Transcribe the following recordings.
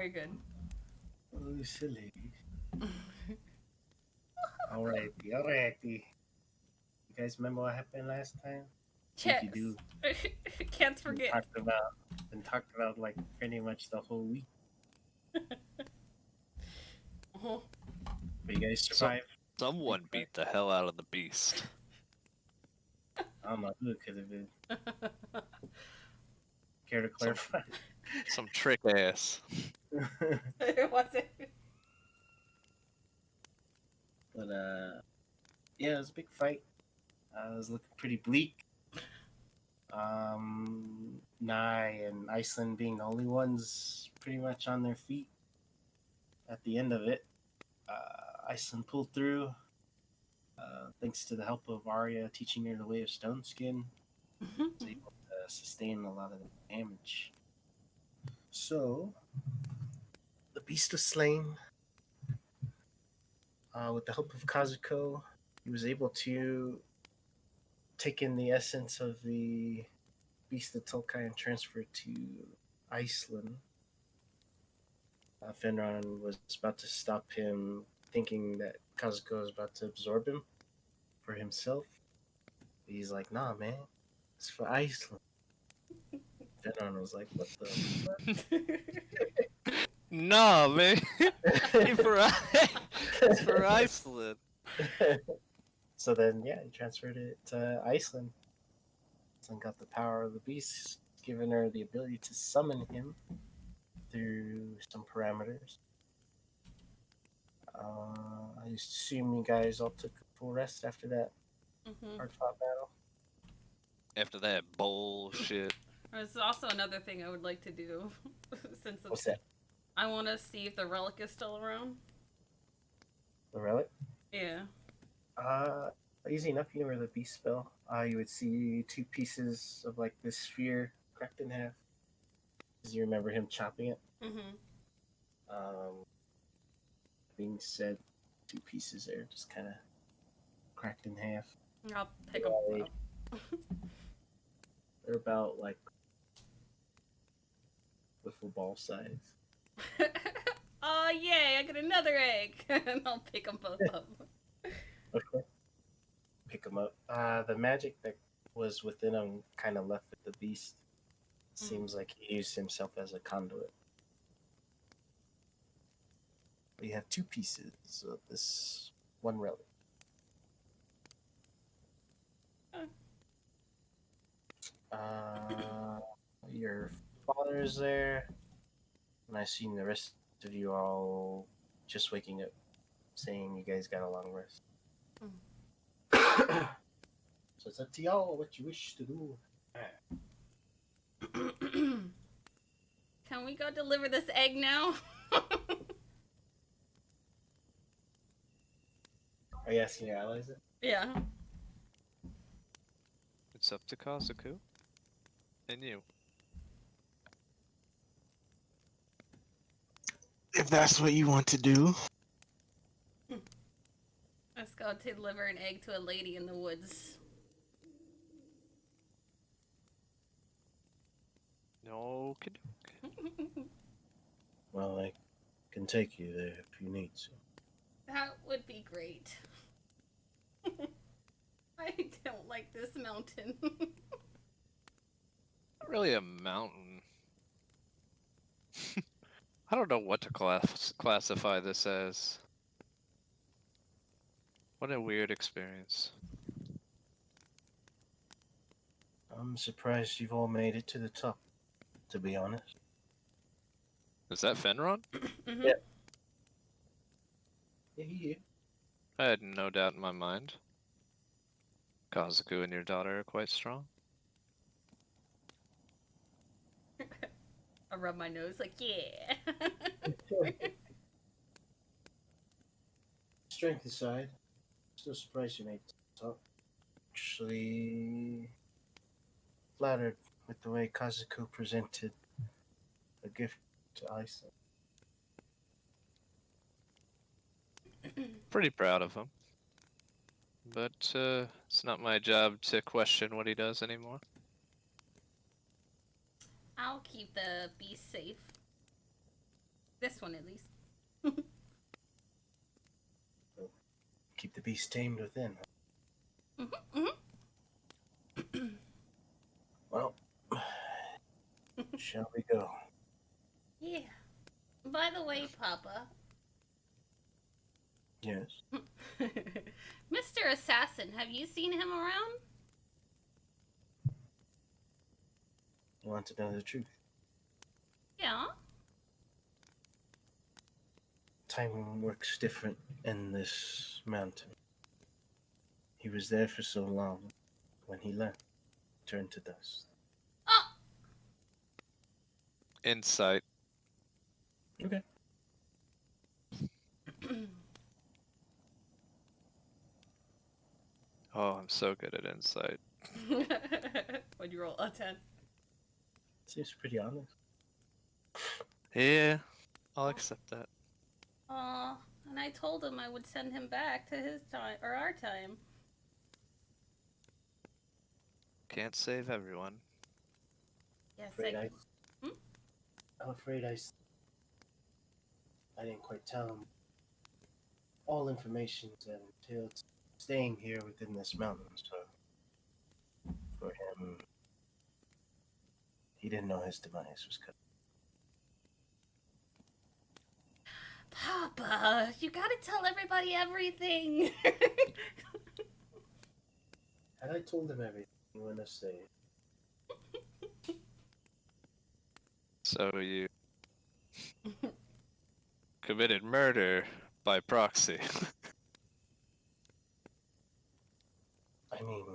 Very good. Oh, silly. Alrighty. You guys remember what happened last time? I think you Checks. do. Can't Been forget. talked about, like pretty much the whole week. Uh-huh. But you guys So, survived. someone beat the hell out of the beast. I don't know who it could have been. Care to clarify? Some trick ass. It wasn't. But yeah, it was a big fight. It was looking pretty bleak. Nye and Iceland being the only ones pretty much on their feet at the end of it. Iceland pulled through, thanks to the help of Arya teaching her the way of stone skin. Was able to sustain a lot of the damage. So the beast was slain. With the help of Kazuko, he was able to take in the essence of the beast of Tolkai and transfer it to Iceland. Fenron was about to stop him, thinking that Kazuko was about to absorb him for himself. But he's like, nah, man, it's for Iceland. Fenron was like, what the Nah, man. fuck? It's for Iceland. So then, yeah, he transferred it to Iceland. Iceland got the power of the beast, giving her the ability to summon him through some parameters. I assume you guys all took a full rest after that hard fought battle. After that bullshit. There's also another thing I would like to do. Since What's that? I want to see if the relic is still around. The relic? Yeah. Easy enough. You know where the beast fell. You would see two pieces of like this sphere cracked in half. As you remember him chopping it. Being said, two pieces there just kind of cracked in half. I'll pick them up. They're about like wiffle ball size. Oh, yay, I get another egg. And I'll pick them both up. Okay. Pick them up. The magic that was within him kind of left with the beast. Seems like he used himself as a conduit. We have two pieces of this one relic. Your father's there, and I seen the rest of you all just waking up, saying you guys got a long rest. So it's up to y'all what you wish to do. Can we go deliver this egg now? Are you asking your allies it? Yeah. It's up to Kazuku. And you. If that's what you want to do. Let's go deliver an egg to a lady in the woods. No, kid. Well, I can take you there if you need to. That would be great. I don't like this mountain. Not really a mountain. I don't know what to classify this as. What a weird experience. I'm surprised you've all made it to the top, to be honest. Is that Fenron? Yeah. Yeah. I had no doubt in my mind. Kazuku and your daughter are quite strong. I rub my nose like, yeah. Strength aside, still surprised you made it to the top. Actually, flattered with the way Kazuko presented a gift to Aislyn. Pretty proud of him. But it's not my job to question what he does anymore. I'll keep the beast safe. This one, at least. Keep the beast tamed within. Well, shall we go? Yeah. By the way, Papa. Yes. Mr. Assassin, have you seen him around? You want to know the truth? Yeah. Time works different in this mountain. He was there for so long. When he left, turned to dust. Oh! Insight. Okay. Oh, I'm so good at insight. What'd you roll? A 10. Seems pretty honest. Yeah, I'll accept that. Aw, and I told him I would send him back to his time, or our time. Can't save everyone. Yes, Afraid I... I'm afraid I didn't quite tell him all information until staying here within this mountain. So for him, he didn't know his demise was coming. Papa, you gotta tell everybody everything. Had I told him everything, he wouldn't have stayed. So you committed murder by proxy. I mean,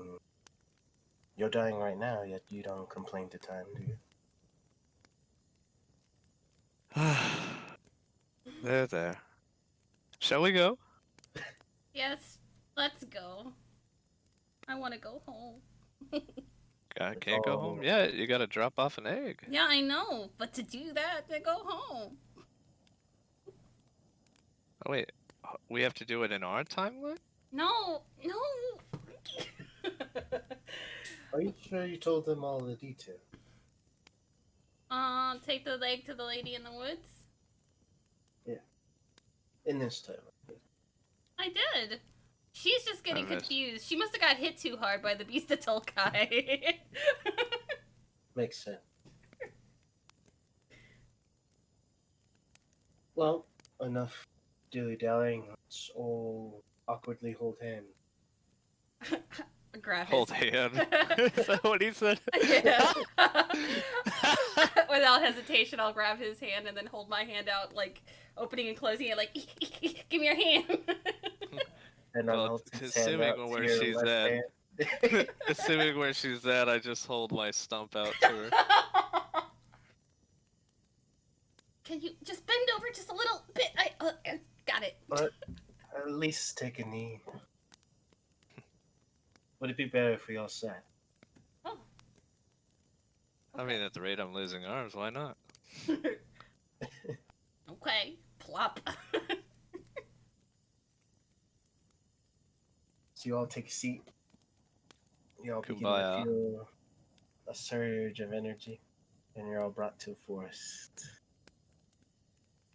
you're dying right now, yet you don't complain to time, do you? There. Shall we go? Yes, let's go. I want to go home. I can't go home yet. You gotta drop off an egg. Yeah, I know, but to do that, to go home. Oh, wait. We have to do it in our timeline? No. Are you sure you told them all the detail? Take the leg to the lady in the woods? In this time. I did. She's just getting I missed. confused. She must have got hit too hard by the beast of Tolkai. Makes sense. Well, enough dilly-dallying. Let's all awkwardly hold hands. Grab Hold his... hand. Is that what he said? Yeah. Without hesitation, I'll grab his hand and then hold my hand out, like, opening and closing it, like, give me your hand. And Well, I'll hold his assuming hand out where to your she's left at. hand. Assuming where she's at, I just hold my stump out to her. Can you just bend over just a little bit? I got it. But at least take a knee. Would it be better if we all sat? Oh. I mean, at the rate I'm losing arms, why not? Okay. Plop. So you all take a seat. You all begin Kumbaya. to feel a surge of energy, and you're all brought to a forest.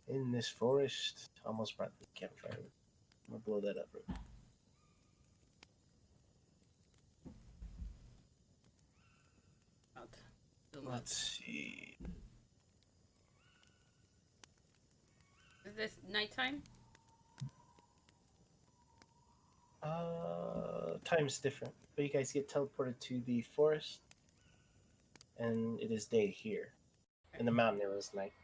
In this forest, almost brought to the campfire. I'm gonna blow that up. Real quick. Not too much. Let's see. Is this nighttime? Time's different, but you guys get teleported to the forest, and it is day here. In the mountain, it was night.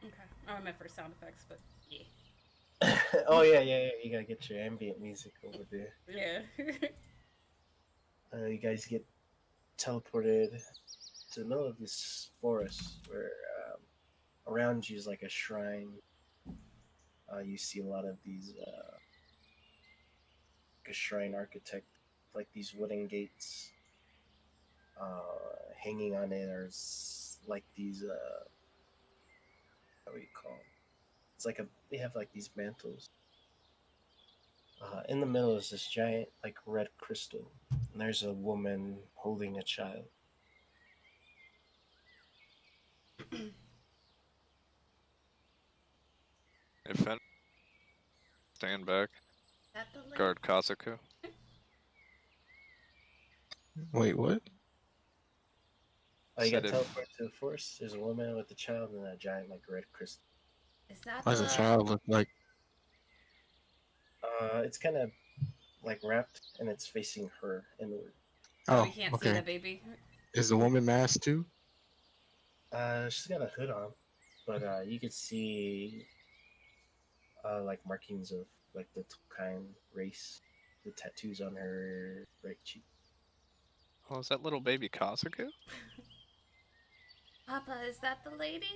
Okay. I meant for sound effects, but yeah. Oh yeah. You gotta get your ambient music over there. Yeah. You guys get teleported to the middle of this forest where around you is like a shrine. You see a lot of these like a shrine architect, like these wooden gates. Hanging on it are like these how do you call them? It's like they have like these mantles. In the middle is this giant like red crystal, and there's a woman holding a child. If Fen, stand back. That the lady? Guard Kazuko. Wait, what? Oh, you Said got if teleport to the forest? There's a woman with a child and a giant, like, red crystal. Is that Why does a the? child look like? It's kind of, like, wrapped, and it's facing her inward. Oh, Oh, we can't see okay. the baby. Is the woman masked too? She's got a hood on, but you could see, like, markings of, like, the Tolkien race. The tattoos on her right cheek. oh, is that little baby Kazuko? Papa, is that the lady?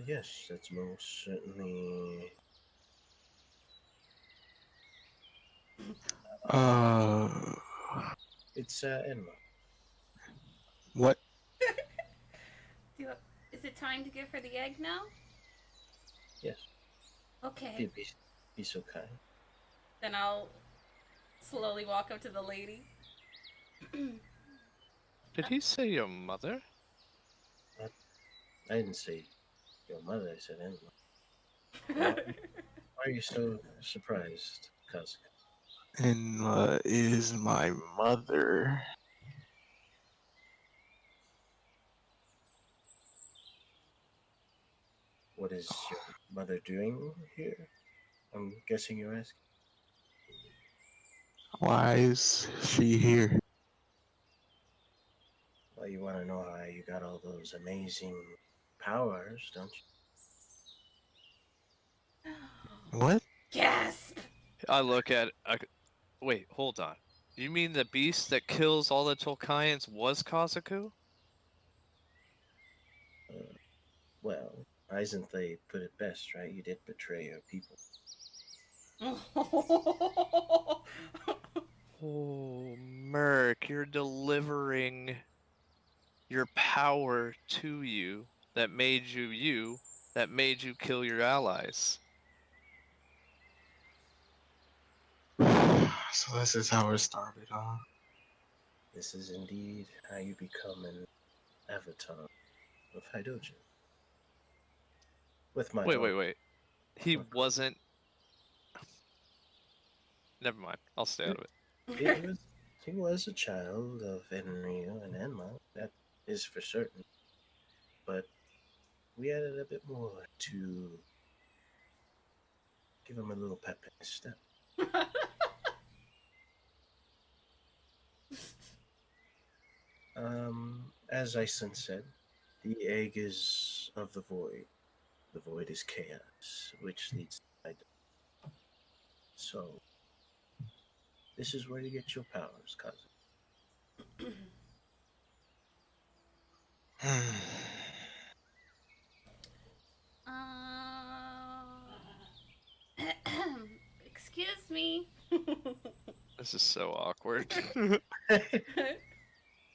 Yes, that's most certainly. Uh, It's Enma. what? Is it time to give her the egg now? Yes. Okay. Be so kind. Then I'll slowly walk up to the lady. Did he say your mother? I didn't say your mother. I said Enma. Why are you so surprised, Kazuka? And is my mother. What is your mother doing here? I'm guessing you're asking. Why is she here? Well, you want to know how you got all those amazing powers, don't you? What? Gasp! I look at. Wait, hold on. You mean the beast that kills all the Tolkians was Kazuko? Well, Eisenthal put it best, right? You did betray your people. Oh, Merc, you're delivering your power to you that made you you, that made you kill your allies. So this is how it started, huh? This is indeed how you become an avatar of Hydrogen. With my Wait, help. wait, wait. He of course. wasn't. Never mind. I'll stay out of it. He was a child of Enryu and Enma, that is for certain. But we added a bit more to give him a little pep in his step. As Aislyn said, the egg is of the void. The void is chaos, which leads to Hydrogen. So, this is where you get your powers, cousin. Excuse me. This is so awkward.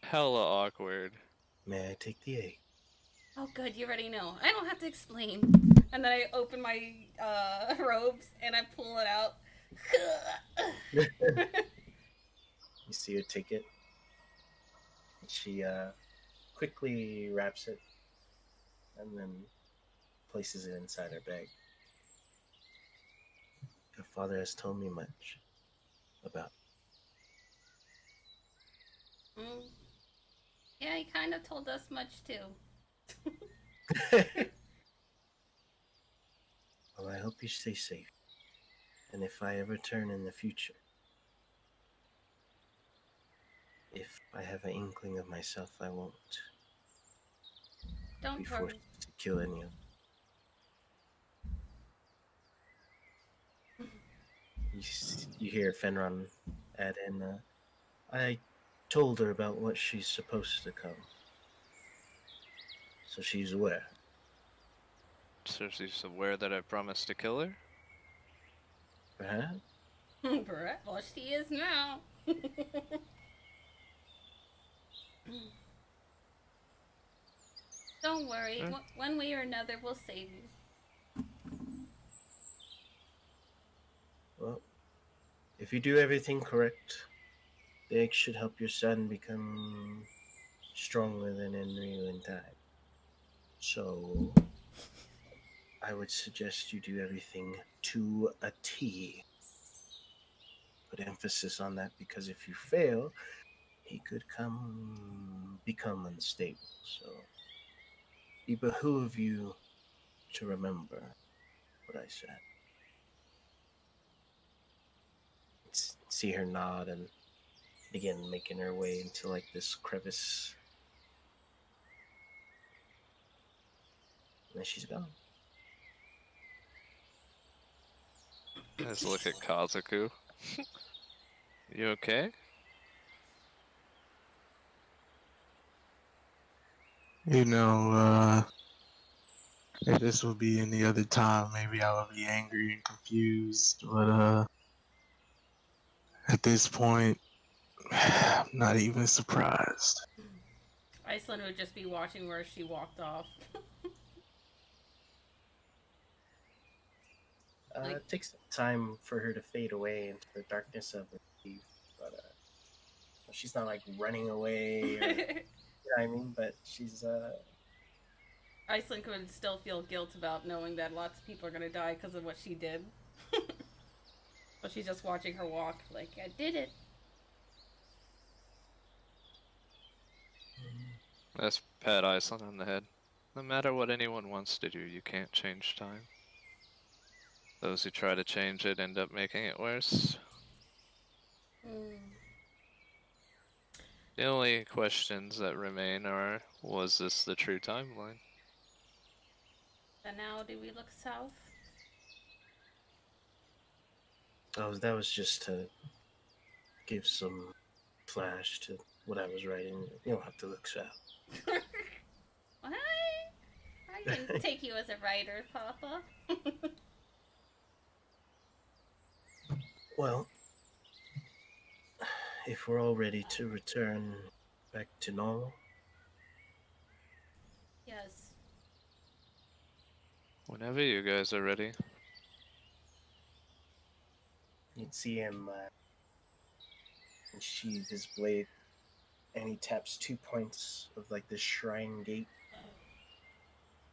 Hella awkward. May I take the egg? Oh, good, you already know. I don't have to explain. And then I open my robes and I pull it out. You see her take it. She quickly wraps it and then places it inside her bag. Your father has told me much about. Mm. Yeah, he kind of told us much too. Well, I hope you stay safe. And if I ever turn in the future, if I have an inkling of myself, I won't be Don't forced worry. to kill any of them. You hear Fenron add in, I told her about what she's supposed to come. So she's aware. So she's aware that I promised to kill her? Perhaps? Well, she is now. Don't worry. Hmm? One way or another, we'll save you. Well, if you do everything correct, the egg should help your son become stronger than Enryu in time. So, I would suggest you do everything to a T. Put emphasis on that because if you fail, he could become unstable. So it behoove you to remember what I said. See her nod and begin making her way into like this crevice. And then she's gone. Let's look at Kazuku. You okay? You know, if this would be any other time, maybe I would be angry and confused. But at this point, I'm not even surprised. Iceland would just be watching where she walked off. It takes some time for her to fade away into the darkness of the cave, but she's not like running away or you know what I mean. But she's Iceland could still feel guilt about knowing that lots of people are gonna die because of what she did. But she's just watching her walk, like, I did it. Let's pat Iceland on the head. No matter what anyone wants to do, you can't change time. Those who try to change it end up making it worse. The only questions that remain are, was this the true timeline? And now, do we look south? oh, that was just to give some flash to what I was writing. You don't have to look south. What? I can take you as a writer, Papa. Well, if we're all ready to return back to normal, Yes. Whenever you guys are ready. you'd see him sheathe his blade, and he taps 2 points of like the shrine gate.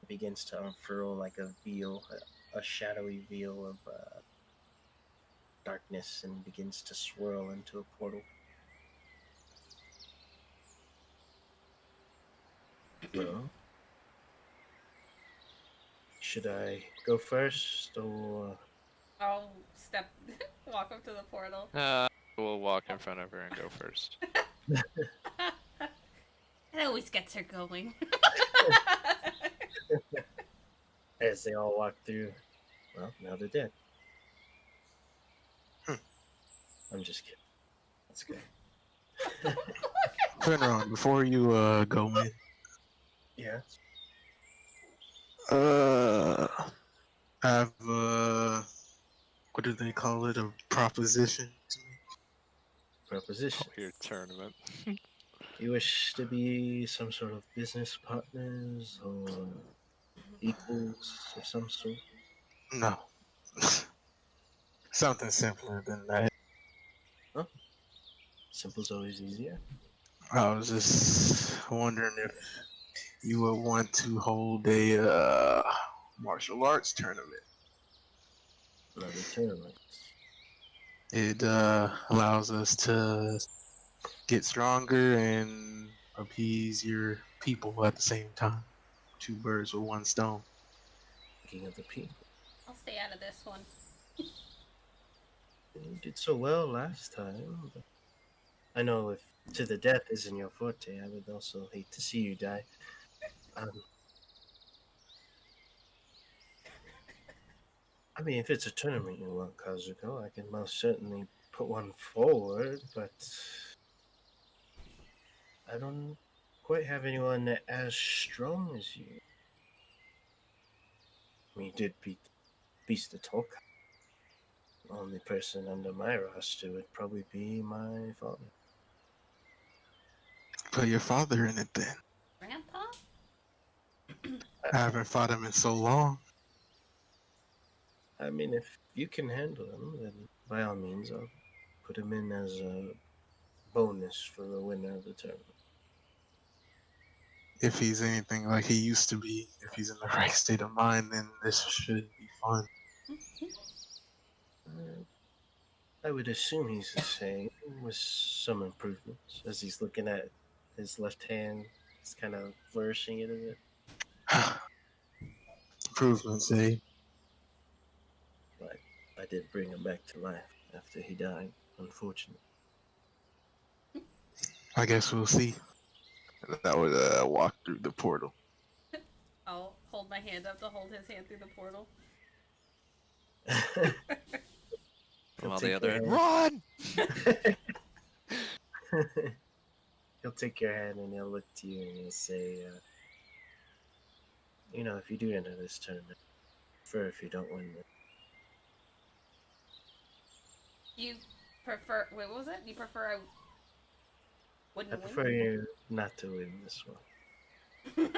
It begins to unfurl like a veil, a shadowy veil of darkness, and begins to swirl into a portal. Well, should I go first or? I'll walk up to the portal. We'll walk in front of her and go first. It always gets her going. As they all walk through, well, now they're dead. I'm just kidding. That's good. Finron, before you go in, Yeah. I have what do they call it? A proposition to me. Proposition. Oh, your tournament. You wish to be some sort of business partners or equals of some sort? No, something simpler than that. Huh? Simple's always easier. I was just wondering if you would want to hold a martial arts tournament. Another tournament. It allows us to get stronger and appease your people at the same time. Two birds with one stone. Thinking of the people. I'll stay out of this one. You did so well last time. But I know if to the death isn't your forte, I would also hate to see you die. I mean, if it's a tournament you want, Kazuko, I can most certainly put one forward, but I don't quite have anyone as strong as you. I mean, you did beat Beast of Tolka. The only person under my roster would probably be my father. Put your father in it then. Grandpa? I haven't fought him in so long. I mean, if you can handle him, then by all means, I'll put him in as a bonus for the winner of the tournament. If he's anything like he used to be, if he's in the right state of mind, then this should be fun. I would assume he's the same, with some improvements. As he's looking at his left hand, he's kind of flourishing it a bit. Improvements, eh? But I did bring him back to life after he died, unfortunately. I guess we'll see. And I would walk through the portal. I'll hold my hand up to hold his hand through the portal. While take the other your end, hand. run! He'll take your hand and he'll look to you and he'll say, if you do enter this tournament, prefer if you don't win it. You prefer... Wait, what was it? You prefer I wouldn't I win? prefer you not to win this one.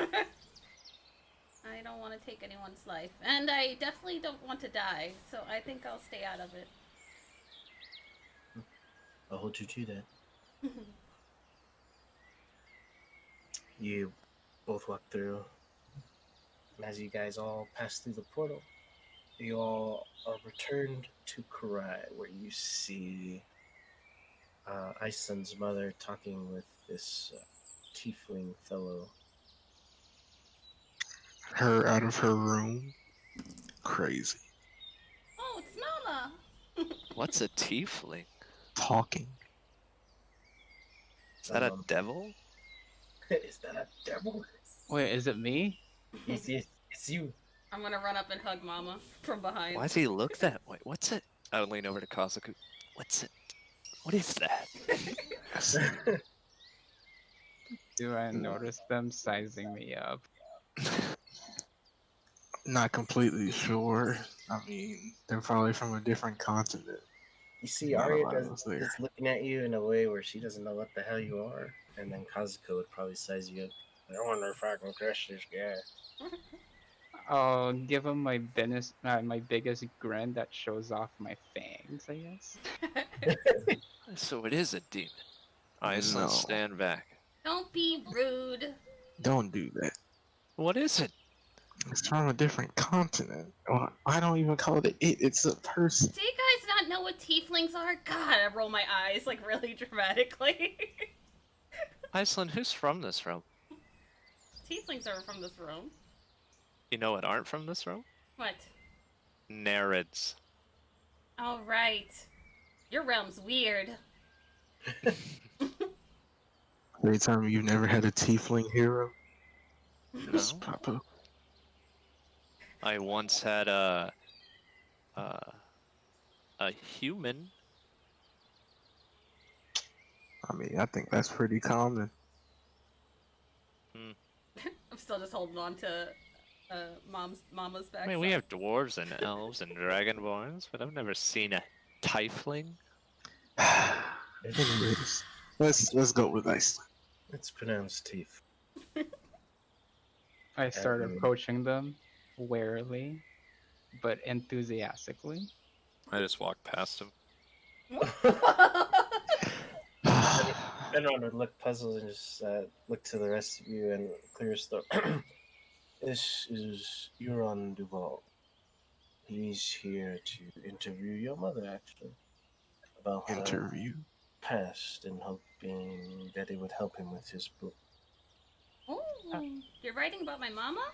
I don't want to take anyone's life. And I definitely don't want to die, so I think I'll stay out of it. I'll hold you to that. You both walk through. And as you guys all pass through the portal, you all are returned to Kurai, where you see Aislyn's mother talking with this tiefling fellow. Her out of her room. Crazy. Oh, it's Mama! What's a tiefling? Talking. Is that a devil? Is that a devil? Wait, is it me? It's you. I'm gonna run up and hug Mama from behind. Why does he look that way? What's it? I would lean over to Kazuku. What's it? What is that? Do I notice them sizing me up? Not completely sure. I mean, they're probably from a different continent. You see, Not a Arya lot of us there. is looking at you in a way where she doesn't know what the hell you are, and then Kazuko would probably size you up. I wonder if I can crush this guy. I'll give him my biggest grin that shows off my fangs, I guess. So it is a demon. Aislyn, No. stand back. Don't be rude. Don't do that. What is it? It's from a different continent. Well, I don't even call it it's a person. Do you guys not know what tieflings are? God, I roll my eyes like really dramatically. Aislyn, who's from this realm? Tieflings are from this room. You know what aren't from this realm? What? Narids. Oh, right. Your realm's weird. Every time you've never had a tiefling hero? No. Just pop up. I once had a human. I mean, I think that's pretty common. I'm still just holding on to Mama's back. I mean, we have dwarves and elves and dragonborns, but I've never seen a tiefling. Anyways, let's go with Iceland. It's pronounced teeth. I start approaching them warily, but enthusiastically. I just walked past him. Enron would look puzzled and just look to the rest of you and clear his throat. This is Euron Duval. He's here to interview your mother, actually, about her Interview. past and hoping that it would help him with his book. Oh, you're writing about my mama?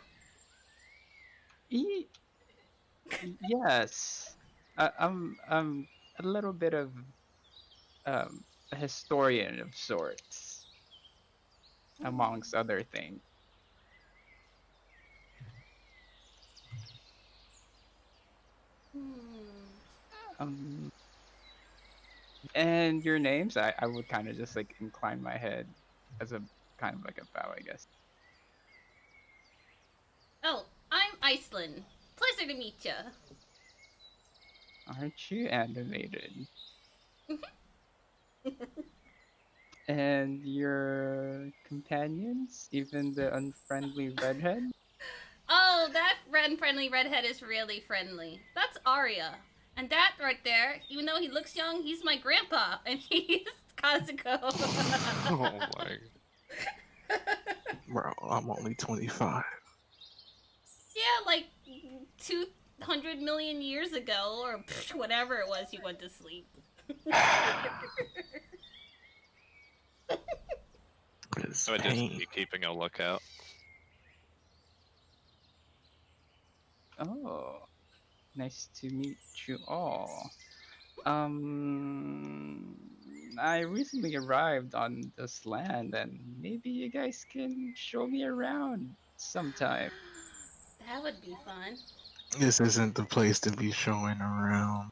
Yes. I'm a little bit of a historian of sorts, amongst other things. And your names? I would kind of just like incline my head as a kind of like a bow, I guess. Oh, I'm Aislyn. Pleasure to meet ya. Aren't you animated? And your companions, even the unfriendly redhead? Oh, that unfriendly redhead is really friendly. That's Arya. And that right there, even though he looks young, he's my grandpa, and he's Kazuko. Oh my. Bro, I'm only 25. yeah, like 200 million years ago, or whatever it was you went to sleep. It's I would just pain. be keeping a lookout. Oh, nice to meet you all. I recently arrived on this land, and maybe you guys can show me around sometime. That would be fun. This isn't the place to be showing around.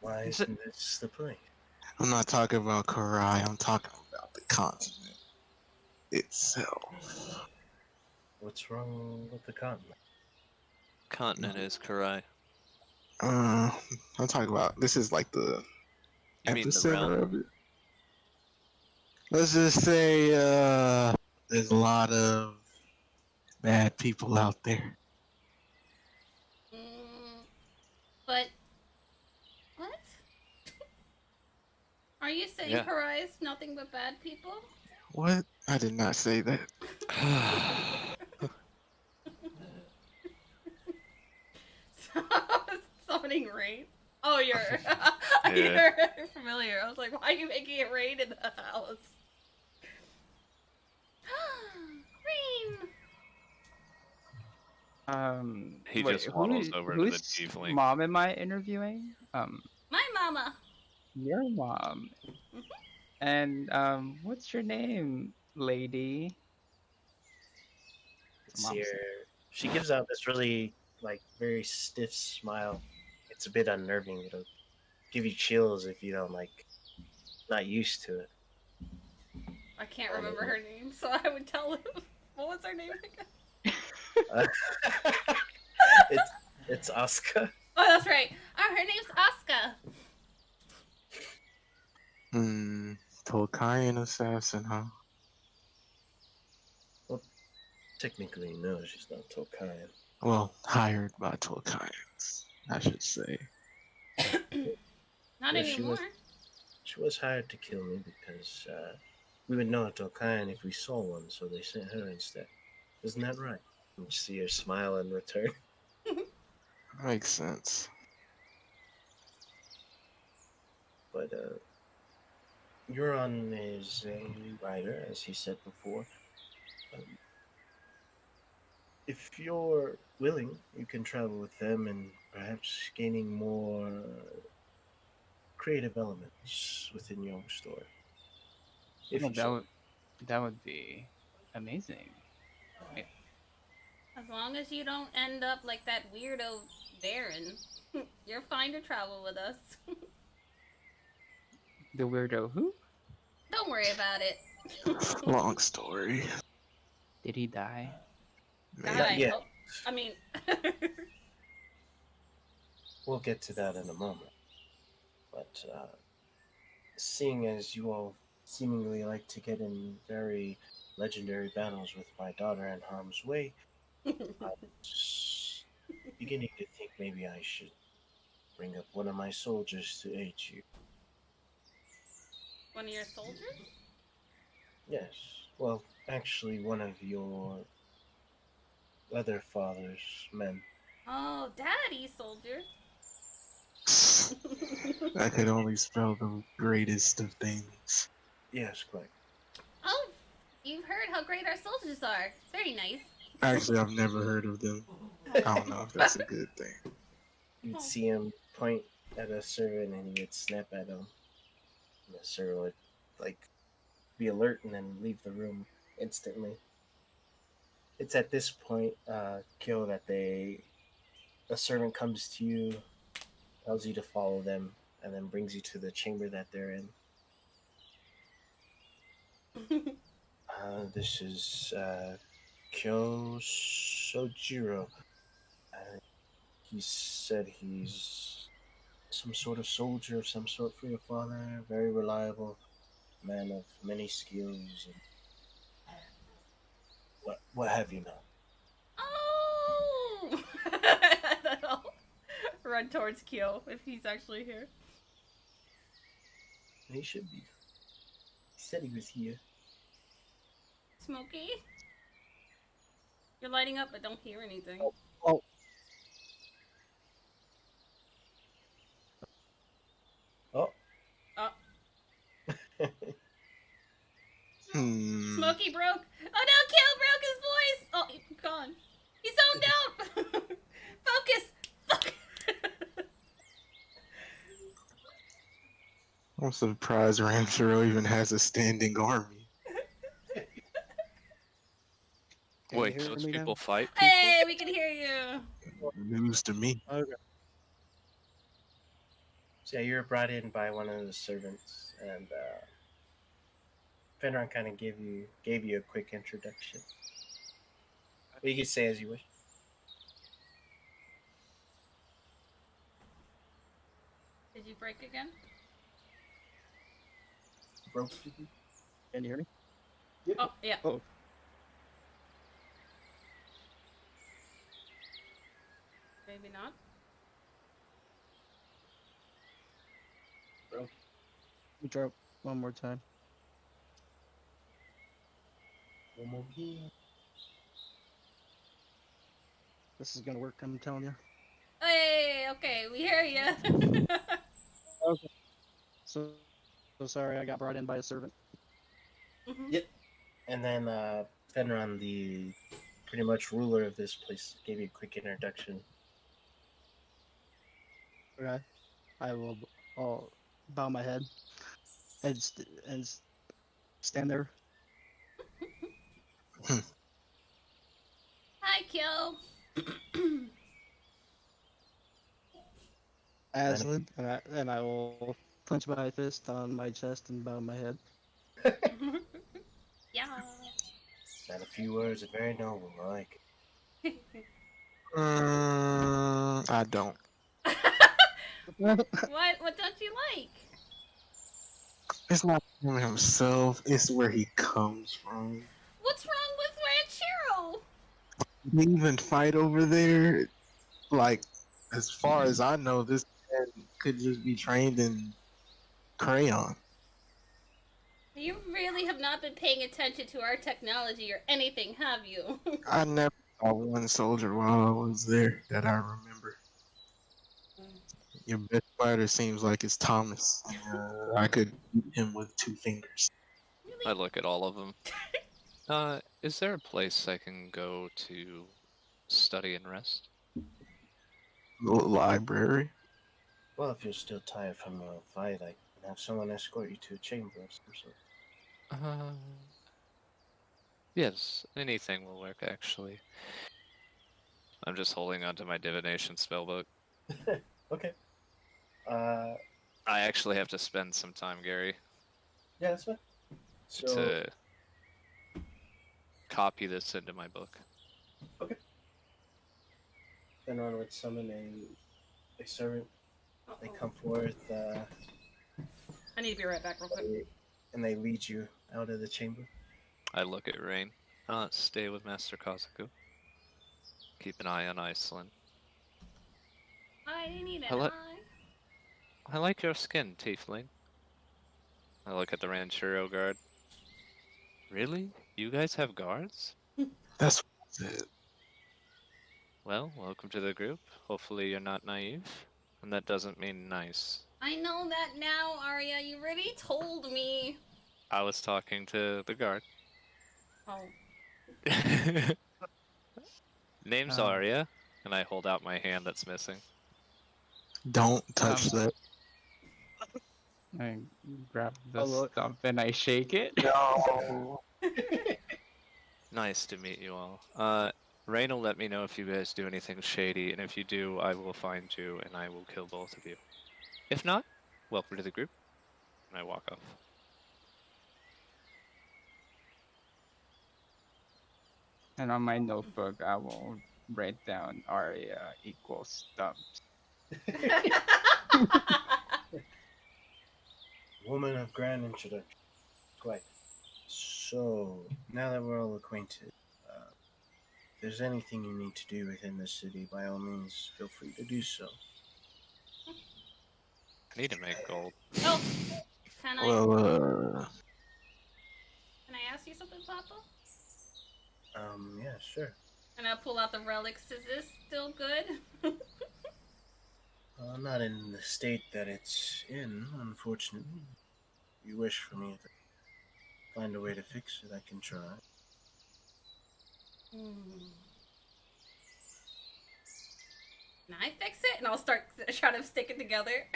Why Is it- isn't this the place? I'm not talking about Kurai, I'm talking about the continent itself. What's wrong with the continent? Continent is Kurai. Uh, I'm talking about, this is like the You mean the realm? epicenter of it. Let's just say, there's a lot of bad people out there. But what? Are you saying Yeah. Kurai is nothing but bad people? What? I did not say that. Summoning rain. Oh, you're Yeah. you're familiar. I was like, why are you making it rain in the house? Rain. He Wait, just waddles over to the whose tiefling. mom am I interviewing? My mama. Your mom. Mhm. And what's your name, lady? It's Mom here. said. She gives out this really, like, very stiff smile. It's a bit unnerving. It'll give you chills if you don't, like, not used to it. I can't remember her name, so I would tell him. What was her name again? Uh, it's Asuka. Oh, that's right. Her name's Asuka. Tolkien assassin, huh? Technically, no, she's not Tokayan. Well, hired by Tolkiens, I should say. Not Yeah, she anymore. was hired to kill me because we would know a Tokayan if we saw one, so they sent her instead. Isn't that right? You see her smile in return. Makes sense. But Euron is a writer, as he said before. Um, if you're willing, you can travel with them and perhaps gaining more creative elements within your story. If Oh, you so. that would be amazing. Wait, As long as you don't end up like that weirdo Baron, you're fine to travel with us. the weirdo who? Don't worry about it. Long story. Did he die? God, Not I yet. hope. I mean, We'll get to that in a moment. But seeing as you all seemingly like to get in very legendary battles with my daughter in harm's way, I was beginning to think maybe I should bring up one of my soldiers to aid you. one of your soldiers? Yes. Well, actually, one of your other father's men. Oh, daddy soldier. I could only spell the greatest of things. Yes, correct. Oh, you've heard how great our soldiers are. Very nice. Actually, I've never heard of them. I don't know if that's a good thing. You'd see him point at a servant and he would snap at him. And the servant would, like, be alert and then leave the room instantly. It's at this point, Kyo, that a servant comes to you, tells you to follow them, and then brings you to the chamber that they're in. This is Kyo Sojiro. Uh, he said he's some sort of soldier of some sort for your father, very reliable, man of many skills, and what have you not. Oh! I'll run towards Kyo if he's actually here. He should be. He said he was here. Smokey? You're lighting up, but don't hear anything. Oh. Oh. Oh, Smokey broke. Oh no, Kill broke his voice. Oh, he's gone. He's zoned out. Focus. I'm surprised Ramsero even has a standing army. Can you Wait, hear those me now? people fight people? Hey, we can hear you. News to me. Okay. So yeah, you were brought in by one of the servants, and Fenron kind of gave you a quick introduction. But you can say as you wish. Did you break again? Broke. Can you hear me? Oh, yeah. Oh. Maybe not. Broke. Let me try one more time. One more key. This is gonna work, I'm telling you. Hey, okay, we hear you. Okay. So sorry, I got brought in by a servant. Yep. And then Fenron, the pretty much ruler of this place, gave you a quick introduction. Okay. I'll bow my head and stand there. Hi, Kill. Aislyn, and I will clench my fist on my chest and bow my head. Yeah. Not a few words, are very noble. I like it. I don't. What don't you like? It's not him himself. It's where he comes from. What's wrong with Ranchero? They even fight over there. Like, as far as I know, this man could just be trained in crayon. You really have not been paying attention to our technology or anything, have you? I never saw one soldier while I was there that I remember. Your best fighter seems like it's Thomas. I could beat him with 2 fingers. I Really? look at all of them. Is there a place I can go to study and rest? Library? Well, if you're still tired from a fight, I can have someone escort you to a chamber of some sort. Yes, anything will work actually. I'm just holding onto my divination spellbook. Okay. I actually have to spend some time, Gary, Yeah, that's fine. So, to copy this into my book. Fenron would summon a servant. They come forth, I need to be right back real quick. and they lead you out of the chamber. I look at Rain. Stay with Master Kazuku. Keep an eye on Aislyn. I need an Hello? eye. I like your skin, Tiefling. I look at the Ranchero guard. Really? You guys have guards? That's it. Well, welcome to the group. Hopefully you're not naive. And that doesn't mean nice. I know that now, Arya. You already told me. I was talking to the guard. Oh. Name's Um, Arya, and I hold out my hand that's missing. Don't touch that. I grab the Oh, look. stuff and I shake it. No. Nice to meet you all. Rain will let me know if you guys do anything shady, and if you do, I will find you and I will kill both of you. If not, welcome to the group. And I walk off. And on my notebook, I will write down Arya equals stumps. Woman of grand introduction. Quite. So, now that we're all acquainted, if there's anything you need to do within the city, by all means, feel free to do so. I need to make gold. Oh, can I Well, can I ask you something, Papa? Yeah, sure. And I pull out the relics. Is this still good? Not in the state that it's in, unfortunately. If you wish for me to find a way to fix it, I can try. Can I fix it? And I'll start trying to stick it together.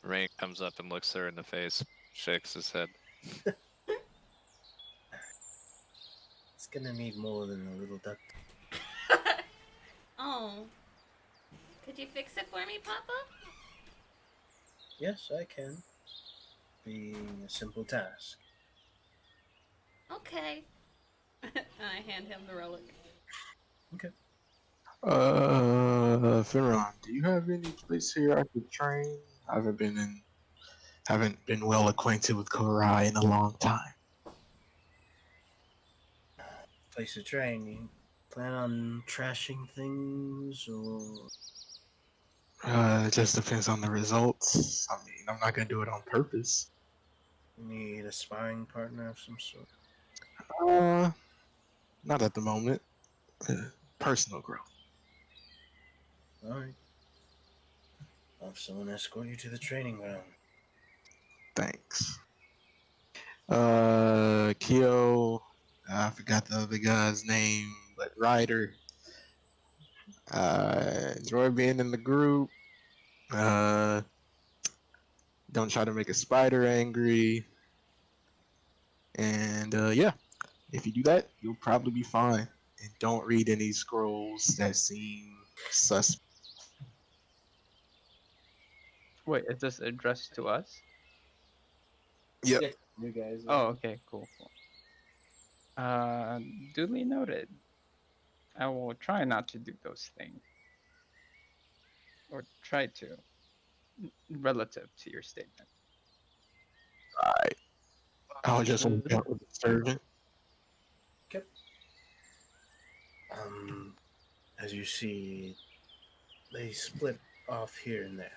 Rain comes up and looks her in the face, shakes his head. It's gonna need more than a little duct. Oh. Could you fix it for me, Papa? Yes, I can. Be a simple task. Okay. I hand him the relic. Firon, do you have any place here I could train? I haven't been well acquainted with Kurai in a long time. Place to train. You plan on trashing things, or It just depends on the results. I mean, I'm not gonna do it on purpose. you need a sparring partner of some sort? Uh, Not at the moment. Personal growth. Alright. I'll have someone escort you to the training ground. Thanks. Kyo. I forgot the other guy's name, but Ryder. Enjoy being in the group. Uh, don't try to make a spider angry. And yeah, if you do that, you'll probably be fine. And don't read any scrolls that seem suspect. Wait, is this addressed to us? Yep. Yeah, you guys. Oh, okay, cool. Duly noted. I will try not to do those things. Or try to. Relative to your statement. Alright. I'll just work out with the servant. Okay. As you see, they split off here and there.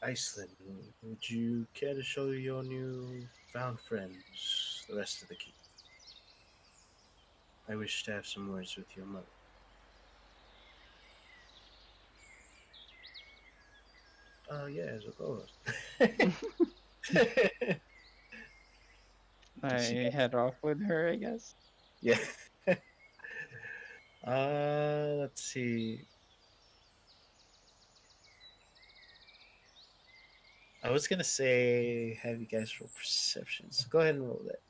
Iceland, would you care to show your new found friends the rest of the keep? I wish to have some words with your mother. Yes, of course. I She- head off with her, I guess. yeah. Let's see. I was gonna say have you guys roll perception. So go ahead and roll that.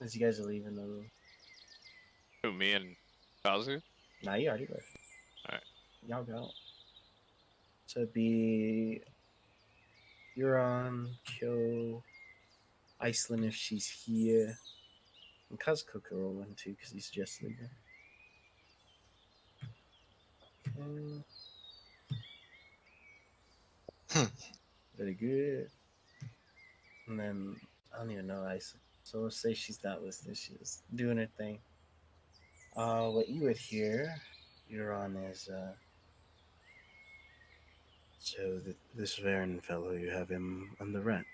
As you guys are leaving the room. Who, me and Kazu? Nah, you already left. Alright. Y'all go. So it'd be Euron, Kyo, Aislyn if she's here. And Kazuko can roll one too, because he's just leaving. Okay. Very good. And then I don't even know Aislyn. So let's say she's not listening, she's doing her thing. What you would hear, Euron, is so this Varen fellow, you have him on the ramps.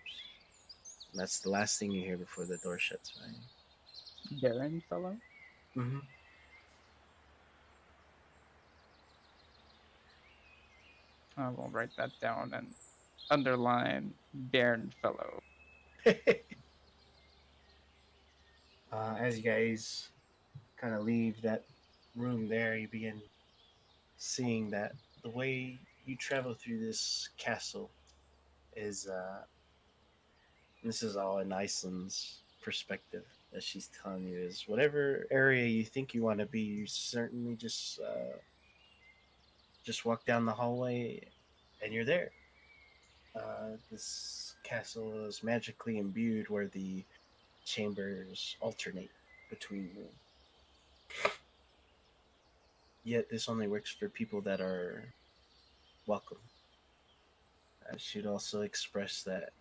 And that's the last thing you hear before the door shuts, right? Baron fellow? Mm-hmm. I will write that down and underline Baron fellow. As you guys kind of leave that room there, you begin seeing that the way you travel through this castle is, this is all in Iceland's perspective, as she's telling you, is whatever area you think you want to be, you certainly just walk down the hallway and you're there. This castle is magically imbued where the chambers alternate between rooms. Yet this only works for people that are welcome. I should also express that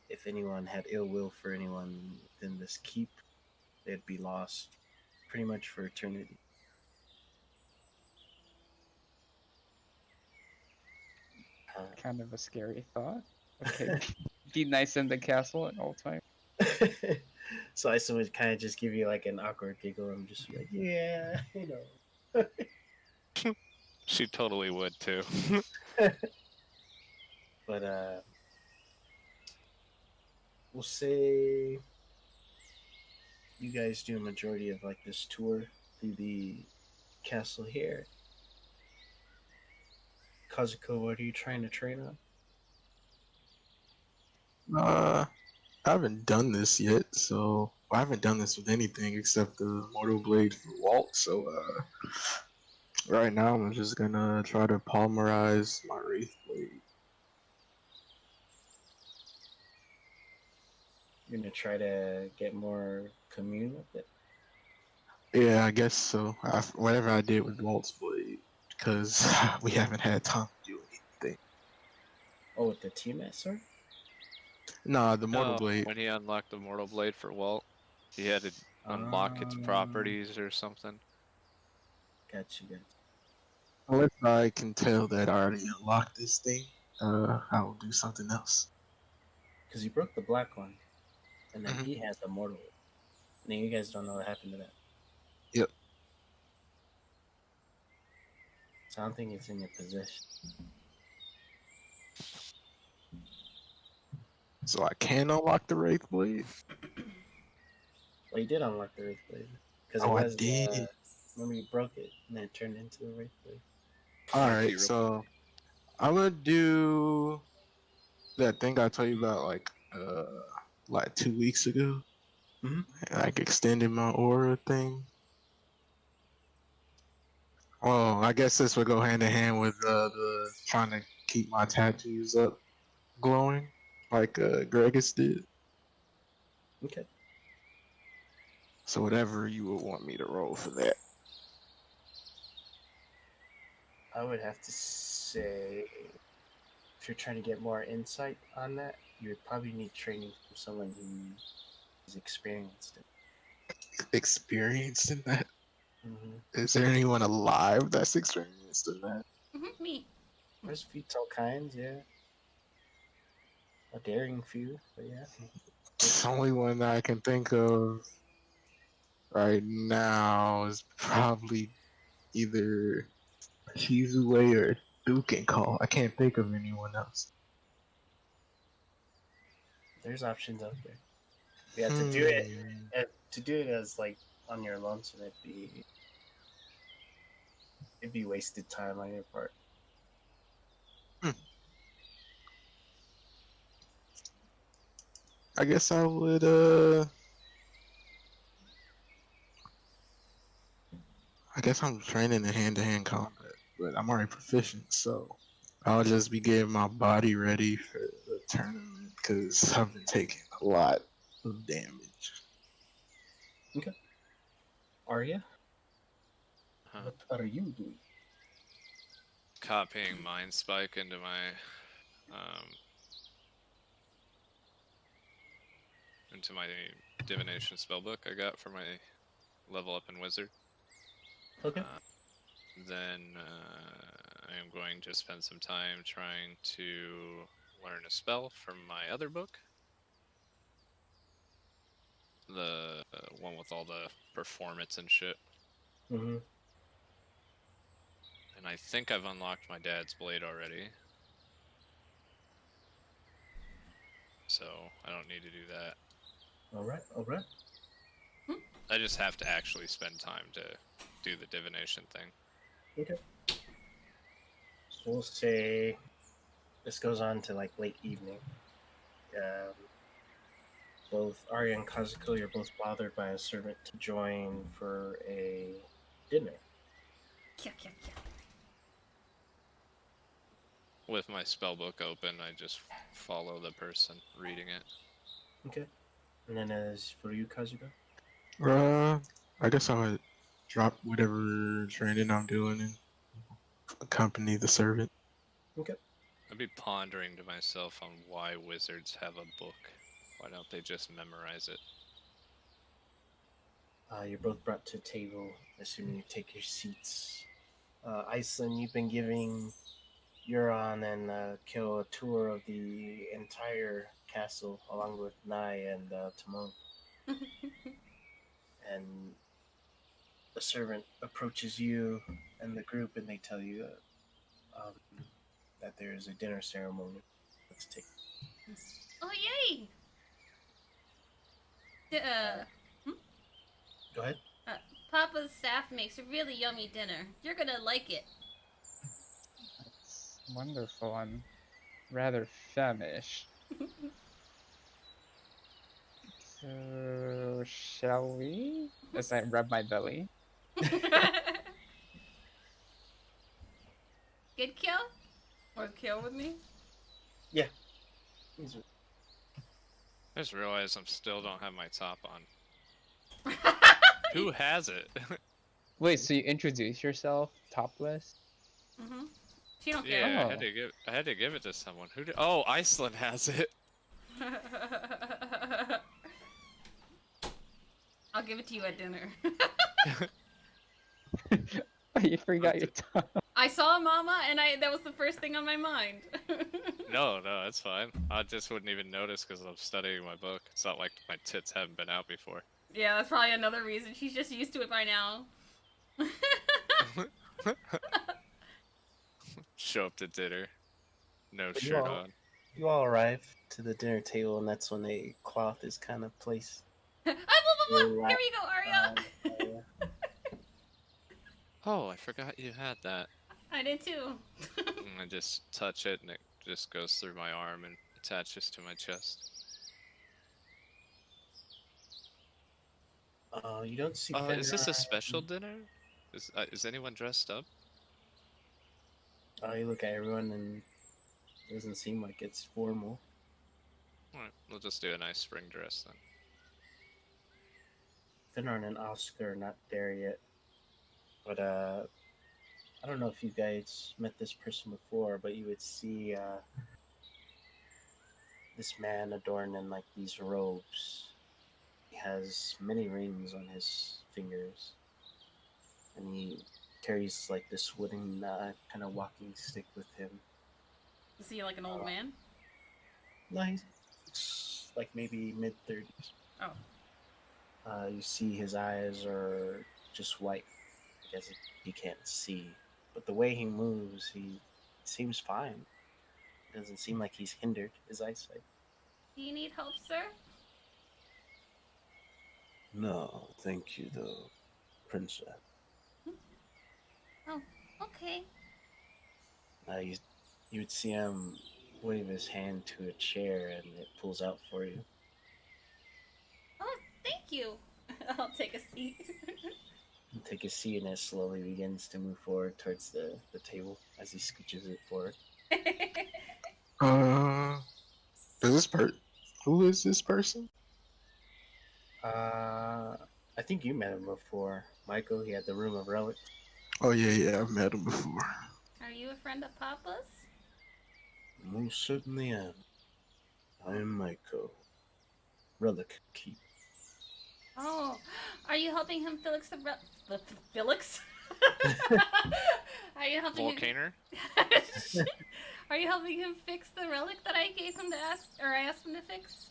if anyone had ill will for anyone within this keep, they'd be lost pretty much for eternity. Kind of a scary thought. Okay. Be nice in the castle at all times. So Aislyn would kind of just give you like an awkward giggle and just be like, yeah, you know. She totally would too. But we'll say you guys do a majority of like this tour through the castle here. Kazuko, what are you trying to train on? I haven't done this yet, so I haven't done this with anything except the Mortal Blade for Walt. So right now I'm just gonna try to polymerize my Wraith Blade. You're gonna try to get more commune with it. Yeah, I guess so. Whatever I did with Walt's Blade, because we haven't had time to do anything. Oh, with the T-Mat sword? Nah, the Mortal No, Blade. when he unlocked the Mortal Blade for Walt, he had to unlock its Um, properties or something. Gotcha. Unless I can tell that I already unlocked this thing, I will do something else. Because you broke the black one, and then Mhm. he had the mortal. And then you guys don't know what happened to that. Yep. So I don't think it's in your possession. So I can unlock the Wraith Blade. Well, you did unlock the Wraith Blade. Because it Oh, I was, did. remember you broke it, and then it turned into the Wraith Blade. All RP right, real so I'm gonna do that thing I told you about like 2 weeks ago. Mhm. Like extending my aura thing. Well, I guess this would go hand in hand with the trying to keep my tattoos up glowing, like Gregus did. Okay. So whatever you would want me to roll for that. I would have to say, if you're trying to get more insight on that, you would probably need training from someone who is experienced in Experienced in that? it. Mm-hmm. Is there anyone alive that's experienced in that? Me. There's feats all kinds, yeah. A daring few, but yeah. The only one that I can think of right now is probably either Shizue or Duke Call. I can't think of anyone else. There's options out there. Yeah, Hmm. to do it as like on your lonesome, it'd be wasted time on your part. I guess I would I guess I'm training in hand-to-hand combat, but I'm already proficient, so I'll just be getting my body ready for the tournament because I've been taking a lot of damage. Okay. Arya, Huh. what are you doing? Copying Mind Spike into my um divination spellbook I got for my level up in wizard. Okay. Then I am going to spend some time trying to learn a spell from my other book, the one with all the performance and shit. Mm-hmm. And I think I've unlocked my dad's blade already, so I don't need to do that. All right. All right. I just have to actually spend time to do the divination thing. Okay. So we'll say this goes on to like late evening. Um, both Arya and Kazuko, you're both bothered by a servant to join for a dinner. Kia, kia, kia. With my spellbook open, I just follow the person reading it. Okay. And then as for you, Kazuko? Uh, I guess I would drop whatever training I'm doing and accompany the servant. Okay. I'd be pondering to myself on why wizards have a book. Why don't they just memorize it? You're both brought to a table, assuming you take your seats. Aislyn, you've been giving Euron and Kill a tour of the entire castle, along with Nai and Timon. And a servant approaches you and the group, and they tell you um, that there is a dinner ceremony that's taking. Oh yay! D- Go ahead. uh, Papa's staff makes a really yummy dinner. You're gonna like it. That's wonderful. I'm rather famished. So, shall we? As I rub my belly. Good kill? Or kill with me? Yeah. These are- I just realized I still don't have my top on. Who has it? Wait, so you introduce yourself topless? Mm-hmm. She don't care. Yeah, Oh. I had to give it to someone. Who did? Oh, Iceland has it. I'll give it to you at dinner. You forgot your top. I saw Mama, and that was the first thing on my mind. No, that's fine. I just wouldn't even notice because I'm studying my book. It's not like my tits haven't been out before. Yeah, that's probably another reason. She's just used to it by now. Show up to dinner, no But shirt on. you all arrive to the dinner table, and that's when a cloth is kind of placed. Ah, blah, blah, blah. Here you go, Arya. Oh, I forgot you had that. I did too. And I just touch it, and it just goes through my arm and attaches to my chest. You don't see. Is this a Fenrir. special dinner? Is anyone dressed up? You look at everyone, and it doesn't seem like it's formal. Alright, we'll just do a nice spring dress then. Finron and Oscar are not there yet, but I don't know if you guys met this person before, but you would see this man adorned in like these robes. He has many rings on his fingers, and he carries like this wooden kind of walking stick with him. Is he like an old man? No, he's like maybe mid-30s. Oh. You see his eyes are just white, I guess he can't see. But the way he moves, he seems fine. It doesn't seem like he's hindered his eyesight. Do you need help, sir? No, thank you, though, princess. Oh, okay. You would see him wave his hand to a chair, and it pulls out for you. Oh, thank you. I'll take a seat. You take a seat, and it slowly begins to move forward towards the table as he scooches it forward. Who is this person? I think you met him before. Michael, he had the Room of Relics. Oh yeah, I've met him before. Are you a friend of Papa's? Most certainly am. I am Michael. Relic Keep. Oh, are you helping him Felix the Felix? Are you helping Volcano? him? Are you helping him fix the relic that I gave him I asked him to fix?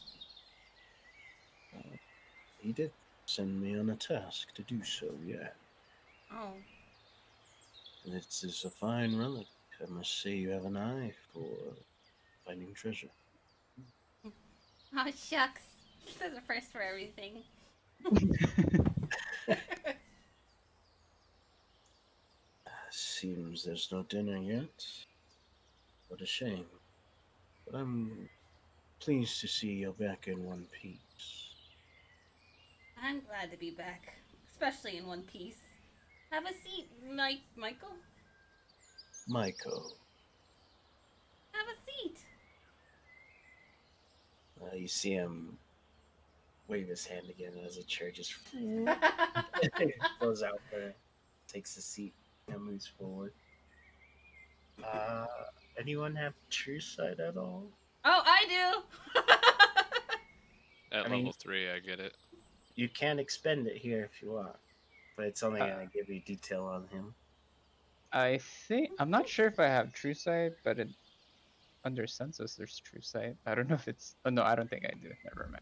He did send me on a task to do so, yeah. Oh. And it's a fine relic. I must say you have an eye for finding treasure. Oh, shucks. There's a first for everything. Seems there's no dinner yet. What a shame. But I'm pleased to see you're back in one piece. I'm glad to be back, especially in one piece. Have a seat, Michael. Michael, Have a seat. you see him wave his hand again as a chair just goes out there, takes a seat, and moves forward. Anyone have true sight at all? Oh, I do. At I mean- level 3, I get it. You can expend it here if you want, but it's only going to give you detail on him. I think I'm not sure if I have true sight, but under census there's true sight. I don't know if it's. Oh no, I don't think I do. Never mind.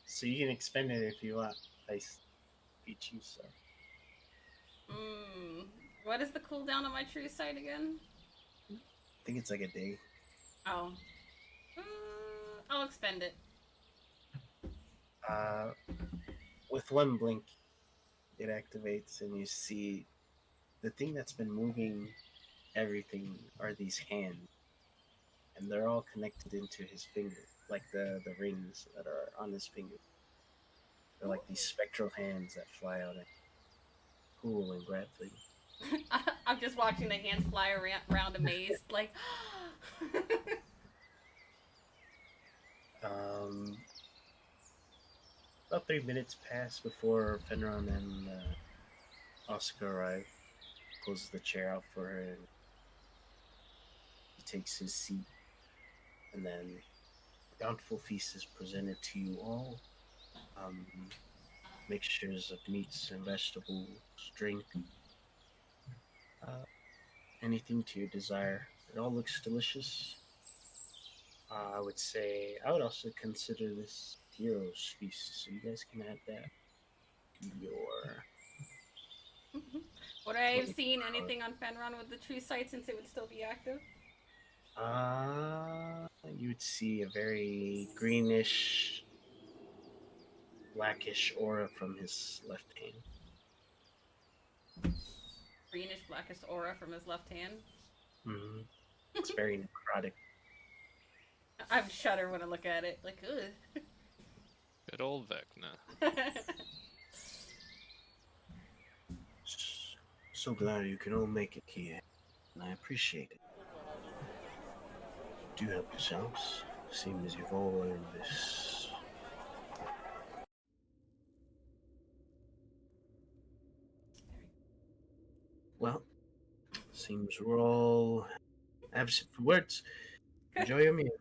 So you can expend it if you want. If you choose so. What is the cooldown on my true sight again? I think it's like a day. Oh. I'll expend it. With one blink, it activates, and you see the thing that's been moving everything are these hands, and they're all connected into his finger, like the rings that are on his finger. They're like these spectral hands that fly out and pull and grab things. I'm just watching the hands fly around amazed, like. About 3 minutes pass before Fenron and Oscar arrive. Pulls the chair out for her, and he takes his seat, and then a bountiful feast is presented to you all. Mixtures of meats and vegetables, drink, anything to your desire. It all looks delicious. I would say I would also consider this hero's feast, so you guys can add that to your. Would I have seen anything on Fenron with the true sight since it would still be active? You would see a very greenish, blackish aura from his left hand. Greenish blackish aura from his left hand. Mm-hmm. It's very necrotic. I shudder when I look at it. Like, ugh. Good old Vecna. So glad you can all make it here, and I appreciate it. Do help yourselves. Seems you've all earned this. Well, seems we're all absent for words. Enjoy your meal.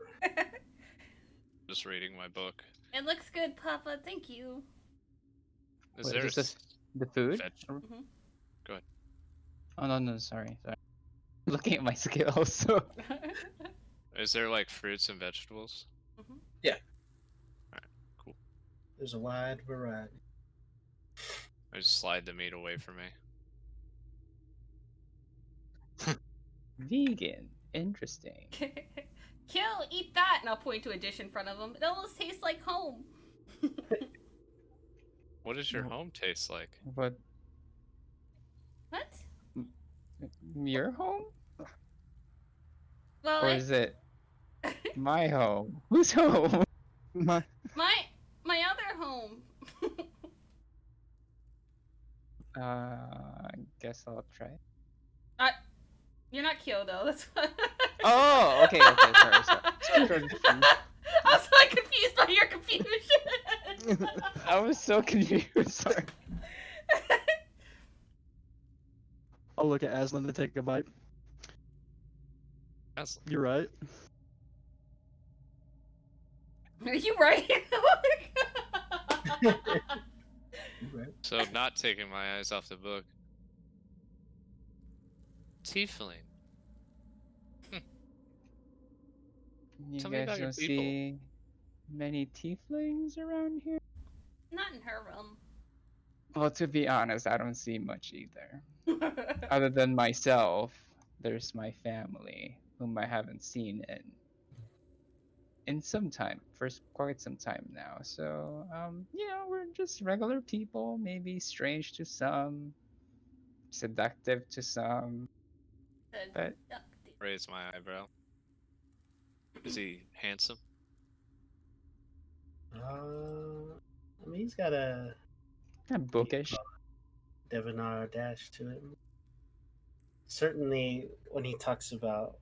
Just reading my book. It looks good, Papa. Thank you. Is Wait, there is this the food? Mhm. Go ahead. Oh no, sorry. Looking at my skills, so Is there like fruits and vegetables? Yeah. Alright, cool. There's a wide variety. I just slide the meat away from me. vegan. Interesting. Kill, eat that, and I'll point to a dish in front of him. It almost tastes like home. What does your Well- home taste like? But What? your home, Well, or is it my home? Whose home? My, my other home. I guess I'll try. You're not Kyo though. That's what... Oh, okay, sorry. I was so confused by your confusion. I was so confused. Sorry. I'll look at Aislyn to take a bite. That's You're right. Are you right? Right. so not taking my eyes off the book. Tiefling. You Tell me guys about your don't people. see many tieflings around here? Not in her realm. Well, to be honest, I don't see much either. Other than myself, there's my family, whom I haven't seen in some time, for quite some time now. So, we're just regular people, maybe strange to some, seductive to some. But Raise my eyebrow. Is he handsome? I mean, he's got a kind of bookish. Devonar dash to it. Certainly, when he talks about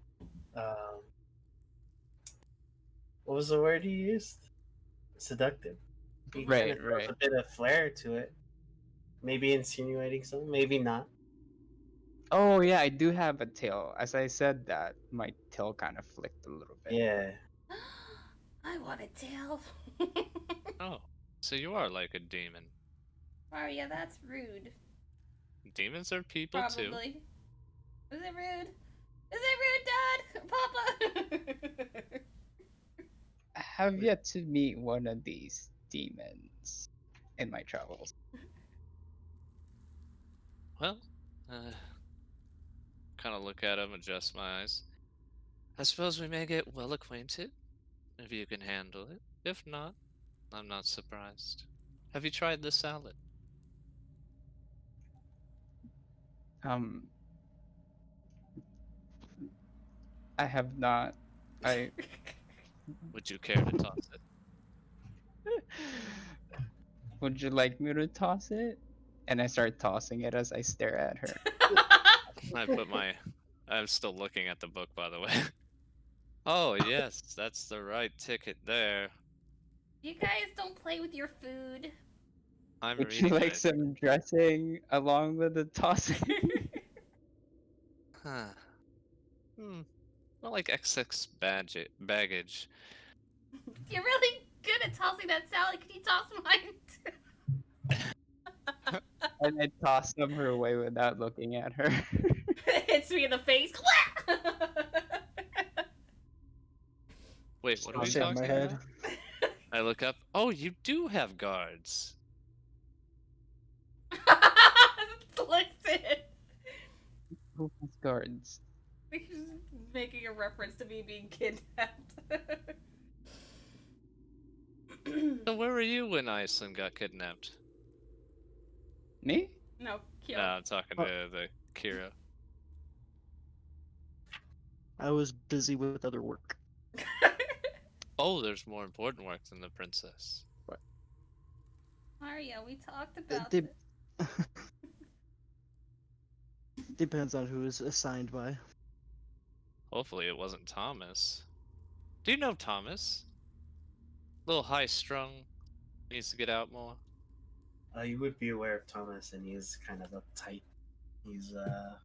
what was the word he used? Seductive. He Right, kinda throws right. a bit of flair to it. Maybe insinuating something, maybe not. Oh yeah, I do have a tail. As I said that, my tail kind of flicked a little bit. Yeah. I want a tail. Oh, so you are like a demon. Maria, that's rude. Demons are people too. Probably. Is it rude? Is it rude, Dad? Papa? I have yet to meet one of these demons in my travels. Well, kind of look at him, adjust my eyes. I suppose we may get well acquainted, if you can handle it. If not, I'm not surprised. Have you tried the salad? Um, I have not. I Would you care to toss it? would you like me to toss it? And I start tossing it as I stare at her. I put my. I'm still looking at the book, by the way. Oh, yes, that's the right ticket there. You guys don't play with your food. I'm Would you reading like it. some dressing along with the tossing? Huh. Not like XX baggage. You're really good at tossing that salad. Can you toss mine? And I toss them her way without looking at her. It hits me in the face. Wait, what are I'll we shake my talking head. about? I look up. Oh, you do have guards. Listen. Who has guards? He's making a reference to me being kidnapped. So where were you when Aislyn got kidnapped? Me? No, kill. No, I'm talking to the Kira. I was busy with other work. Oh, there's more important work than the princess. Mario, we talked about It this. depends on who is assigned by. Hopefully it wasn't Thomas. Do you know Thomas? A little high strung. Needs to get out more. You would be aware of Thomas, and he's kind of uptight. He's a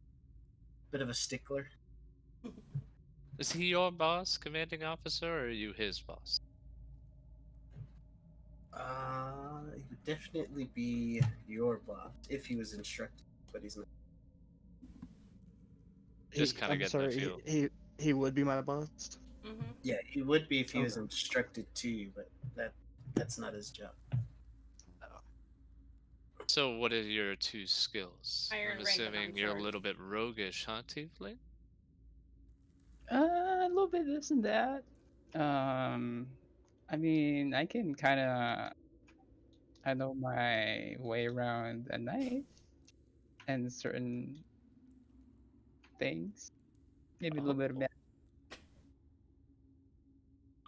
bit of a stickler. Is he your boss, commanding officer, or are you his boss? He would definitely be your boss if he was instructed, but he's not. Just kinda I'm getting the sorry. feel. He would be my boss. Mm-hmm. Yeah, he would be if he was Okay. instructed to, but that's not his job. So what are your two skills? Iron I'm rank and assuming you're a unsharp. little bit roguish, huh, Tiefling? A little bit this and that. I mean, I can kind of. I know my way around a knife and certain things. Maybe a little bit of What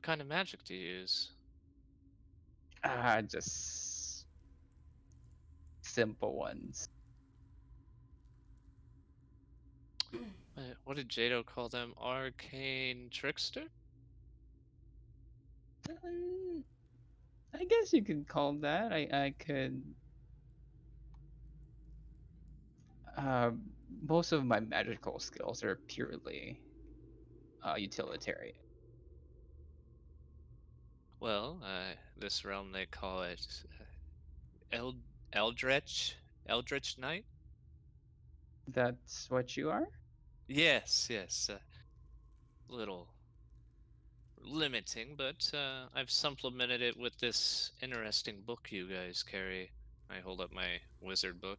kind of magic do you use? just simple ones. What did Jado call them? Arcane trickster? I guess you could call that. I could. Most of my magical skills are purely utilitarian. Well, this realm they call it Eldritch Knight. That's what you are? Yes, yes. Little limiting, but I've supplemented it with this interesting book you guys carry. I hold up my wizard book.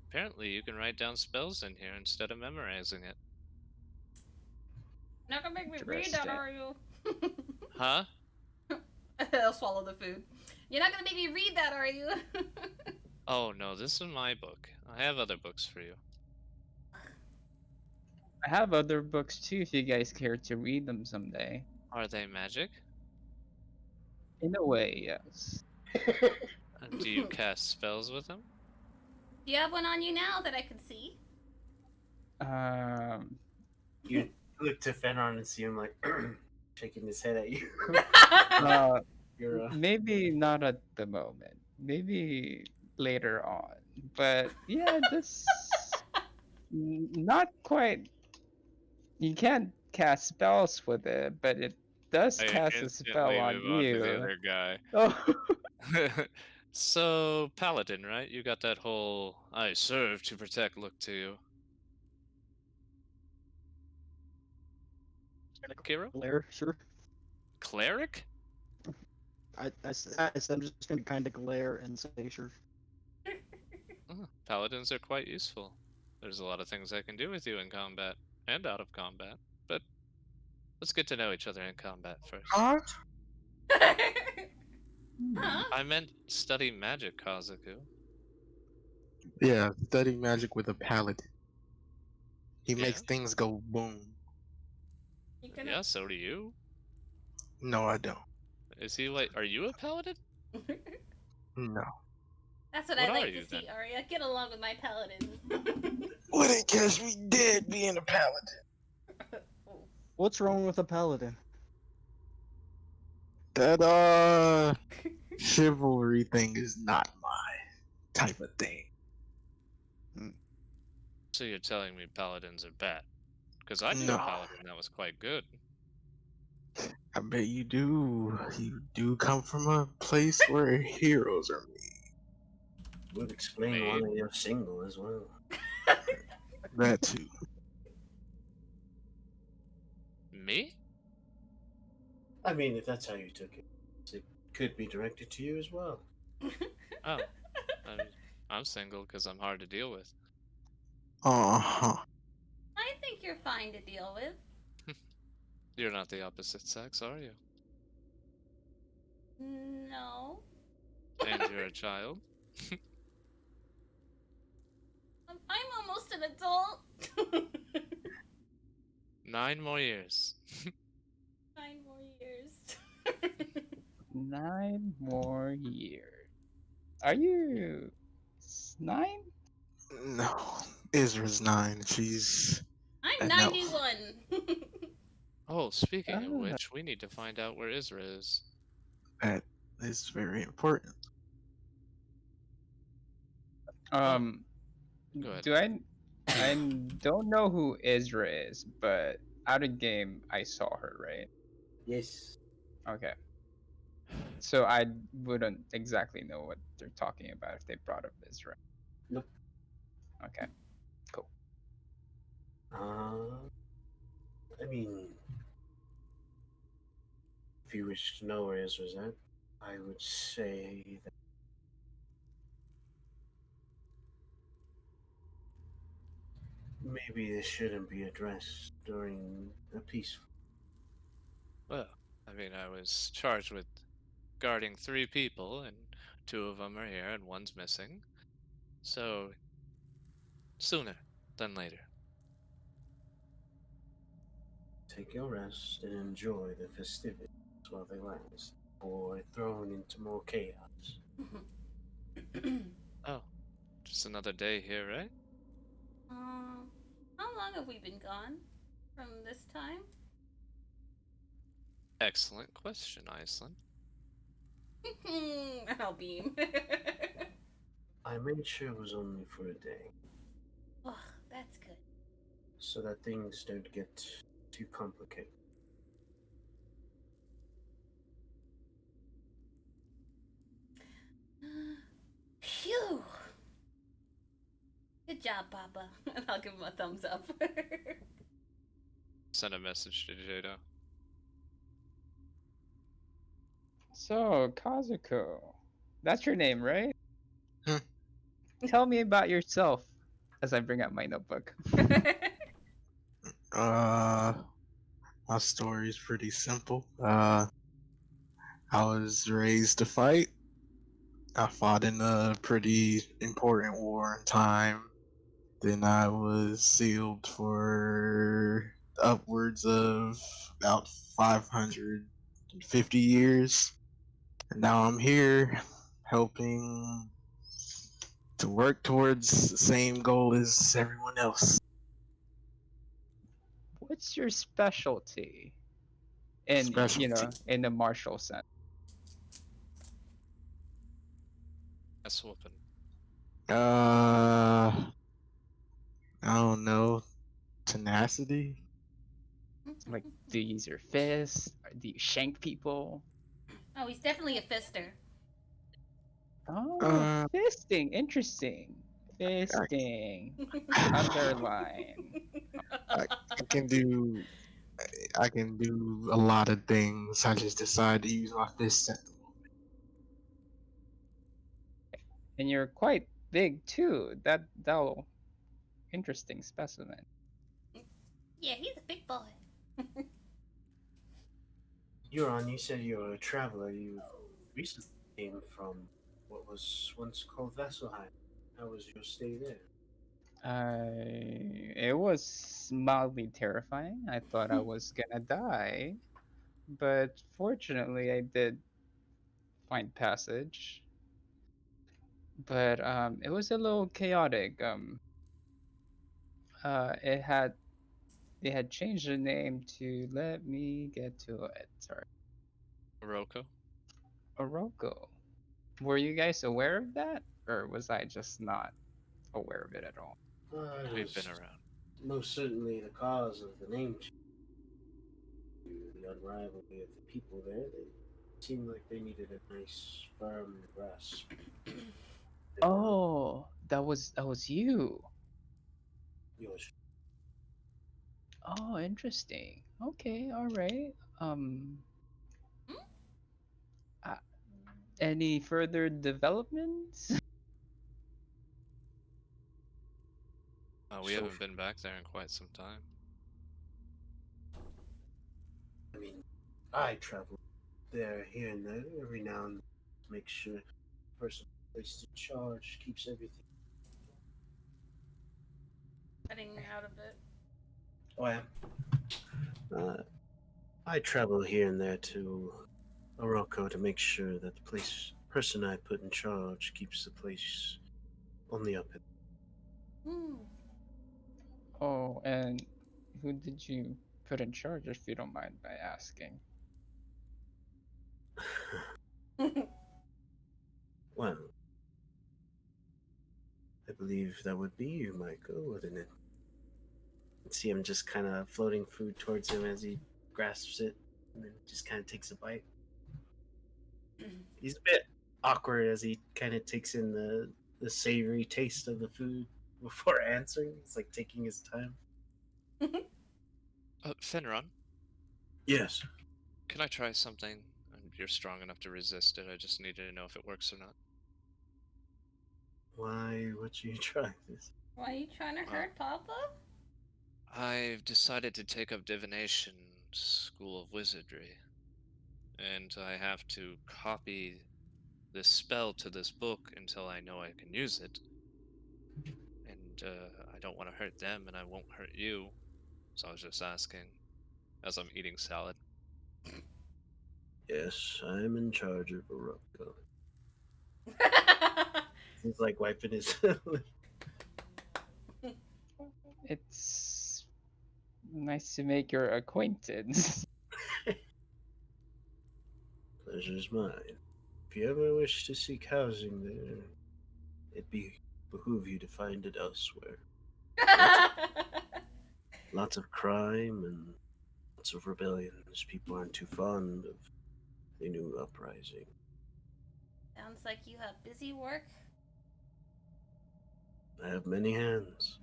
Apparently, you can write down spells in here instead of memorizing it. Not gonna make me read that, Interesting. are you? Huh? I'll swallow the food. You're not gonna make me read that, are you? Oh no, this is my book. I have other books for you. I have other books too if you guys care to read them someday. Are they magic? In a way, yes. Do you cast spells with them? Do you have one on you now that I can see? You look to Fenron and see him like shaking his head at you. You're Maybe not at the moment. Maybe later on. But yeah, this not quite. You can't cast spells with it, but it does I cast a spell instantly on move on to the you. other guy. Oh, So, Paladin, right? You got that whole I serve to protect look to you. Kiro? Blair, sure. Cleric? I said I'm just gonna kind of glare and say sure. Paladins are quite useful. There's a lot of things I can do with you in combat and out of combat, but let's get to know each other in combat first. Huh? Huh? I meant study magic, Kazuku. Yeah, study magic with a paladin. He Yeah? makes things go boom. You can. Yeah, so do you. No, I don't. Is he like, are you a paladin? No. That's what What I are like you to see, then? Arya. Get along with my paladin. Wouldn't catch me dead being a paladin. What's wrong with a paladin? That chivalry thing is not my type of thing. So you're telling me paladins are bad? Because I knew a No. paladin that was quite good. I bet you do. You do come from a place where heroes are made. Would explain why you're single as well. That too. Me? I mean, if that's how you took it could be directed to you as well. Oh, I'm single because I'm hard to deal with. Uh-huh. I think you're fine to deal with. You're not the opposite sex, are you? No. And you're a child? I'm almost an adult. 9 more years. 9 more years. 9 more years. Are you 9? No. Isra's 9. She's I'm an elf. 91. Oh, speaking of Ah. which, we need to find out where Isra is. That is very important. Go ahead. I don't know who Isra is, but out of game I saw her, right? Yes. Okay. So I wouldn't exactly know what they're talking about if they brought up Isra. Nope. Okay. Cool. I mean, if you wish to know where Ezra's at, I would say that maybe this shouldn't be addressed during a peaceful. Well, I mean, I was charged with guarding 3 people, and 2 of them are here, and 1's missing. So, sooner than later. Take your rest and enjoy the festivities while they last, before thrown into more chaos. Oh, just another day here, right? How long have we been gone from this time? Excellent question, Aislyn. I'll beam. I made sure it was only for a day, Oh, that's good. so that things don't get too complicated. Phew. Good job, Papa. And I'll give him a thumbs up. Send a message to Jado. So, Kazuko. That's your name, right? Hmm. Tell me about yourself as I bring out my notebook. My story is pretty simple. I was raised to fight. I fought in a pretty important war in time. Then I was sealed for upwards of about 550 years. And now I'm here helping to work towards the same goal as everyone else. What's your specialty? In Specialty. in the martial sense. Ass whooping. I don't know. Tenacity? Like, do you use your fists? Do you shank people? Oh, he's definitely a fister. Oh, Uh, fisting. Interesting. Fisting. Underline. I can do I can do a lot of things. I just decide to use my fists at the moment. And you're quite big too. That interesting specimen. Yeah, he's a big boy. Euron, you said you're a traveler. You recently came from what was once called Vasselheim. How was your stay there? It was mildly terrifying. I thought I was gonna die, but fortunately I did find passage. But it was a little chaotic. It had they had changed the name to, let me get to it. Sorry, Roko? Oroko. Were you guys aware of that, or was I just not aware of it at all? It We've been was around. most certainly the cause of the name change. The unrivalry of the people there. They seemed like they needed a nice, firm grasp. Oh, that was you. Yours. Oh, interesting. Okay, all right. Um, uh, any further developments? We So, haven't been back there in quite some time. I mean, I travel there here and there every now and then to make sure the person placed in charge keeps everything. Getting out of it. Oh, I am. I travel here and there to Morocco to make sure that the person I put in charge keeps the place on the up. Hmm. Oh, and who did you put in charge, if you don't mind by asking? Well, I believe that would be you, Michael, wouldn't it? See him just kind of floating food towards him as he grasps it, and then just kind of takes a bite. He's a bit awkward as he kind of takes in the savory taste of the food before answering. He's like taking his time. Finron, Yes. can I try something? You're strong enough to resist it. I just need to know if it works or not. Why would you try this? Why are you trying to hurt Papa? I've decided to take up divination, School of Wizardry, and I have to copy this spell to this book until I know I can use it. And I don't want to hurt them, and I won't hurt you. So I was just asking, as I'm eating salad. Yes, I'm in charge of Morocco. He's like wiping his. It's nice to make your acquaintance. Pleasure's mine. If you ever wish to seek housing there, it behoove you to find it elsewhere. Lots of crime and lots of rebellions. People aren't too fond of the new uprising. Sounds like you have busy work. I have many hands.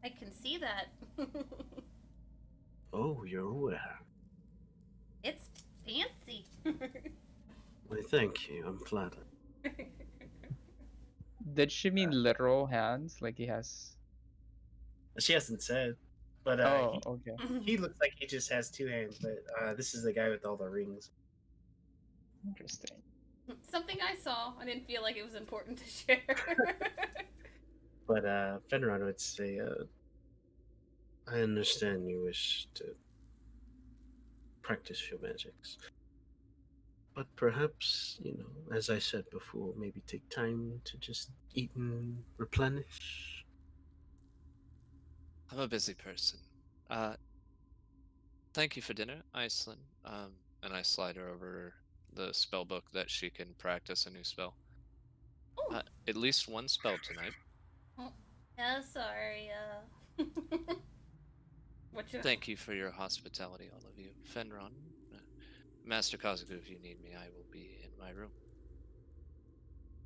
I can see that. Oh, you're aware. It's fancy. Why, thank you. I'm flattered. Did she mean literal hands? Like he has. She hasn't said, but Oh, okay. he looks like he just has two hands. But this is the guy with all the rings. Interesting. Something I saw. I didn't feel like it was important to share. But Fenron would say, I understand you wish to practice your magics. But perhaps, as I said before, maybe take time to just eat and replenish. I'm a busy person. Thank you for dinner, Aislyn. And I slide her over the spell book that she can practice a new spell. Ooh. At least one spell tonight. Oh, yeah, sorry. What you? Thank you for your hospitality, all of you. Fenron, Master Kazuku, if you need me, I will be in my room.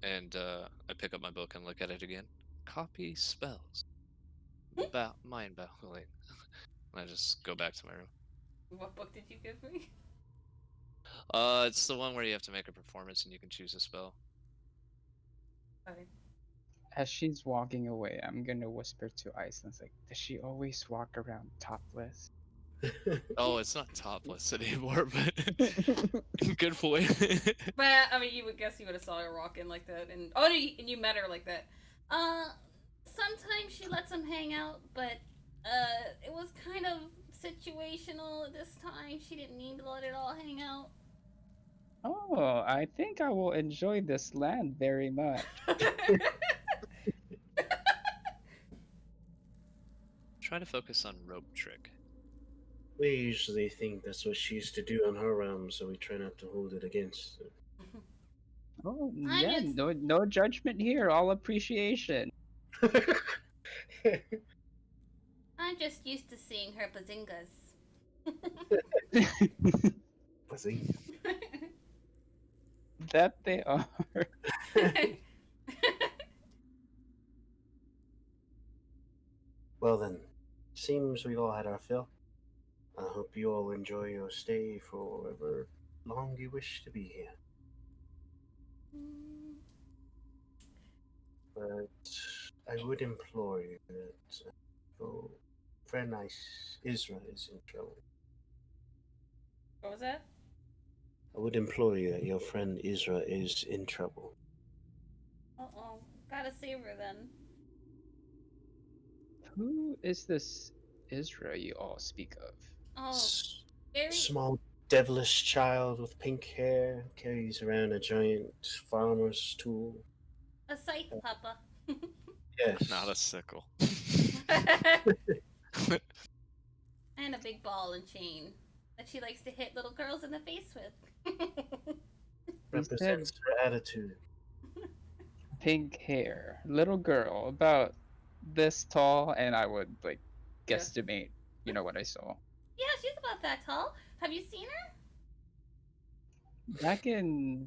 And I pick up my book and look at it again. Copy spells. Mind baffling. And I just go back to my room. What book did you give me? It's the one where you have to make a performance and you can choose a spell. Okay. As she's walking away, I'm gonna whisper to Aislyn, like, does she always walk around topless? Oh, it's not topless anymore, but good point. But I mean, you would guess you would have saw her walk in like that, and oh, and you met her like that. Sometimes she lets him hang out, but it was kind of situational this time. She didn't need to let it all hang out. Oh, I think I will enjoy this land very much. Try to focus on rope trick. We usually think that's what she used to do on her realm, so we try not to hold it against Oh, I'm yeah, just- no judgment here, all appreciation. her. I'm just used to seeing her bazingas. Bazinga. That they are. Well then, seems we've all had our fill. I hope you all enjoy your stay for however long you wish to be here. But I would implore you that your friend Isra is in trouble. What was that? I would implore you that your friend Isra is in trouble. Uh-oh. Gotta save her then. Who is this Isra you all speak of? Oh, S- very... Small devilish child with pink hair carries around a giant farmer's tool. A scythe, Papa. Yes. Not a sickle. And a big ball and chain that she likes to hit little girls in the face with. Represents her attitude. Pink hair, little girl, about this tall, and I would like Yeah. guesstimate, what I saw. Yeah, she's about that tall. Have you seen her? Back in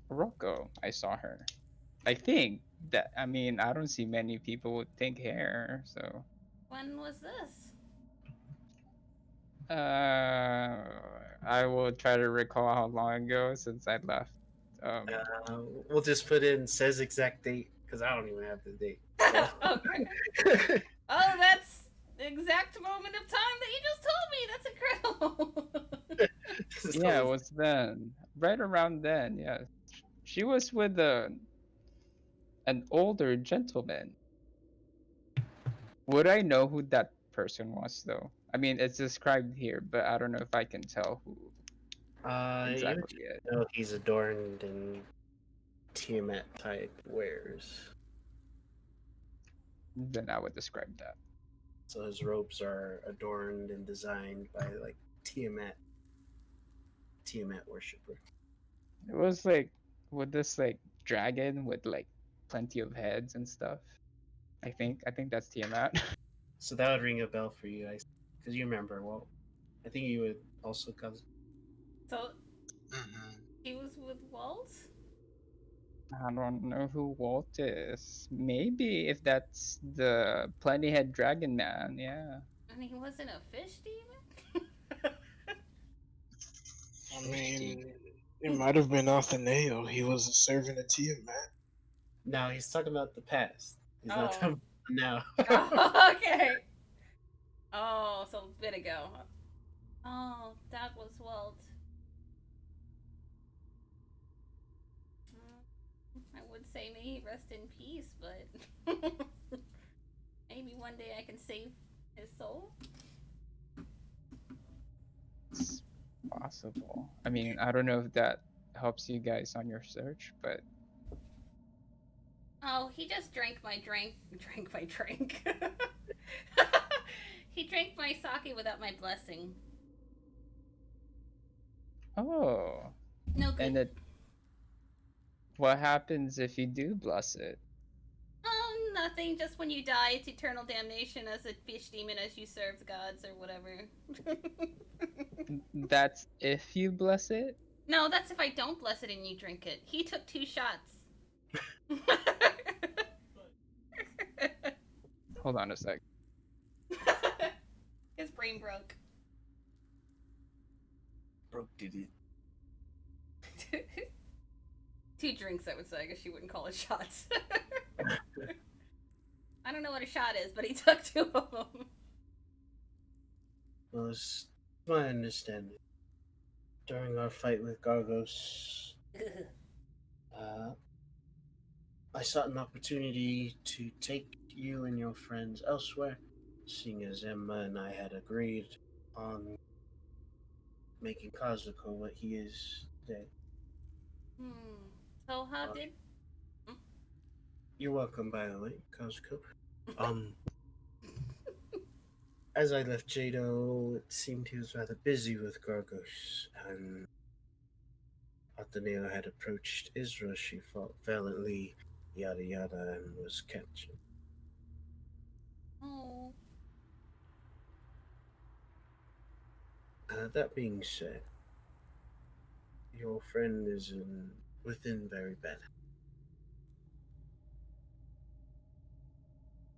Morocco, I saw her. I think that I don't see many people with pink hair, so When was this? I will try to recall how long ago since I left. We'll just put in says exact date because I don't even have the date. So. Okay. Oh, that's the exact moment of time that you just told me. That's incredible. Yeah, it was then, right around then. Yeah, she was with an older gentleman. Would I know who that person was though? I mean, it's described here, but I don't know if I can tell who You exactly it. know he's adorned in Tiamat type wares. Then I would describe that. So his robes are adorned and designed by like Tiamat worshiper. It was like with this like dragon with like plenty of heads and stuff. I think that's Tiamat. So that would ring a bell for you, because you remember. Well, I think you would also cousin. So Mhm. he was with Walt? I don't know who Walt is. Maybe if that's the plenty head dragon man, yeah. And he wasn't a fish demon? I mean, it might have been Atheneo. He was a servant of Tiamat. No, he's talking about the past. He's not Oh. talking about now. Oh, okay. Oh, so a bit ago. Oh, that was Walt. I would say may he rest in peace, but maybe one day I can save his soul. It's possible. I mean, I don't know if that helps you guys on your search, but Oh, he just drank my drink. Drank my drink. He drank my sake without my blessing. oh, No good. and what happens if you do bless it? Nothing. Just when you die, it's eternal damnation as a fish demon as you serve the gods or whatever. That's if you bless it? No, that's if I don't bless it and you drink it. He took 2 shots. Hold on a sec. His brain broke. Broke did it. 2 drinks, I would say. I guess you wouldn't call it shots. don't know what a shot is, but he took 2 of them. Well, it's my understanding. During our fight with Gargos, I sought an opportunity to take you and your friends elsewhere, seeing as Emma and I had agreed on making Kazuko what he is today. So how Uh, did? You're welcome, by the way, Kazuko. Um, as I left Jado, it seemed he was rather busy with Gargos, and Ateneo had approached Isra. She fought valiantly, yada yada, and was captured. Oh, That being said, your friend is within very bad.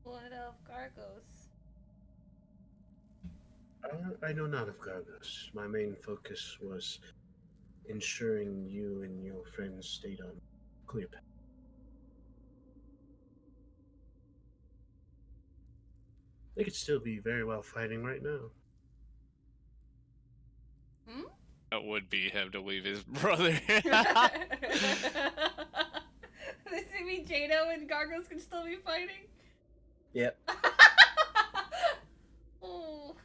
what of Gargos? I know not of Gargos. My main focus was ensuring you and your friends stayed on clear path. They could still be very well fighting right now. That would be him to leave his brother. Does it mean Jado and Gargos can still be fighting? Yep. Oh.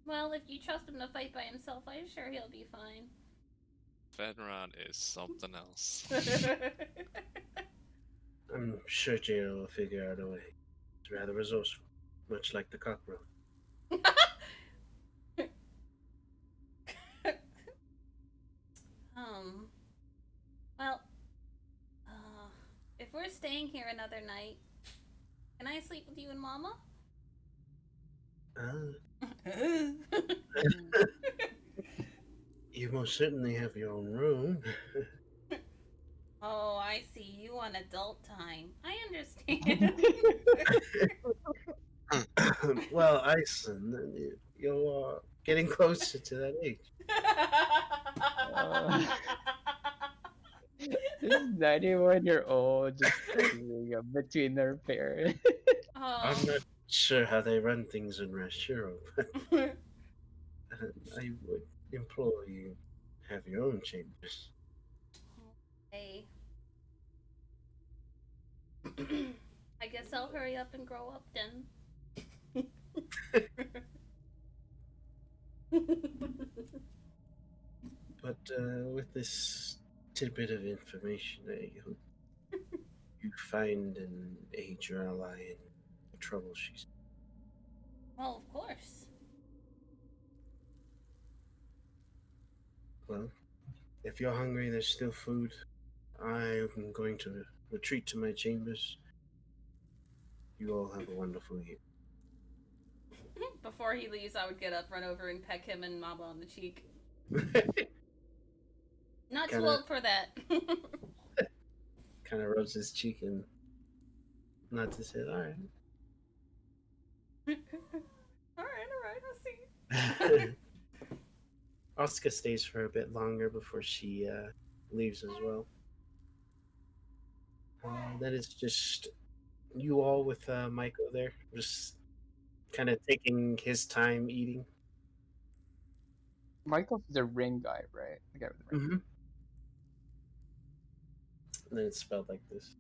Well, if you trust him to fight by himself, I'm sure he'll be fine. Fenron is something else. I'm sure Jado will figure out a way. It's rather resourceful, much like the cockroach. Well, if we're staying here another night, can I sleep with you and Mama? You most certainly have your own room. Oh, I see. You want adult time. I understand. Well, Aislyn, you're getting closer to that age. This 91-year-old just screwing up between their parents. I'm not sure how they run things in Rashiro, but I would implore you have your own chambers. Hey. I guess I'll hurry up and grow up then. But with this tidbit of information, I hope you find and aid your ally in the trouble she's in. Well, of course. Well, if you're hungry, there's still food. I'm going to retreat to my chambers. You all have a wonderful evening. Before he leaves, I would get up, run over, and peck him and Mama on the cheek. Not too old for that. Kind of rubs his cheek and nods his head. All right. All right, I'll see. Asuka stays for a bit longer before she leaves as well. That is just you all with Maiko there, just kind of taking his time eating. Michael's the ring guy, right? The guy with the ring. Mm-hmm. And then it's spelled like this.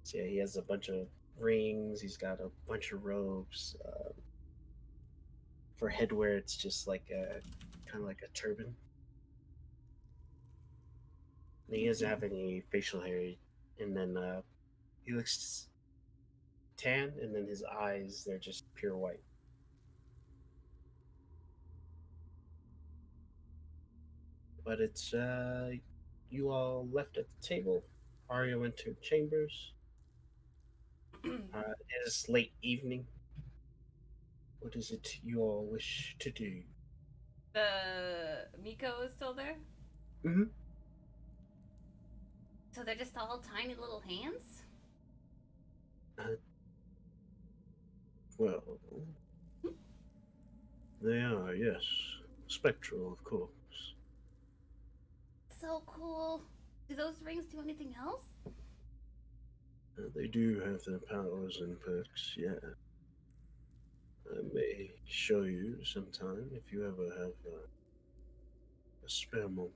So yeah, he has a bunch of rings. He's got a bunch of robes. For headwear, it's just like a kind of like a turban. And he doesn't have any facial hair, and then he looks tan, and then his eyes, they're just pure white. But it's you all left at the table. Arya went to chambers. It is late evening. What is it you all wish to do? The Miko is still there? Mm-hmm. So they're just all tiny little hands? Well, they are, yes. Spectral, of course. so cool. Do those rings do anything else? They do have their powers and perks, yeah. I may show you sometime if you ever have a spare moment.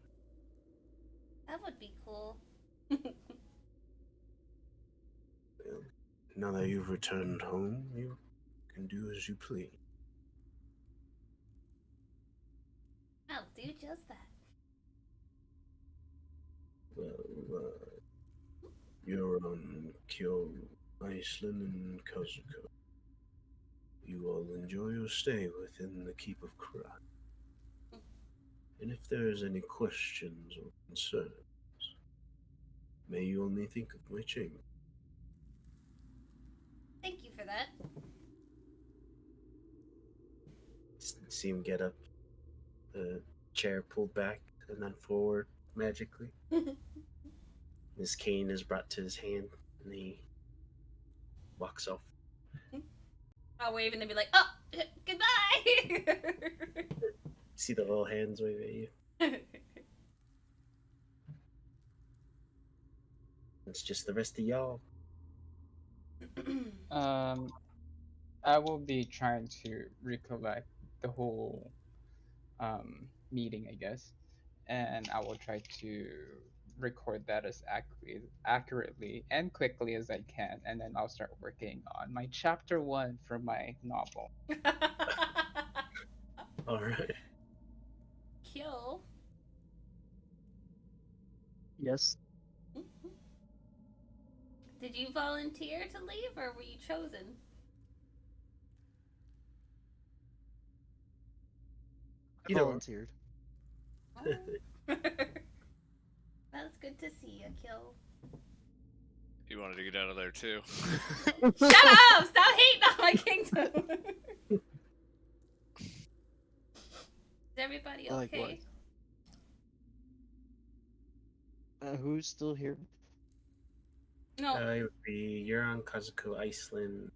That would be cool. Well, now that you've returned home, you can do as you please. I'll do just that. Well, you're on Kyo, Aislyn, and Kazuko. You all enjoy your stay within the Keep of Kurai. And if there is any questions or concerns, may you only think of my chamber. Thank you for that. See him get up, the chair pulled back and then forward magically. His cane is brought to his hand, and he walks off. I'll wave and then be like, oh, goodbye! See the little hands wave at you. It's just the rest of y'all. I will be trying to recollect the whole meeting, I guess, and I will try to record that as accurately and quickly as I can, and then I'll start working on my chapter 1 for my novel. All right. Kill. Yes. Did you volunteer to leave, or were you chosen? I volunteered. Oh. That's good to see you, Kill. You wanted to get out of there too. Shut up! Stop hating on my kingdom! Is everybody Like okay? what? Who's still here? No. It would be Euron, Kazuko, Aislyn,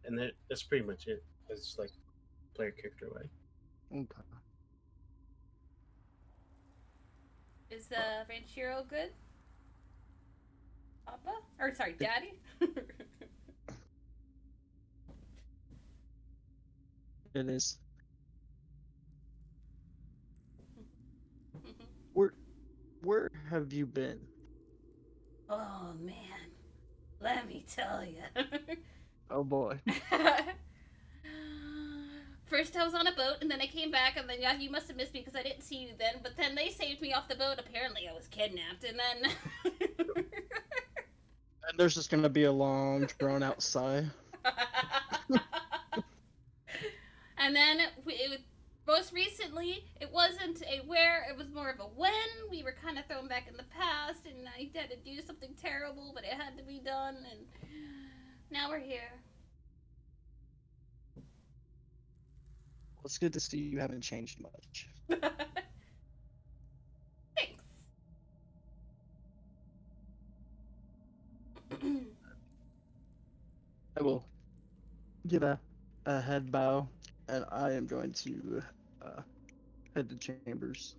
and that's pretty much it. It's like player character way. Okay. Is Ranchero good? Papa? Or sorry, Daddy? It is. Mhm. Where have you been? Oh man, let me tell you. Oh boy. First I was on a boat, and then I came back, and then yeah, you must have missed me because I didn't see you then. But then they saved me off the boat. Apparently, I was kidnapped, and then. And there's just gonna be a long, drawn out sigh. And then most recently, it wasn't a where, it was more of a when. We were kind of thrown back in the past, and I had to do something terrible, but it had to be done, and now we're here. Well, it's good to see you haven't changed much. Thanks. I will give a head bow, and I am going to head to chambers.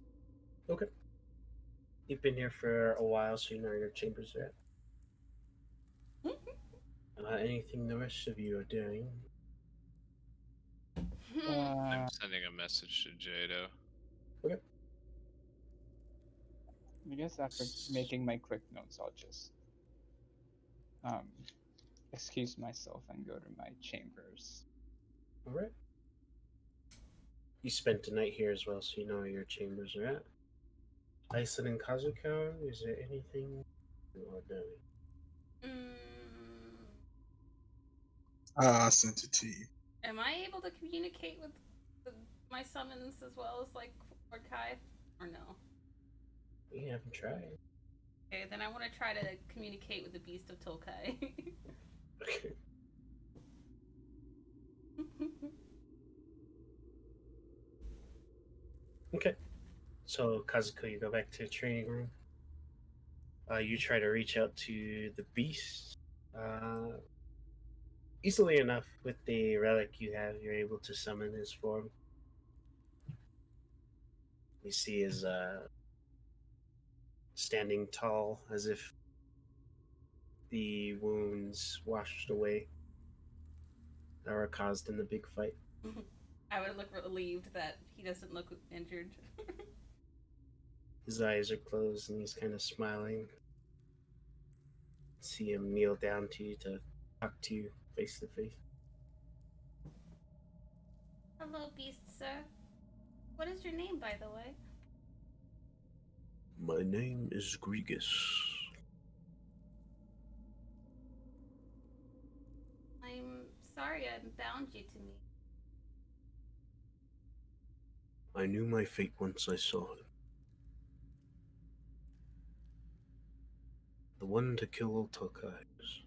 Okay. You've been here for a while, so you know your chambers are at. Anything the rest of you are doing? I'm sending a message to Jado. Okay. I guess after making my quick notes, I'll just excuse myself and go to my chambers. All right. You spent the night here as well, so you know where your chambers are at. Aislyn and Kazuko, is there anything you are doing? I sent it to you. Am I able to communicate with my summons as well as like Kai, or no? We haven't tried. Okay, then I want to try to communicate with the Beast of Tolkai. Okay. Okay. So Kazuko, you go back to the training room. You try to reach out to the beast. Easily enough, with the relic you have, you're able to summon his form. You see his standing tall as if the wounds washed away that were caused in the big fight. I would look relieved that he doesn't look injured. His eyes are closed and he's kind of smiling. See him kneel down to you to talk to you face to face. Hello, beast sir. What is your name, by the way? My name is Grigus. I'm sorry I bound you to me. I knew my fate once I saw him. The one to kill all Tokais.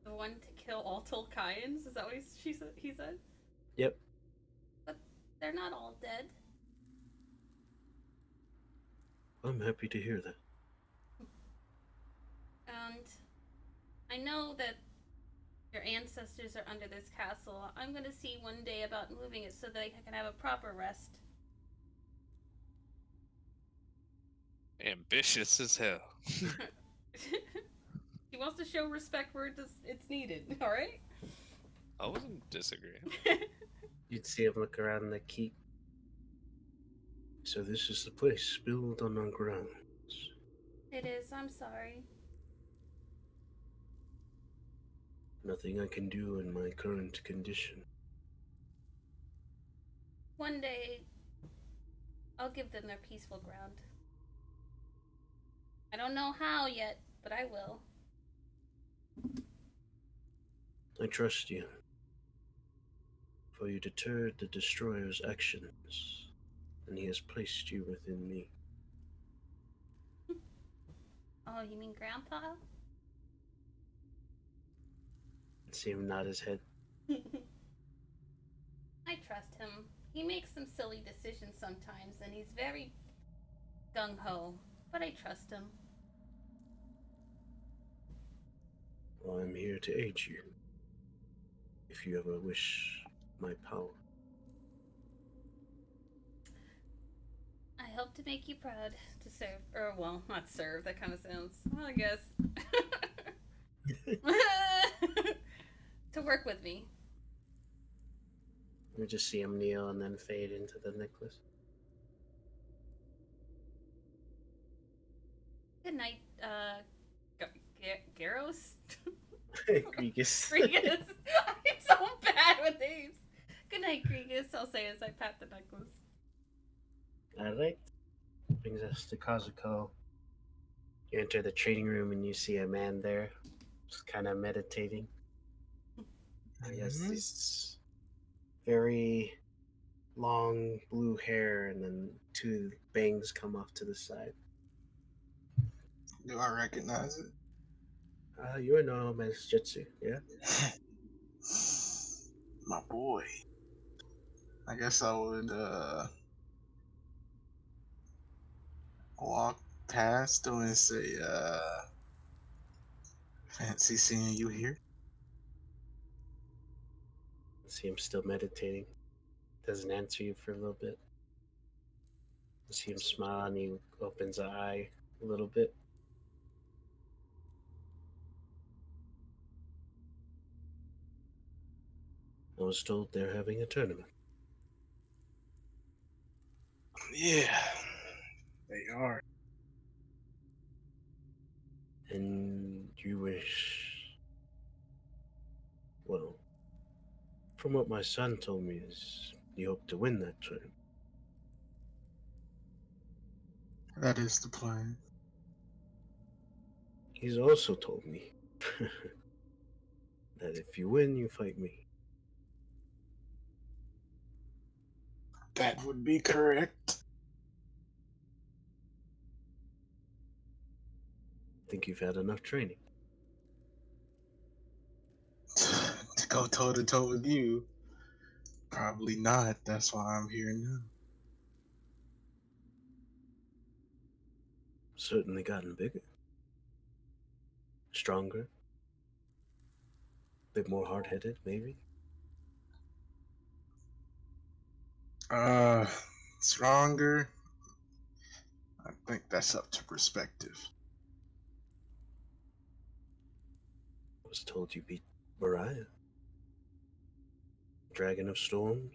The one to kill all Tolkians? Is that what he said? Yep. But they're not all dead. I'm happy to hear that. And I know that your ancestors are under this castle. I'm gonna see one day about moving it so that I can have a proper rest. Ambitious as hell. He wants to show respect where it's needed, alright? I wasn't disagreeing. You'd see him look around the keep. So this is the place built on our grounds. It is, I'm sorry. Nothing I can do in my current condition. One day, I'll give them their peaceful ground. I don't know how yet, but I will. I trust you. For you deterred the destroyer's actions, and he has placed you within me. Oh, you mean Grandpa? See him nod his head. I trust him. He makes some silly decisions sometimes, and he's very gung-ho, but I trust him. Well, I'm here to aid you. If you ever wish my power. I hope to make you proud to serve, or well, not serve, that kind of sounds, well, I guess. To work with me. You just see him kneel and then fade into the necklace. Good night, Garros? Grigus. Grigus. I'm so bad with names. Good night, Grigus. I'll say as I pat the necklace. Alright. Brings us to Kazuko. You enter the trading room and you see a man there, just kind of meditating. He has this very long blue hair and then two bangs come off to the side. Do I recognize it? You know him as Jitsu, yeah? My boy. I guess I would walk past him and say, fancy seeing you here. See him still meditating. Doesn't answer you for a little bit. You see him smile and he opens an eye a little bit. I was told they're having a tournament. Yeah, they are. And you wish... Well, from what my son told me is you hope to win that tournament. That is the plan. He's also told me that if you win, you fight me. That would be correct. Think you've had enough training? To go toe to toe with you. Probably not. That's why I'm here now. Certainly gotten bigger. Stronger. Bit more hard-headed, maybe? Stronger. think that's up to perspective. I was told you beat Mariah. Dragon of Storms.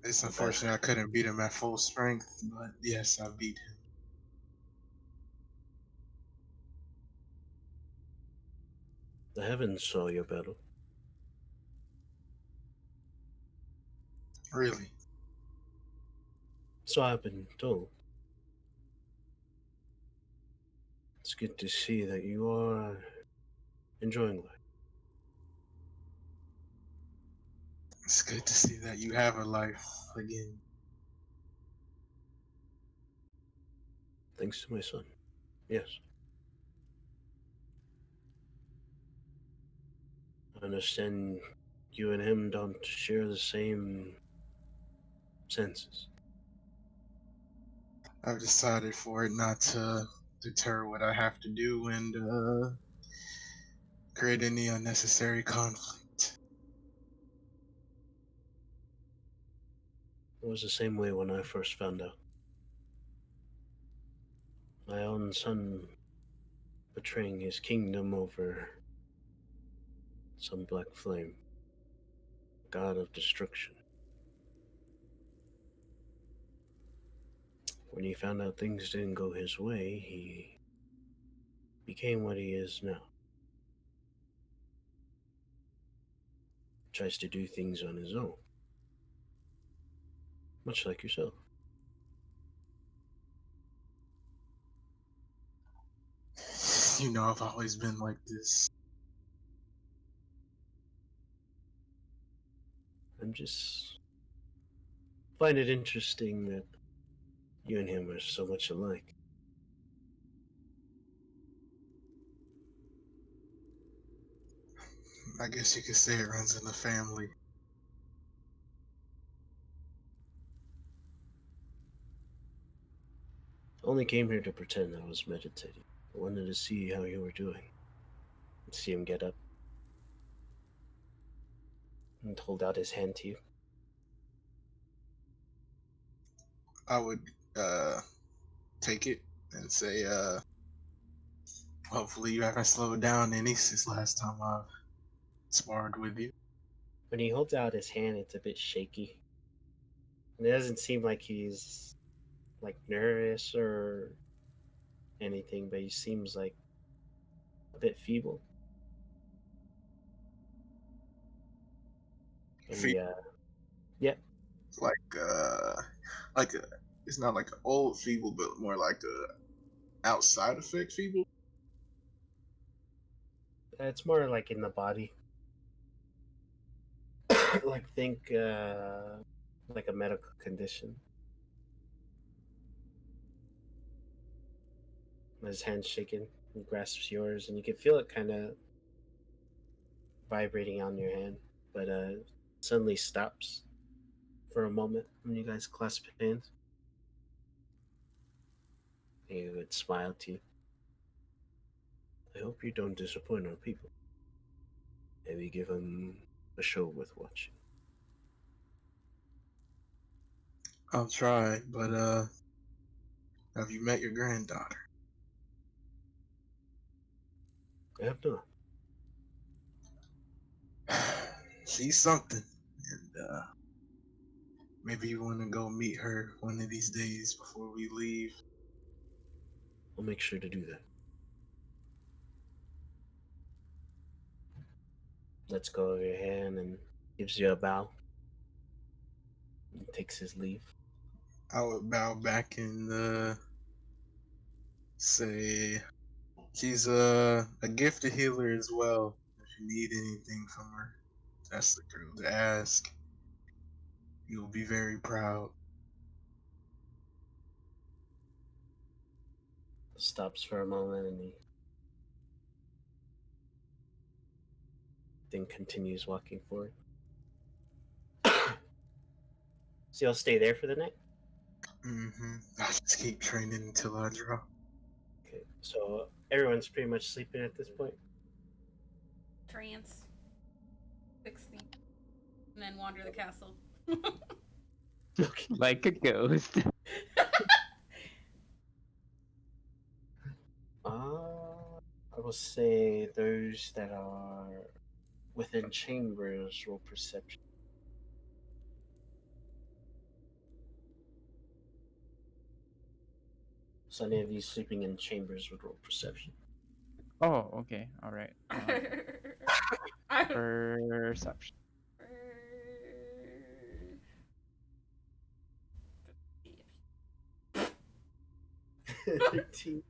It's unfortunate I couldn't beat him at full strength, but yes, I beat him. The heavens saw your battle. Really? So I've been told. It's good to see that you are enjoying life. It's good to see that you have a life again. Thanks to my son. Yes. I understand you and him don't share the same senses. I've decided for it not to deter what I have to do and create any unnecessary conflict. It was the same way when I first found out. My own son betraying his kingdom over some black flame, god of destruction. When he found out things didn't go his way, he became what he is now. Tries to do things on his own. Much like yourself. You know, I've always been like this. I'm just find it interesting that you and him are so much alike. I guess you could say it runs in the family. Only came here to pretend I was meditating. I wanted to see how you were doing. And see him get up and hold out his hand to you. I would take it and say, hopefully you haven't slowed down any since last time I've sparred with you. When he holds out his hand, it's a bit shaky. And it doesn't seem like he's like nervous or anything, but he seems like a bit feeble. And he, yeah, like a, it's not like an old feeble, but more like a outside effect feeble. it's more like in the body. Like think like a medical condition. His hand's shaking. He grasps yours, and you can feel it kind of vibrating on your hand, but suddenly stops for a moment when you guys clasp hands. He would smile to you. I hope you don't disappoint our people. Maybe give them a show worth watching. I'll try, but have you met your granddaughter? I have not. She's something, and maybe you want to go meet her one of these days before we leave. I'll make sure to do that. Lets go of your hand and gives you a bow. He takes his leave. I would bow back and say she's a gifted healer as well. If you need anything from her, that's the girl to ask. You'll be very proud. Stops for a moment and he then continues walking forward. So you'll stay there for the night? I just keep training until I drop. Okay, so everyone's pretty much sleeping at this point? Trance. Quick sleep. And then wander the castle. Okay. Like a ghost. I will say those that are within chambers roll perception. So any of you sleeping in chambers would roll perception. Oh, okay. All right. I- Perception. 13.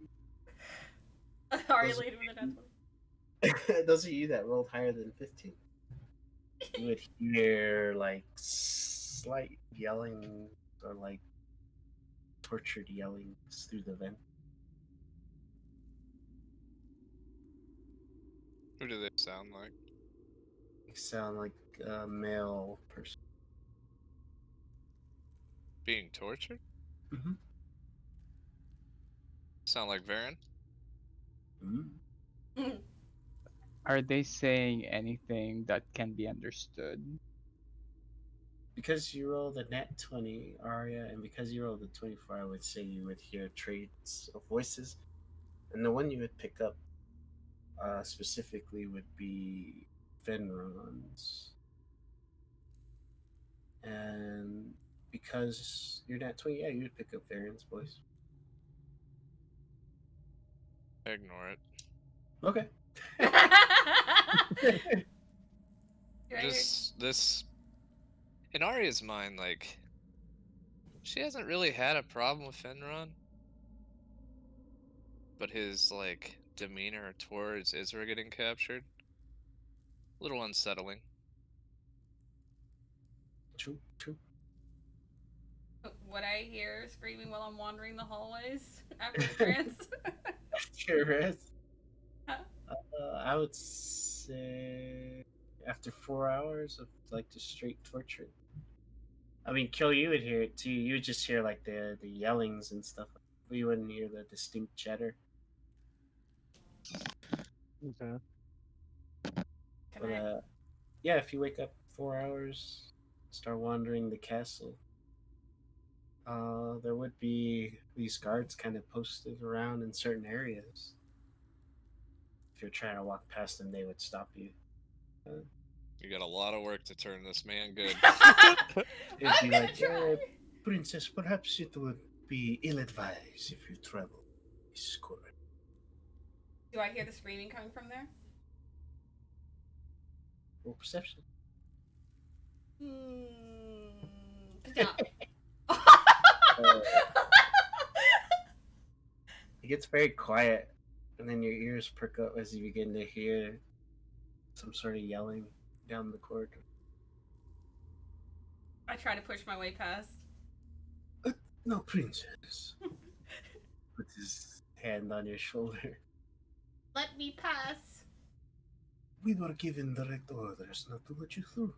Are you Those- late with an nat Those of you that rolled higher than 15, you would hear like slight yelling or like tortured yellings through the vent. Who do they sound like? They sound like a male person. Being tortured? Mm-hmm. Sound like Varen? Mm-hmm. Are they saying anything that can be understood? Because you rolled a nat 20, Arya, and because you rolled a 24, I would say you would hear traits of voices. And the one you would pick up specifically would be Fenron's. And because you're nat 20, yeah, you would pick up Varen's voice. Ignore it. Okay. Just this. In Arya's mind, like, she hasn't really had a problem with Fenron. But his, like, demeanor towards Isra getting captured, a little unsettling. True, true. Would I hear screaming while I'm wandering the hallways after the trance? Sure is. Huh? I would say after 4 hours of like just straight torture. I mean, Kill, you would hear it too. You would just hear like the yellings and stuff. But you wouldn't hear the distinct chatter. Okay. Can But I? yeah, if you wake up 4 hours, start wandering the castle, there would be these guards kind of posted around in certain areas. If you're trying to walk past them, they would stop you. You got a lot of work to turn this man good. It'd I'm be gonna like, try. Princess, perhaps it would be ill-advised if you travel this Kurai. Do I hear the screaming coming from there? Roll perception. Good job. It gets very quiet, and then your ears perk up as you begin to hear some sort of yelling down the corridor. I try to push my way past. No, Princess. Put his hand on your shoulder. Let me pass. We were given direct orders not to let you through.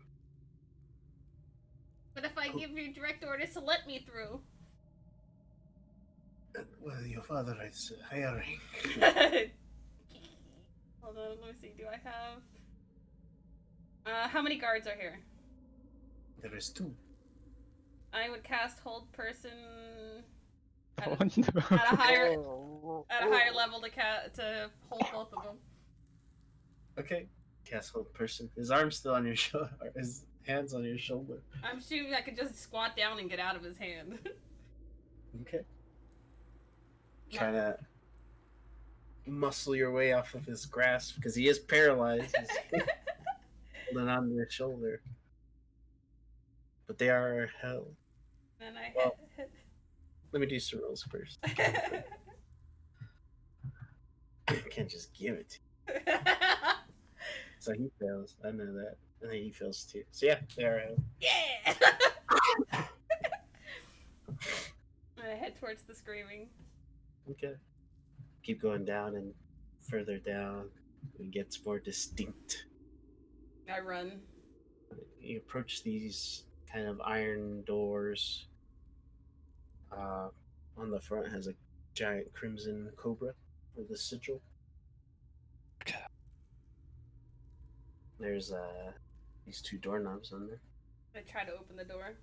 But if I give you direct orders to let me through. Well, your father is hiring. Hold on, let me see. Do I have? How many guards are here? There is two. I would cast Hold Person at Oh a, no. at a higher level to hold both of them. Okay. Cast hold person. His arm's still on your shoulder. His hand's on your shoulder. I'm assuming I could just squat down and get out of his hand. Okay. Try to muscle your way off of his grasp because he is paralyzed. He's holding on to your shoulder. But they are held. And I Well, hit. Let me do some rolls first. Can't just give it to you. So he fails. I know that. And then he fails too. So yeah, they are held. Yeah! And I head towards the screaming. Okay. Keep going down and further down. It gets more distinct. I run. You approach these kind of iron doors. On the front has a giant crimson cobra with a sigil. There's these two doorknobs on there. I try to open the door.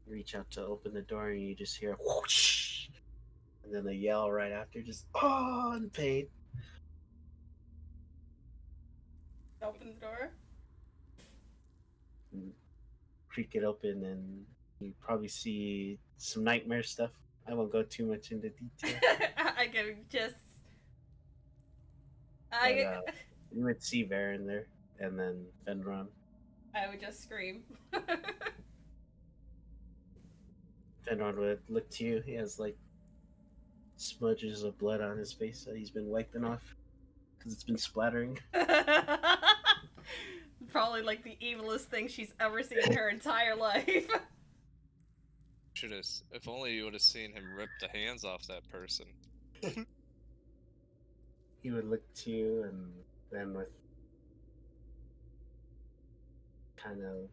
You reach out to open the door and you just hear whoosh, and then a yell right after, just oh, in pain. Open the door. You creak it open and you probably see some nightmare stuff. I won't go too much into detail. I can just. But, you would see Varen there, and then Fenron. I would just scream. Fenron would look to you. He has like smudges of blood on his face that he's been wiping off because it's been splattering. Probably like the evilest thing she's ever seen in her entire life. Should have. If only you would have seen him rip the hands off that person. He would look to you, and then with kind of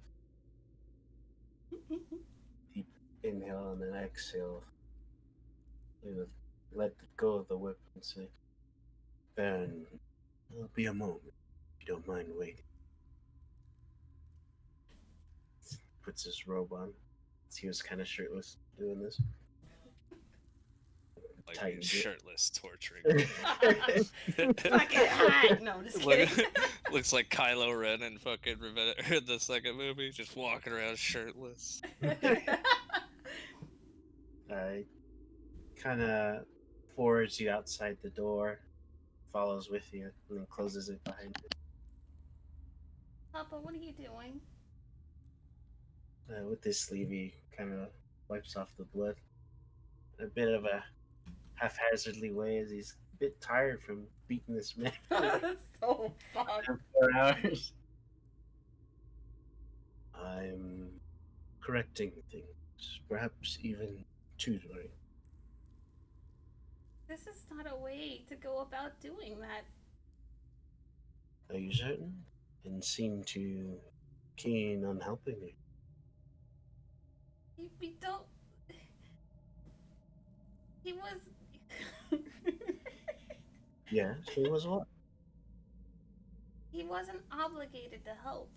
deep inhale and then exhale, he would let go of the whip and say, "Baron, it'll be a moment if you don't mind waiting." Puts his robe on. He was kind of shirtless doing this. Like Tightens it. shirtless torturing. Fucking hot. No, I'm just kidding. Looks like Kylo Ren in fucking the second movie, just walking around shirtless. Kind of forwards you outside the door, follows with you, and then closes it behind you. Papa, what are you doing? With this sleeve, he kind of wipes off the blood in a bit of a haphazardly way, as he's a bit tired from beating this man So fucked. for 4 hours. I'm correcting things, perhaps even tutoring. This is not a way to go about doing that. Are you certain? And seem too keen on helping me. We don't. He was. Yes, he was what? He wasn't obligated to help.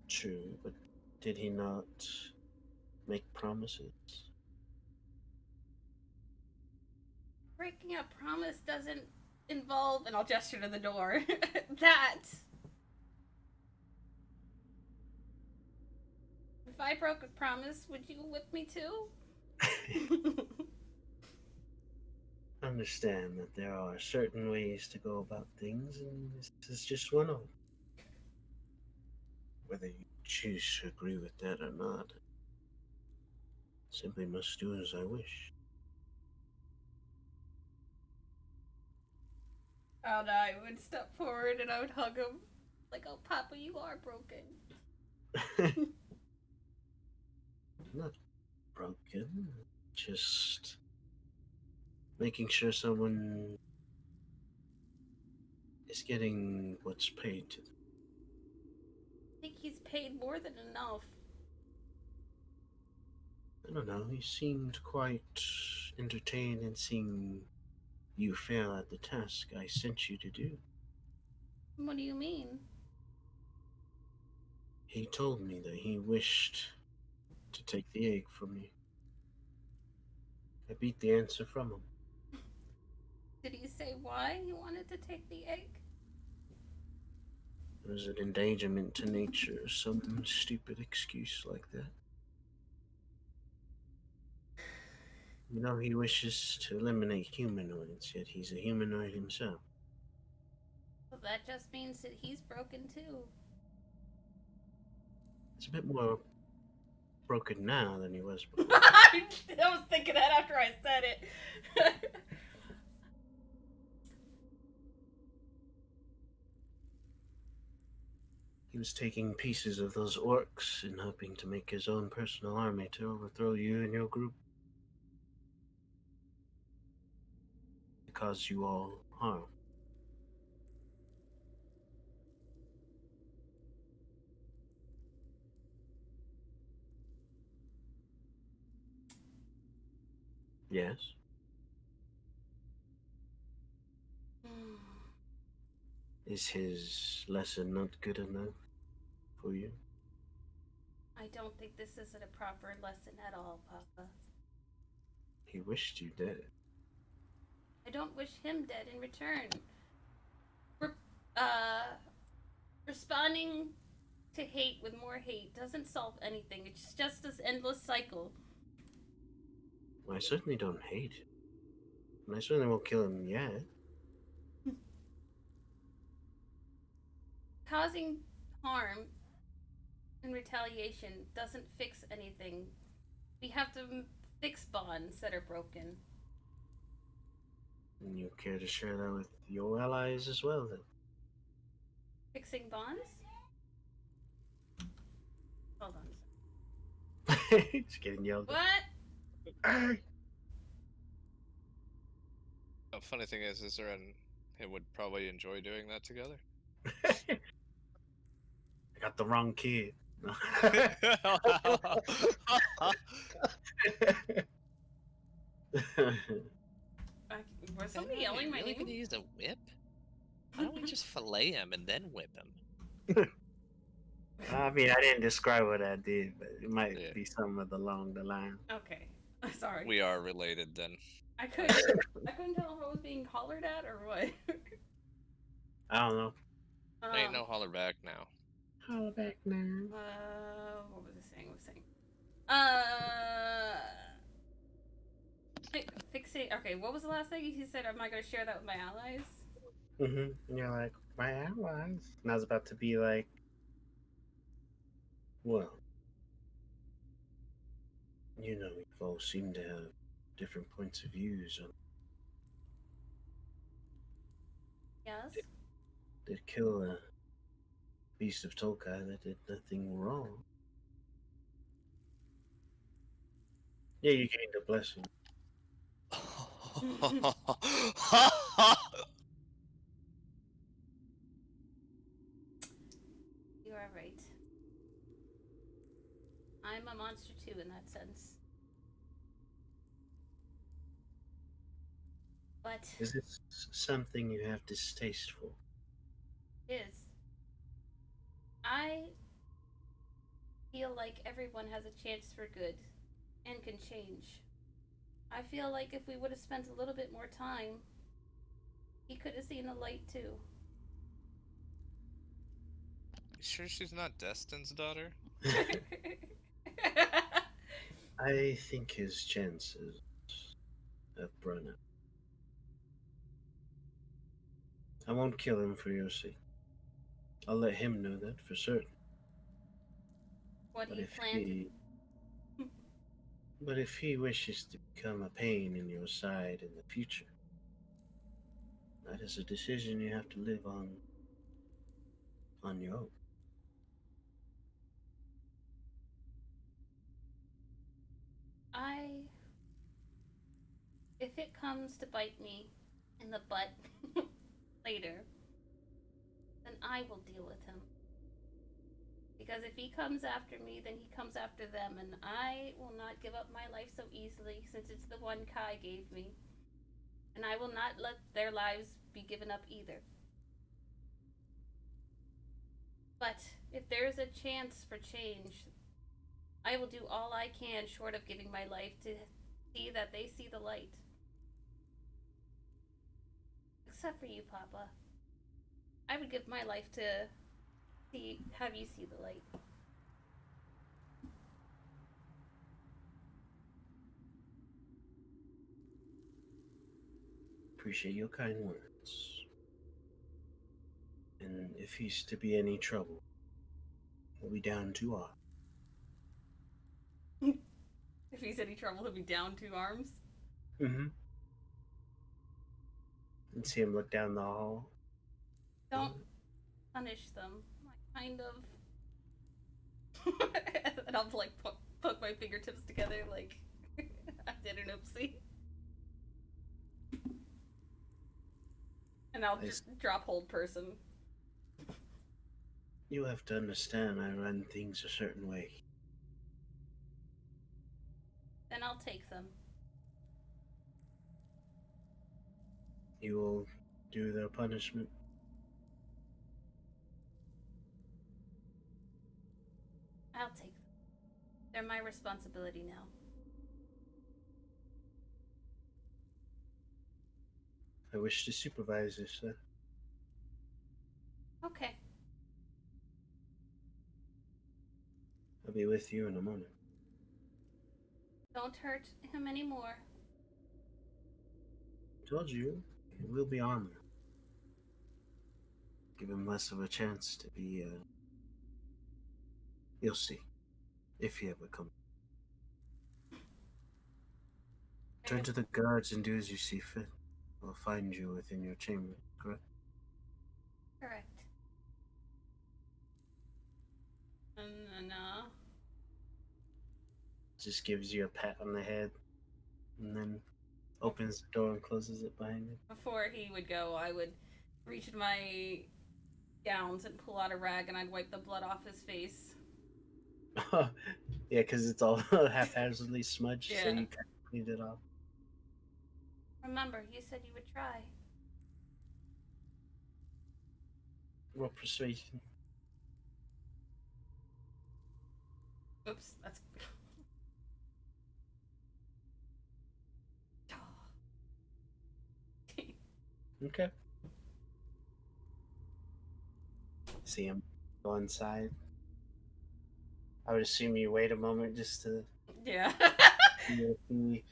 True, but did he not make promises? Breaking a promise doesn't involve, and I'll gesture to the door, that. If I broke a promise, would you whip me too? Understand that there are certain ways to go about things, and this is just one of them. Whether you choose to agree with that or not, simply must do as I wish. And I would step forward and I would hug him. Like, oh, Papa, you are broken. Not broken, just making sure someone is getting what's paid to them. I think he's paid more than enough. I don't know, he seemed quite entertained in seeing you fail at the task I sent you to do. What do you mean? He told me that he wished to take the egg from me. I beat the answer from him. Did he say why he wanted to take the egg? It was an endangerment to nature, some stupid excuse like that. You know, he wishes to eliminate humanoids, yet he's a humanoid himself. Well, that just means that he's broken too. He's a bit more broken now than he was before. I was thinking that after I said it. He was taking pieces of those orcs and hoping to make his own personal army to overthrow you and your group. To cause you all harm. Yes? Is his lesson not good enough for you? I don't think this is a proper lesson at all, Papa. He wished you dead. I don't wish him dead in return. Uh, responding to hate with more hate doesn't solve anything. It's just this endless cycle. I certainly don't hate him. And I certainly won't kill him yet. Causing harm in retaliation doesn't fix anything. We have to fix bonds that are broken. And you care to share that with your allies as well, then? Fixing bonds? Hold on. It's getting yelled What? at. The funny thing is Isra and him would probably enjoy doing that together. I got the wrong kid. Was somebody yelling my really name? gonna use a whip? Why don't we just fillet him and then whip him? I mean, I didn't describe what I did, but it might Yeah. be some of along the line. Okay. Sorry. We are related then. I couldn't tell if I was being hollered at or what. I don't know. Ain't no holler back now. Holla back now. What was I saying? Fixing. Okay, what was the last thing he said? Am I going to share that with my allies? And you're like, my allies. And I was about to be like, well, you know, we've all seemed to have different points of views on Yes. did kill a beast of Tolkai that did nothing wrong. Yeah, you gained a blessing. You are right. I'm a monster too in that sense. But Is this something you have distaste for? is. I feel like everyone has a chance for good and can change. I feel like if we would have spent a little bit more time, he could have seen the light too. You sure she's not Destin's daughter? I think his chances have run out. I won't kill him for your sake. I'll let him know that for certain. What But he if planned. but if he wishes to become a pain in your side in the future, that is a decision you have to live on your own. If it comes to bite me in the butt later, then I will deal with him. Because if he comes after me, then he comes after them, and I will not give up my life so easily since it's the one Kai gave me. And I will not let their lives be given up either. But if there is a chance for change, I will do all I can short of giving my life to see that they see the light. Except for you, Papa. I would give my life to have you see the light. Appreciate your kind words. And if he's to be any trouble, we'll be down 2 arms. If he's any trouble, he'll be down 2 arms. Mm-hmm. And see him look down the hall. Don't punish them. I kind of. And I'll like poke my fingertips together like I did an oopsie. And I'll just drop hold person. You have to understand I run things a certain way. Then I'll take them. You will do their punishment. I'll take them. They're my responsibility now. I wish to supervise this, then. Okay. I'll be with you in a moment. Don't hurt him anymore. Told you, it will be armor. Give him less of a chance to be, You'll see. If he ever comes. Turn to the guards and do as you see fit. I'll find you within your chamber, correct? Correct. No. Just gives you a pat on the head, and then opens the door and closes it behind him. Before he would go, I would reach in my gowns and pull out a rag, and I'd wipe the blood off his face. Yeah, because it's all haphazardly smudged, so Yeah. you kind of cleaned it off. Remember, you said you would try. Roll persuasion. Oops, that's. Okay. See him go inside. I would assume you wait a moment just to Yeah. see if he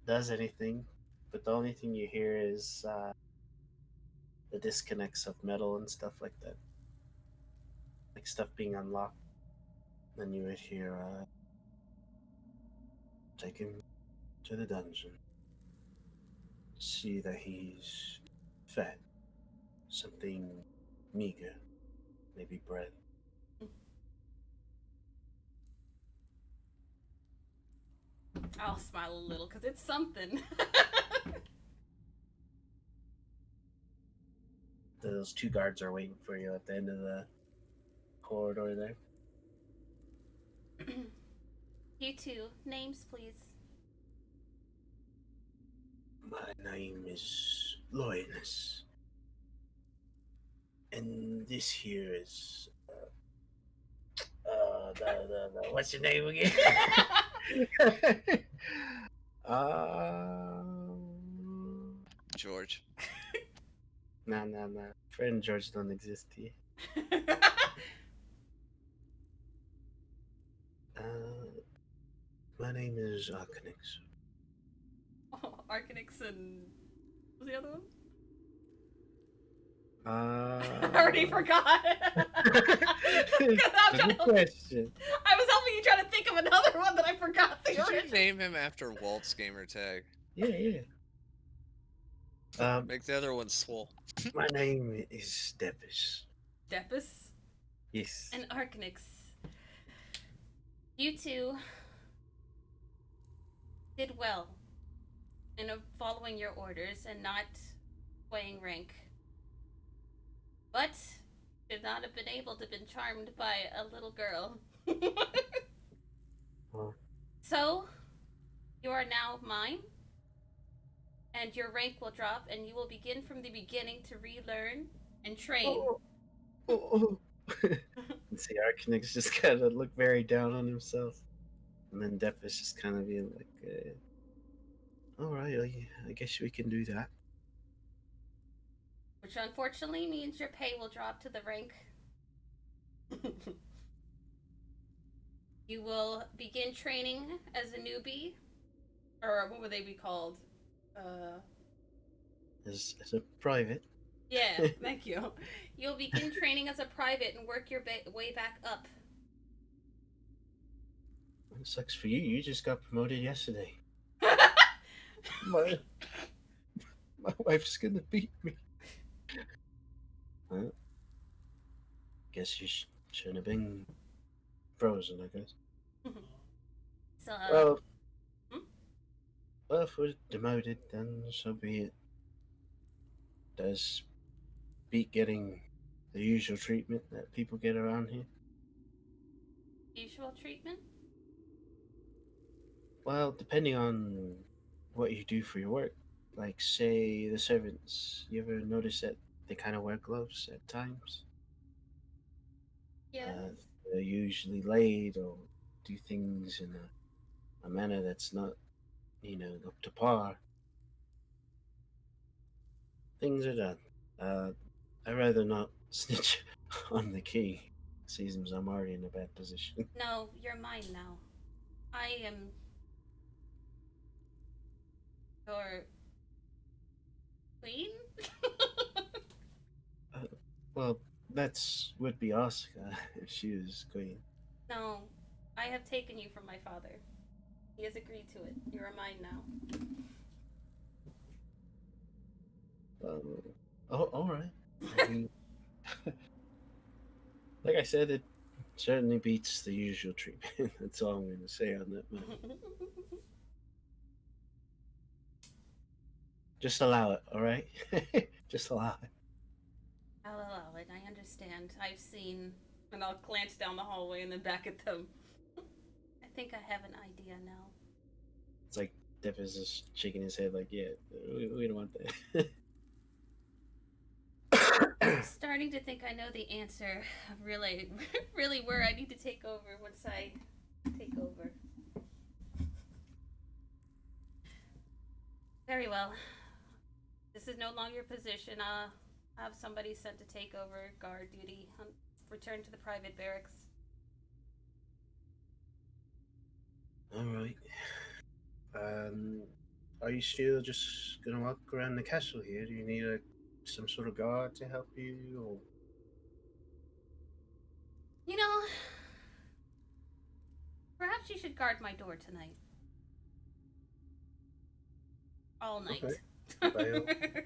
does anything, but the only thing you hear is the disconnects of metal and stuff like that, like stuff being unlocked. Then you would hear, take him to the dungeon. See that he's fed. Something meager, maybe bread. I'll smile a little because it's something. Those two guards are waiting for you at the end of the corridor there. You two, names, please. My name is Loinus. And this here is What's your name again? George. Nah. Fred and George don't exist here. My name is Arcanix. Arcanix and. What was the other one? I I already forgot. 'Cause Good question. I was helping you try to think of another one that I forgot. The Did you original. name him after Walt's gamer tag? Yeah. Make the other one swole. My name is Depis. Depis Yes. and Arcanix. You two did well in following your orders and not weighing rank. But should not have been able to have been charmed by a little girl. Well. So, you are now mine, and your rank will drop, and you will begin from the beginning to relearn and train. Oh. And see Arcanix just kind of look very down on himself. And then Depis just kind of being like, alright, I guess we can do that. Which unfortunately means your pay will drop to the rank. You will begin training as a newbie. Or what would they be called? As a private. Yeah, thank you. You'll begin training as a private and work your way back up. It sucks for you. You just got promoted yesterday. My wife's gonna beat me. Huh? Guess you shouldn't have been frozen, I guess. So, Well, if we're demoted, then so be it. Does beat getting the usual treatment that people get around here? usual treatment? Well, depending on what you do for your work. Like, say, the servants. You ever notice that they kind of wear gloves at times? Yeah. They're usually laid or do things in a manner that's not, up to par, things are done. I'd rather not snitch on the king. Seems I'm already in a bad position. No, you're mine now. I am your queen? Well, that's would be Asuka if she was queen. No, I have taken you from my father. He has agreed to it. You are mine now. Oh, all right. I mean, like I said, it certainly beats the usual treatment. That's all I'm going to say on that matter. Just allow it, all right? Just allow it. I'll allow it. I understand. I've seen. And I'll glance down the hallway and then back at them. I think I have an idea now. It's like Dev is just shaking his head, like, yeah, we don't want that. I'm starting to think I know the answer of really, really where I need to take over once I take over. Very well. This is no longer your position. Have somebody sent to take over guard duty. Return to the private barracks. All right. Are you still just gonna walk around the castle here? Do you need some sort of guard to help you, or? You know, perhaps you should guard my door tonight. All night. Okay.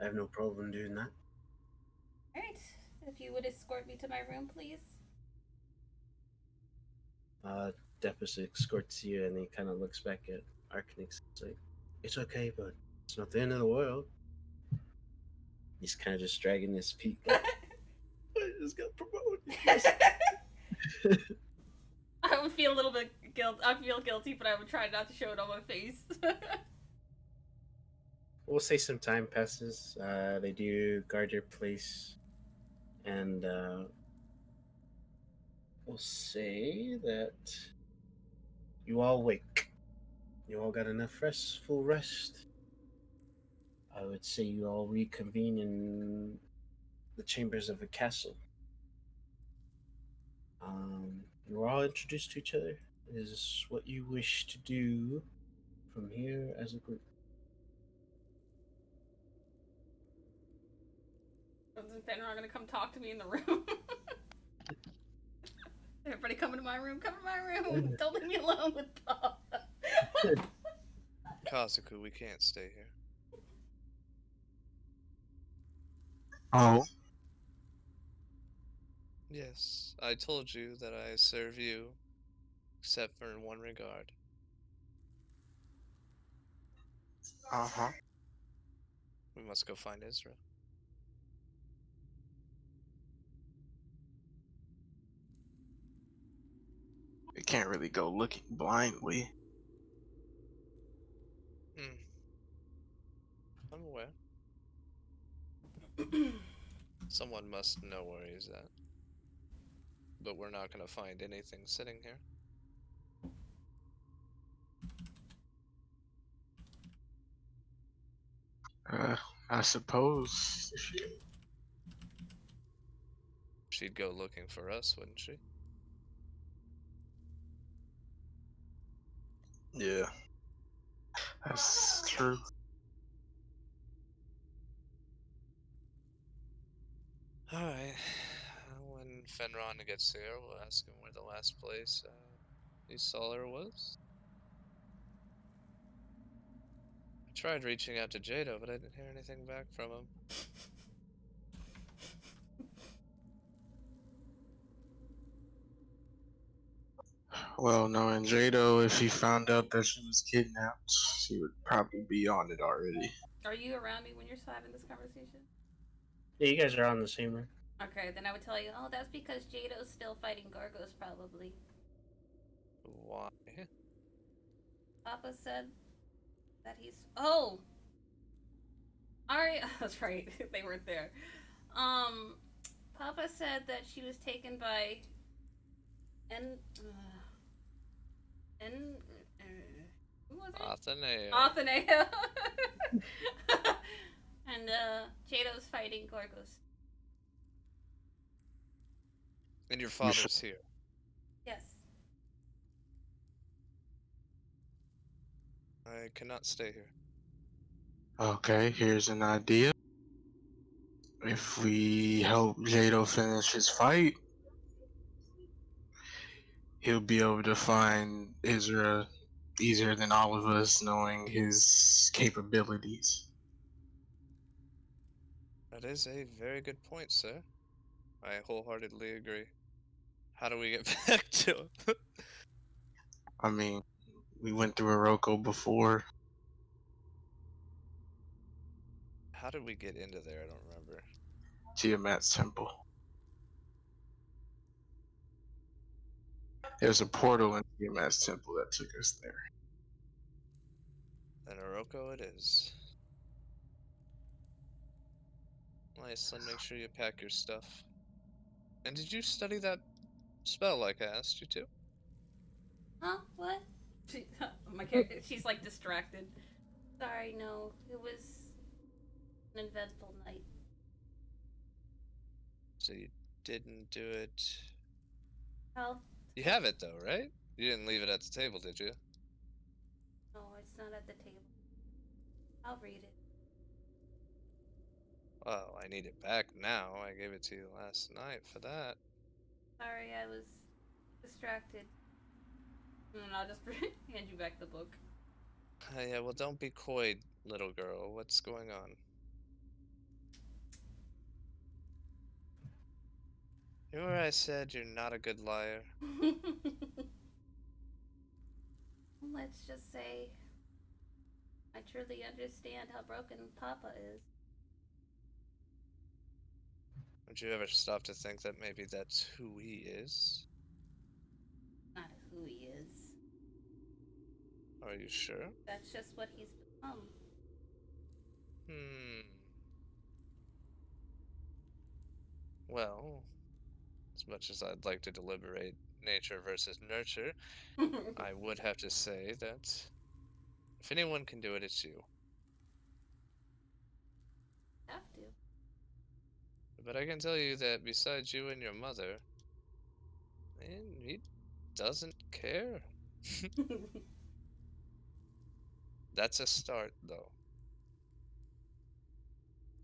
I have no problem doing that. Alright. If you would escort me to my room, please. Depis escorts you, and he kind of looks back at Arcanix. It's like, it's okay, but it's not the end of the world. He's kind of just dragging his feet. Like, I just got promoted. I would feel a little bit I feel guilty, but I would try not to show it on my face. We'll say some time passes. They do guard your place, and we'll say that you all wake. You all got enough full rest. I would say you all reconvene in the chambers of the castle. You're all introduced to each other. Is what you wish to do from here as a group. Isn't Fenrir gonna come talk to me in the room? Everybody come into my room. Come to my room. Don't leave me alone with Papa. Kazuku, we can't stay here. Oh, Yes, I told you that I serve you, except for in one regard. uh-huh. We must go find Israel. We can't really go looking blindly. I'm aware. Someone must know where he's at. But we're not gonna find anything sitting here. I suppose. She'd go looking for us, wouldn't she? Yeah, that's true. Alright. When Fenron gets here, we'll ask him where the last place he saw her was. I tried reaching out to Jado, but I didn't hear anything back from him. Well, knowing Jado, if he found out that she was kidnapped, he would probably be on it already. Are you around me when you're having this conversation? Yeah, you guys are on the same room. Okay, then I would tell you, oh, that's because Jado's still fighting Gargos, probably. Why? Papa said that he's. Oh! Alright, that's right. They weren't there. Papa said that she was taken by. And. And who was it? Atheneo. Atheneo. And Jado's fighting Gorgos. And your father's here. Yes. I cannot stay here. Okay, here's an idea. If we help Jado finish his fight, he'll be able to find Isra easier than all of us, knowing his capabilities. That is a very good point, sir. I wholeheartedly agree. How do we get back to him? I mean, we went through Iroko before. How did we get into there? I don't remember. Tiamat's temple. There's a portal in Tiamat's temple that took us there. Then Oroko it is. Nice, then make sure you pack your stuff. And did you study that spell like I asked you to? Huh? What? My character, she's like distracted. Sorry, no. It was an eventful night. So you didn't do it. Well, You have it though, right? You didn't leave it at the table, did you? no, it's not at the table. I'll read it. Well, I need it back now. I gave it to you last night for that. Sorry, I was distracted. And I'll just hand you back the book. Yeah, well, don't be coy, little girl. What's going on? Remember I said you're not a good liar? Let's just say I truly understand how broken Papa is. Don't you ever stop to think that maybe that's who he is? Not who he is. Are you sure? That's just what he's become. Well, as much as I'd like to deliberate nature versus nurture, I would have to say that if anyone can do it, it's you. Have to. But I can tell you that besides you and your mother, man, he doesn't care. That's a start, though.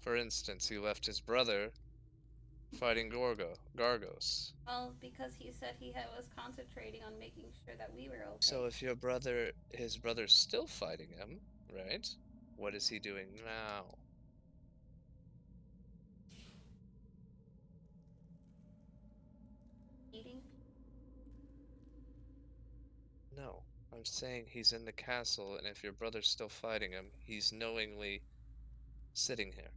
For instance, he left his brother fighting Gargos. Well, because he said he was concentrating on making sure that we were okay. So if his brother's still fighting him, right? What is he doing now? Eating? No, I'm saying he's in the castle, and if your brother's still fighting him, he's knowingly sitting here.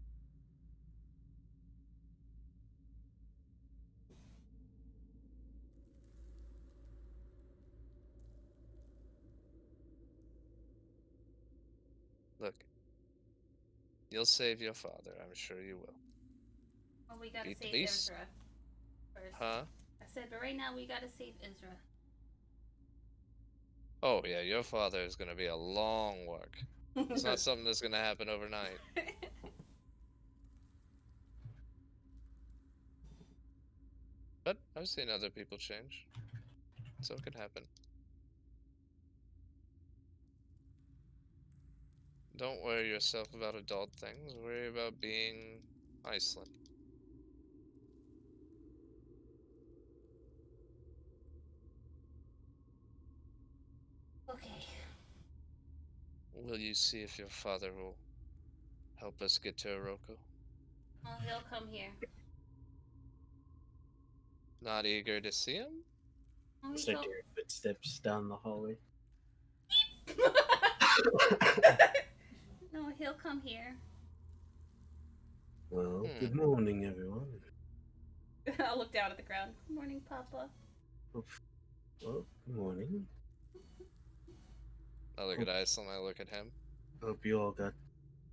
Look, you'll save your father, I'm sure you will. Well, we gotta Eat the save beast. Ezra first. Huh? I said, but right now we gotta save Ezra. Oh yeah, your father is gonna be a long walk. It's not something that's gonna happen overnight. But I've seen other people change. So it can happen. Don't worry yourself about adult things. Worry about being Aislyn. Okay. Will you see if your father will help us get to Iroko? Well, he'll come here. Not eager to see him? Oh, Start to hear footsteps down the hallway. No, he'll come here. Well, good morning, everyone. I'll look down at the ground. Good morning, Papa. Well, good morning. I look at Aislyn, I look at him. Hope you all got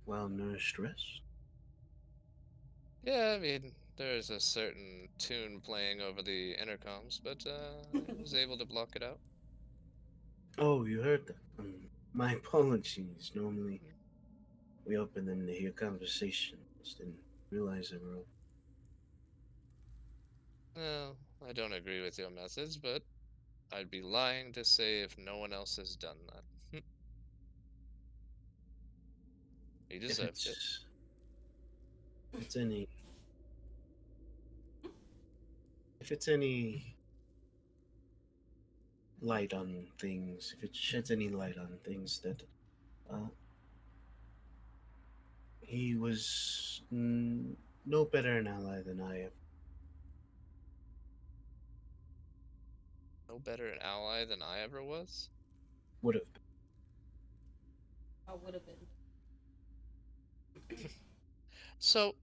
well-nourished rest. Yeah, I mean, there's a certain tune playing over the intercoms, but I was able to block it out. Oh, you heard that? My apologies. Normally, we open them to hear conversations. Didn't realize they were open. Well, I don't agree with your methods, but I'd be lying to say if no one else has done that. He If deserved it. it's any, if it's any light on things, if it sheds any light on things that, uh, he was no better an ally than I am. No better an ally than I ever was? Would have been. I would have been. So,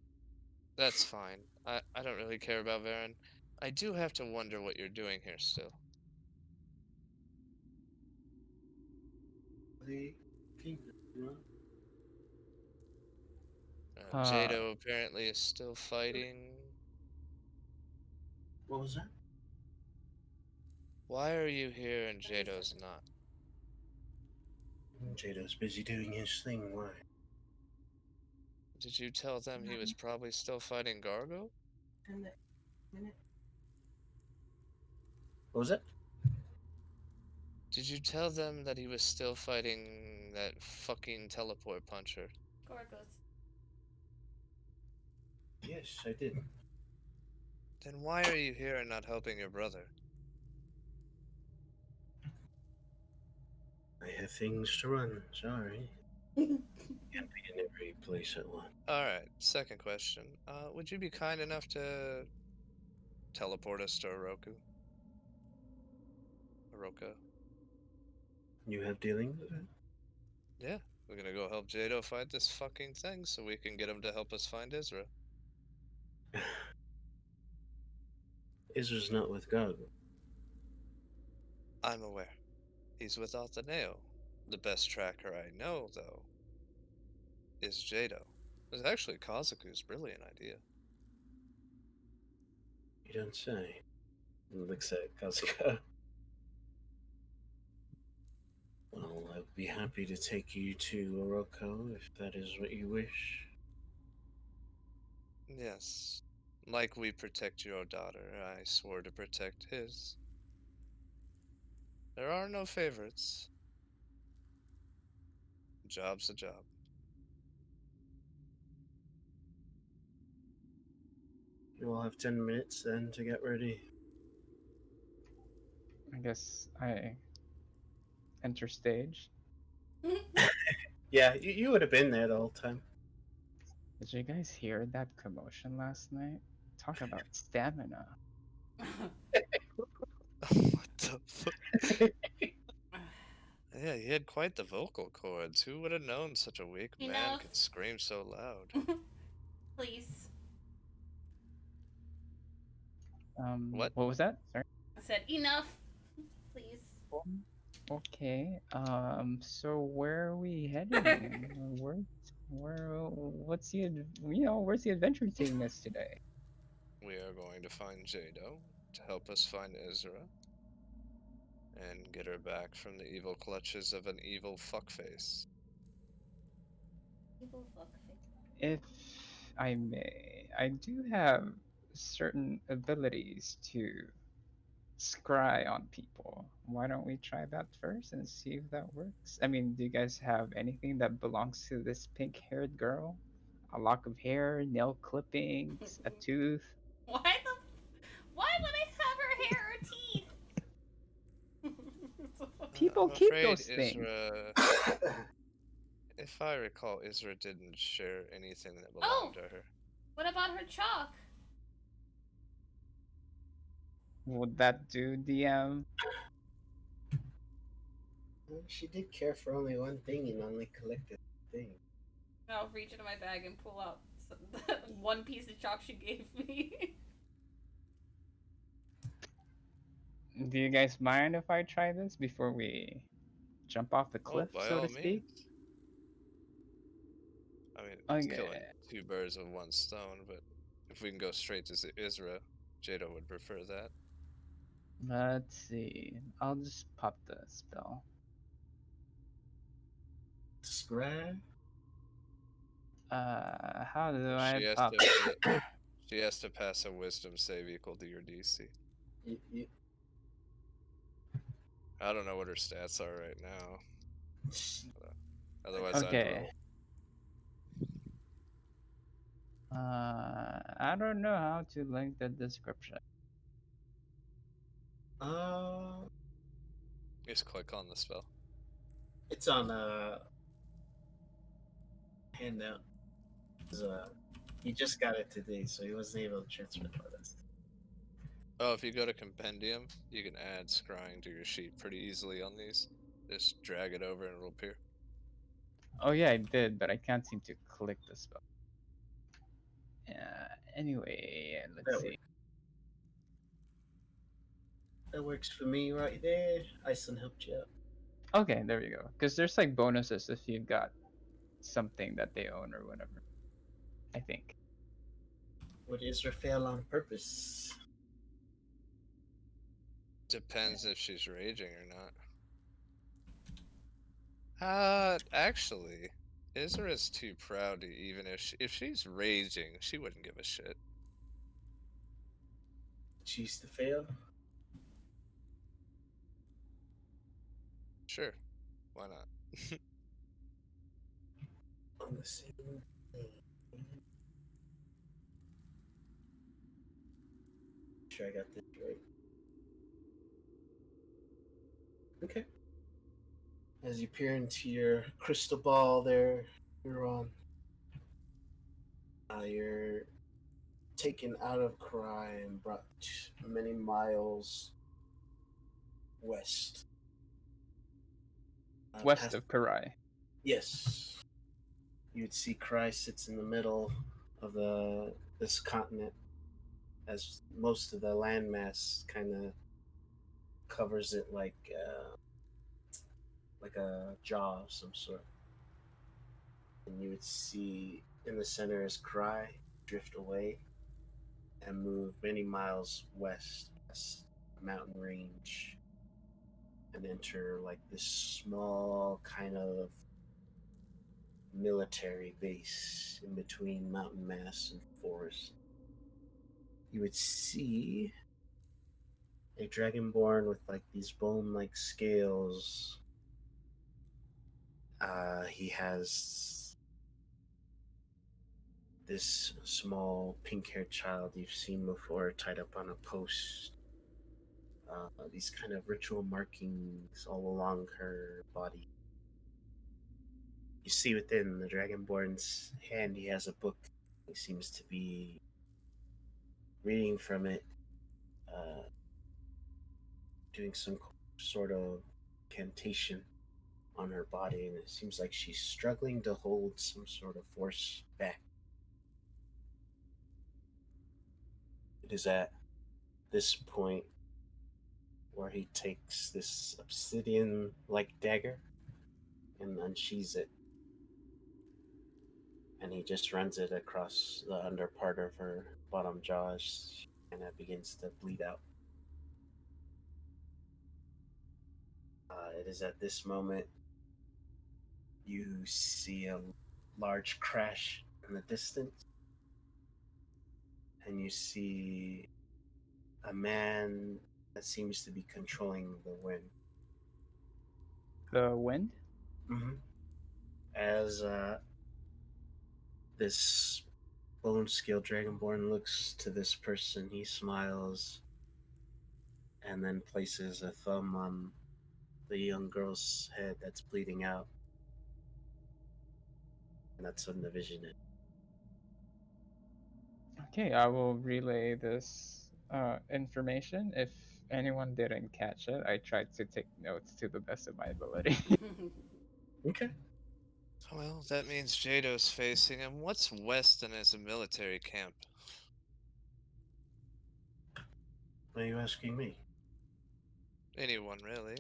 that's fine. I don't really care about Varen. I do have to wonder what you're doing here still. The kingdom, you know? Jado apparently is still fighting. What was that? Why are you here and Jado's not? Jado's busy doing his thing. Why? Did you tell them he was probably still fighting Gargo? What was that? Did you tell them that he was still fighting that fucking teleport puncher? Gorgos. Yes, I did. Then why are you here and not helping your brother? I have things to run. Sorry. Can't be in every place at once. Alright, second question. Would you be kind enough to teleport us to Oroku? Oroka? You have dealings with it? Yeah, we're gonna go help Jado fight this fucking thing so we can get him to help us find Isra. Isra's not with God. I'm aware. He's with Atheneo. The best tracker I know, though, is Jado. It was actually Kazuku's brilliant idea. You don't say. And looks at Kazuka. Well, I'd be happy to take you to Oroko if that is what you wish. Yes. Like we protect your daughter, I swore to protect his. There are no favorites. Job's a job. You all have 10 minutes then to get ready. I guess I enter stage. Yeah, you would have been there the whole time. Did you guys hear that commotion last night? Talk about stamina. What the fuck? Yeah, he had quite the vocal cords. Who would have known such a weak man Enough. could scream so loud? Please. What? What was that? Sorry. I said enough. Please. Okay. So where are we heading? What's where's the adventure taking us today? We are going to find Jado to help us find Isra and get her back from the evil clutches of an evil fuckface. Evil fuckface. If I may, I do have certain abilities to scry on people. Why don't we try that first and see if that works? I mean, do you guys have anything that belongs to this pink-haired girl? A lock of hair, nail clippings, a tooth? Why would I have her hair or teeth? People I'm keep afraid those things. Isra. If I recall, Isra didn't share anything that belonged to her. What about her chalk? Would that do, DM? Well, she did care for only one thing and only collected thing. I'll reach into my bag and pull out one piece of chalk she gave me. Do you guys mind if I try this before we jump off the cliff, By so all to speak? means. I mean, it's Okay. killing two birds with one stone, but if we can go straight to Isra, Jado would prefer that. Let's see. I'll just pop the spell. Describe. How do I She has pop? to she has to pass a wisdom save equal to your DC. You, I don't know what her stats are right now. you, Otherwise, I'd Okay. roll. I don't know how to link the description. Just click on the spell. it's on a handout. He just got it today, so he wasn't able to transfer it with us. Oh, if you go to Compendium, you can add scrying to your sheet pretty easily on these. Just drag it over and it'll appear. Oh yeah, I did, but I can't seem to click the spell. Anyway, let's That see. works. That works for me right there. Aislyn helped you out. Okay, there we go. Because there's like bonuses if you got something that they own or whatever. I think. Would Isra fail on purpose? Depends if she's raging or not. Actually, Isra's too proud to even if she's raging, she wouldn't give a shit. Choose to fail? Sure, why not? On the same thing. Sure, I got this right. Okay. As you peer into your crystal ball there, Huron, you're taken out of Kurai and brought many miles west. West of Kurai. Yes. You'd see Kurai sits in the middle of this continent, as most of the landmass kind of covers it like a jaw of some sort. And you would see in the center is Kurai drift away and move many miles west past a mountain range and enter like this small kind of military base in between mountain mass and forest. You would see a dragonborn with like these bone-like scales. He has this small pink-haired child you've seen before tied up on a post. These kind of ritual markings all along her body. You see within the dragonborn's hand, he has a book. He seems to be reading from it, doing some sort of incantation on her body, and it seems like she's struggling to hold some sort of force back. It is at this point where he takes this obsidian like dagger and unsheathes it, and he just runs it across the under part of her bottom jaw and it begins to bleed out. It is at this moment you see a large crash in the distance, and you see a man that seems to be controlling the wind. The wind? Mm-hmm. As this bone scale dragonborn looks to this person, he smiles and then places a thumb on the young girl's head that's bleeding out. And that's when the vision is. Okay, I will relay this information. If anyone didn't catch it, I tried to take notes to the best of my ability. Okay. Well, that means Jado's facing him. What's Weston as a military camp? Why are you asking me? Anyone, really.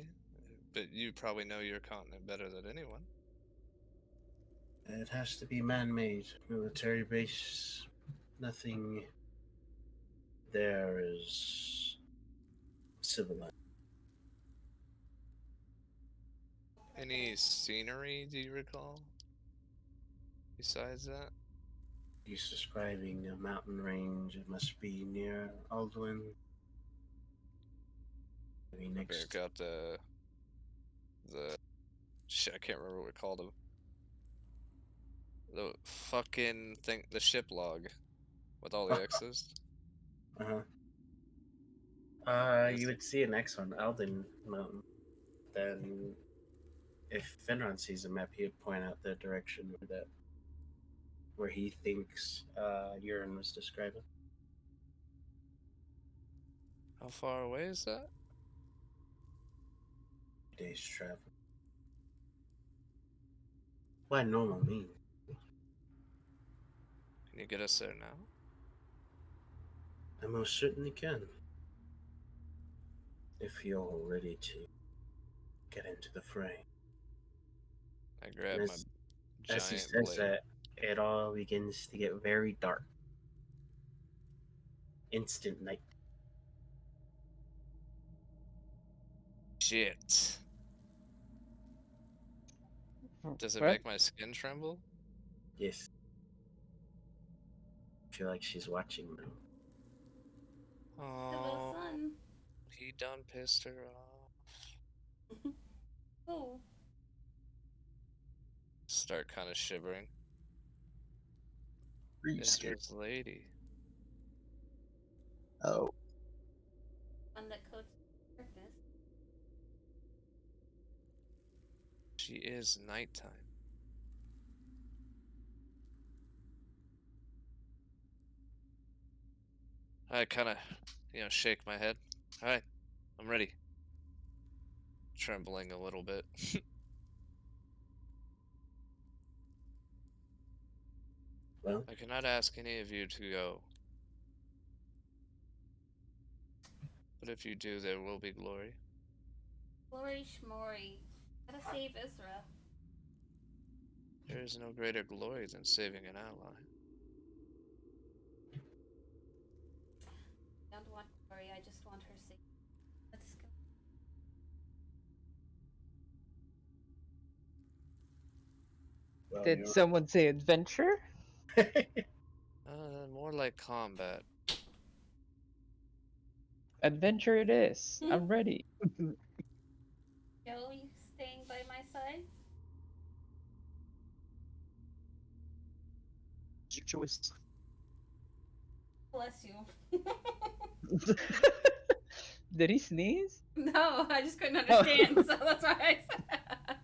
But you probably know your continent better than anyone. It has to be man-made. Military base. Nothing there is civilized. Any scenery do you recall? Besides that? He's describing a mountain range. It must be near Aldwin. Maybe I better next. got the shit. I can't remember what we called them. The fucking thing, the ship log, with all the X's. Uh-huh. Is You would see an X on Alden Mountain. Then, if Fenron sees a map, he would point out the direction where he thinks Urine was describing. How far away is that? Days travel. By normal means. Can you get us there now? I most certainly can. If you're ready to get into the fray. I grab And my as he giant says blade. that, it all begins to get very dark. Instant night. Shit. Does it What? make my skin tremble? Yes. I feel like she's watching now. Hello, Oh, son. he done pissed her off. Oh, Start kind of shivering. Are you It's scared? his lady. Oh, one that coats darkness. She is nighttime. I kind of, shake my head. All right, I'm ready. Trembling a little bit. Well, I cannot ask any of you to go. But if you do, there will be glory. Glory Shmori. Gotta save Isra. There is no greater glory than saving an ally. Don't want glory, I just want her safe. Let's go. well, Did someone say adventure? More like combat. Adventure it is. I'm ready. Joe, you staying by my side? It's your choice. Bless you. Did he sneeze? No, I just couldn't Oh. understand, so that's why I said.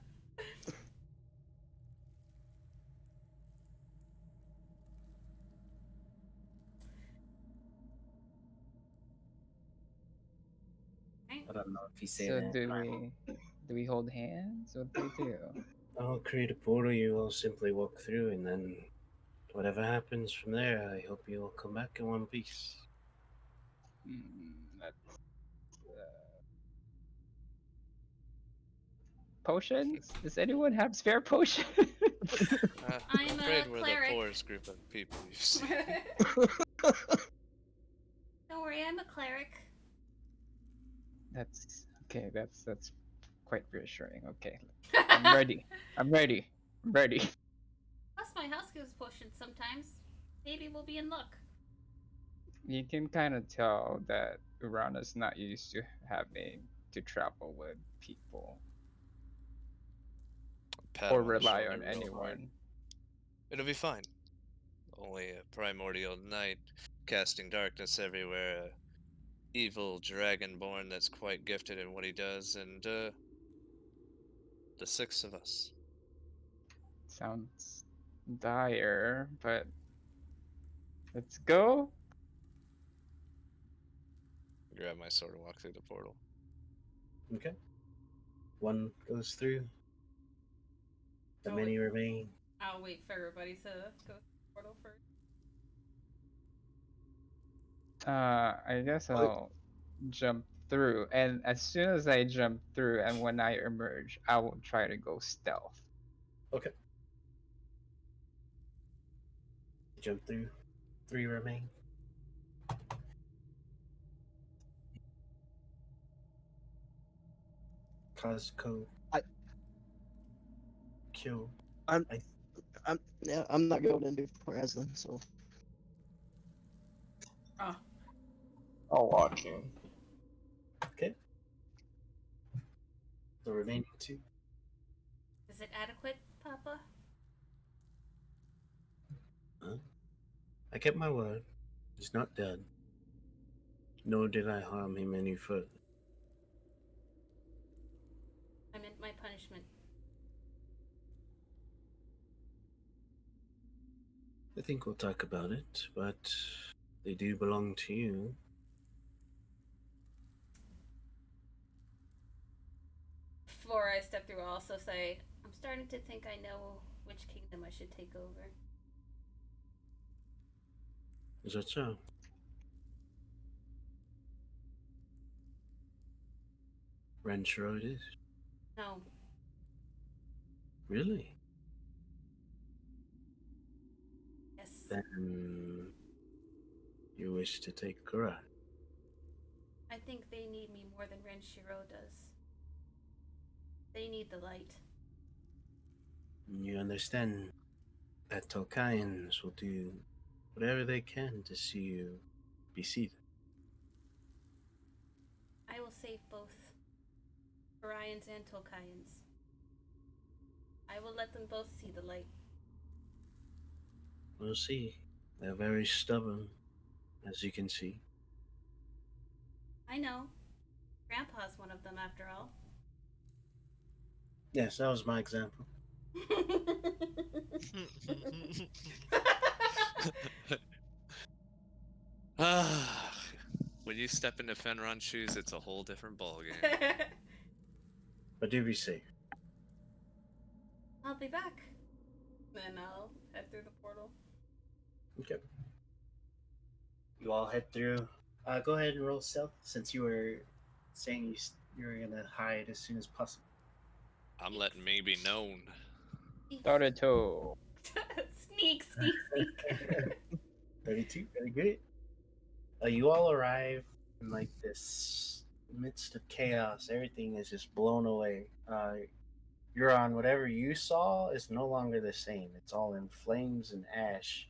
I don't know if you say So that. do we hold hands? What do we do? I'll create a portal you will simply walk through, and then whatever happens from there, I hope you will come back in one piece. That's, potions? Does anyone have spare potions? I'm I'm afraid a we're the cleric. poorest group of people you've seen. Don't worry, I'm a cleric. That's okay. That's quite reassuring. Okay, I'm ready. I'm ready. I'm ready. Plus, my house gives potions sometimes. Maybe we'll be in luck. You can kind of tell that Urana's not used to having to travel with people Pat or him on the rely shoulder on real hard. anyone. It'll be fine. Only a primordial night casting darkness everywhere. A evil dragonborn that's quite gifted in what he does, and the 6 of us. Sounds dire, but let's go. Grab my sword and walk through the portal. Okay. One goes through. The Oh, many remain. I'll wait for everybody to go through the portal first. I guess I'll jump through, and as soon as I jump through and when I emerge, I will try to go stealth. Okay. Jump through. 3 remain. Cosco. kill. I'm not going in before Aislyn, so Oh, I'll watch him. Okay. The remaining two. is it adequate, Papa? Huh? I kept my word. He's not dead. Nor did I harm him any further. I meant my punishment. I think we'll talk about it, but they do belong to you. Before I step through, I'll also say, I'm starting to think I know which kingdom I should take over. Is that so? Ranchero it is. No, Really? yes. Then you wish to take Kurai. I think they need me more than Renshiro does. They need the light. You understand that Tolkians will do whatever they can to see you be seated. I will save both Orions and Tolkians. I will let them both see the light. We'll see. They're very stubborn, as you can see. I know. Grandpa's one of them, after all. Yes, that was my example. When you step into Fenron's shoes, it's a whole different ballgame. But do be safe. I'll be back. Then I'll head through the portal. Okay. You all head through. Go ahead and roll stealth since you were saying you were gonna hide as soon as possible. I'm letting me be known. Started to. Sneak, sneak, sneak. 32, very good. You all arrive in like this midst of chaos. Everything is just blown away. You're on whatever you saw is no longer the same. It's all in flames and ash.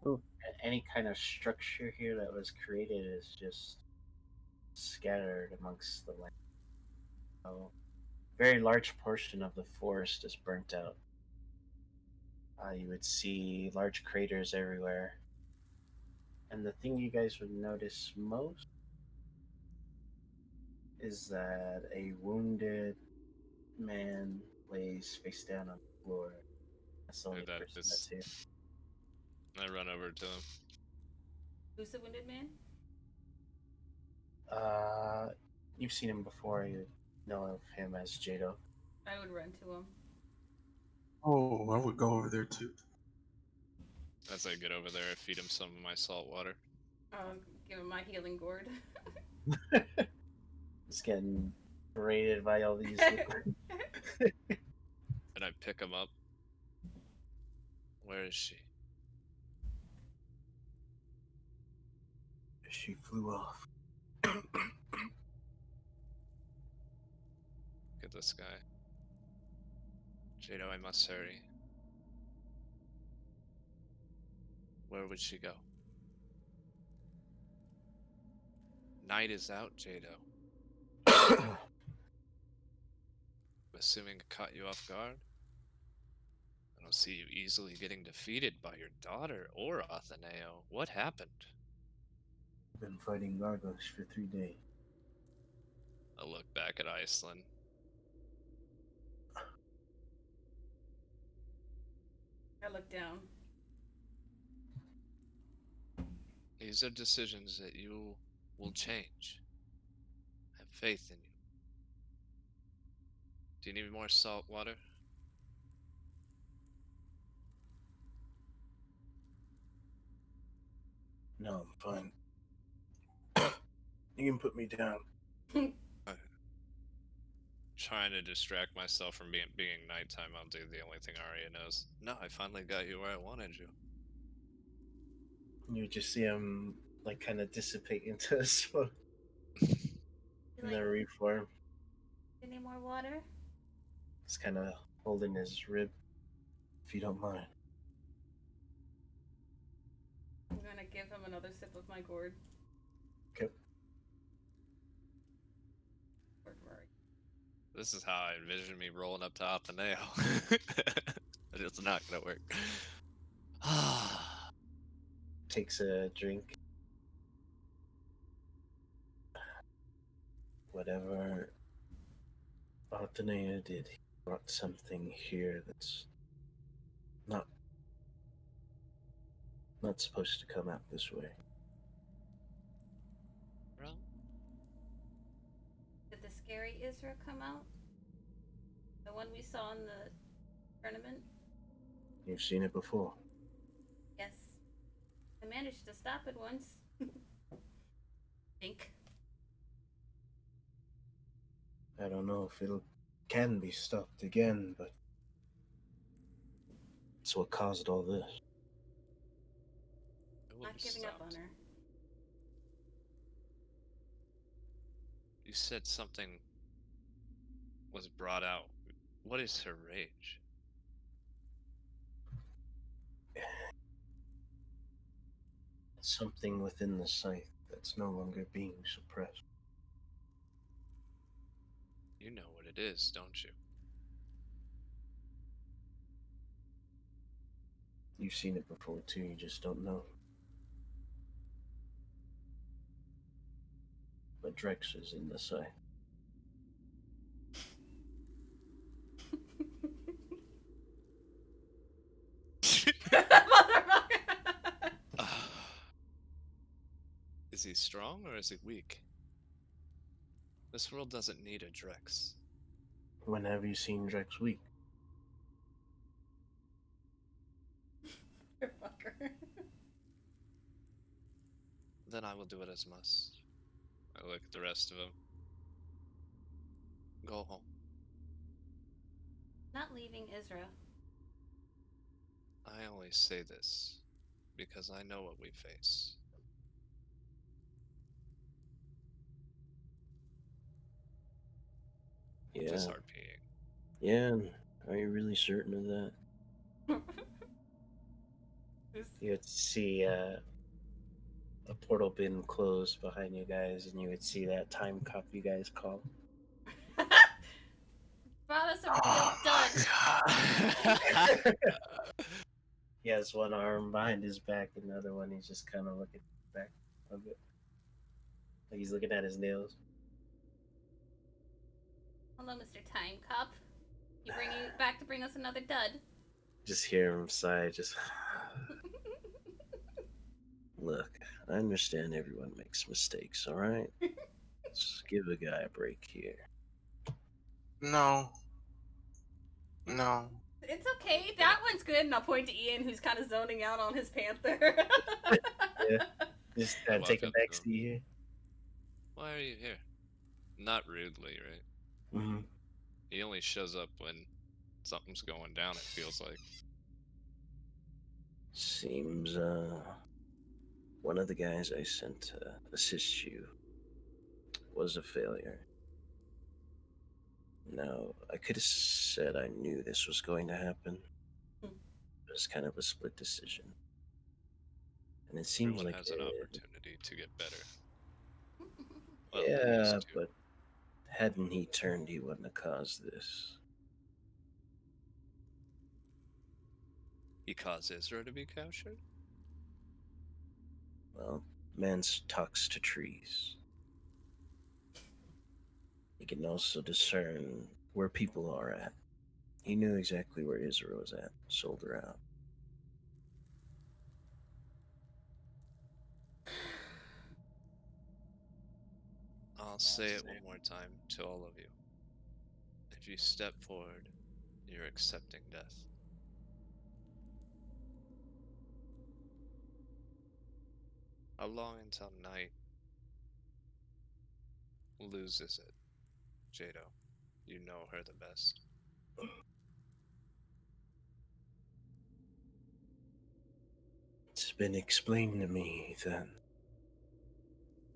Ooh. Any kind of structure here that was created is just scattered amongst the land. So, very large portion of the forest is burnt out. You would see large craters everywhere. And the thing you guys would notice most is that a wounded man lays face down on the floor. That's the only That person is- that's here. I run over to him. Who's the wounded man? You've seen him before. You know of him as Jado. I would run to him. Oh, I would go over there too. As I get over there, I feed him some of my salt water. I'll give him my healing gourd. He's getting berated by all these. And I pick him up. Where is she? She flew off. Look at this guy. Jado, I must hurry. Where would she go? Night is out, Jado. I'm assuming it caught you off guard? I don't see you easily getting defeated by your daughter or Atheneo. What happened? Been fighting Gargosh for 3 days. I look back at Aislyn. I look down. These are decisions that you will change. I have faith in you. Do you need more salt water? No, I'm fine. You can put me down. Trying to distract myself from being nighttime, I'll do the only thing Arya knows. No, I finally got you where I wanted you. You just see him like kind of dissipate into a smoke You in like the reform. any more water? Just kind of holding his rib, if you don't mind. I'm gonna give him another sip of my gourd. Okay. This is how I envision me rolling up to Ateneo. It's not gonna work. Takes a drink. Whatever Ateneo did, he brought something here that's not supposed to come out this way. Well, Did the scary Isra come out? The one we saw in the tournament? You've seen it before. Yes. I managed to stop it once. Think. I don't know if it can be stopped again, but it's what caused all this. it will Not be giving up stopped. on her. You said something was brought out. What is her rage? Something within the scythe that's no longer being suppressed. You know what it is, don't you? You've seen it before too, you just don't know. But Drex is in the scythe. Motherfucker! Is he strong or is he weak? This world doesn't need a Drex. When have you seen Drex weak? Motherfucker. Then I will do it as must. I look at the rest of them. Go home. Not leaving Isra. I only say this because I know what we face. Yeah. Just RPing. Yeah. Are you really certain of that? You would see a portal bin closed behind you guys, and you would see that time cop you guys call. Brought us a real dud. He has one arm behind his back, and the other one he's just kind of looking back of it. Like he's looking at his nails. Hello, Mr. Time Cop. You bring you back to bring us another dud. Just hear him sigh, just Look, I understand everyone makes mistakes, alright? Just give a guy a break here. No. No. It's okay. That one's good. And I'll point to Ian, who's kind of zoning out on his panther. Yeah. just Walk take a up back to him. seat here. Why are you here? Not rudely, right? Mm-hmm. He only shows up when something's going down, it feels like. Seems, one of the guys I sent to assist you was a failure. Now, I could have said I knew this was going to happen. It was kind of a split decision. And it seems Everyone like has an opportunity to get better. Well, yeah, used to. but hadn't he turned, he wouldn't have caused this. He caused Isra to be captured? Well, man talks to trees. He can also discern where people are at. He knew exactly where Isra was at, sold her out. I'll say it one more time to all of you. If you step forward, you're accepting death. How long until night loses it? Jado, you know her the best. It's been explained to me that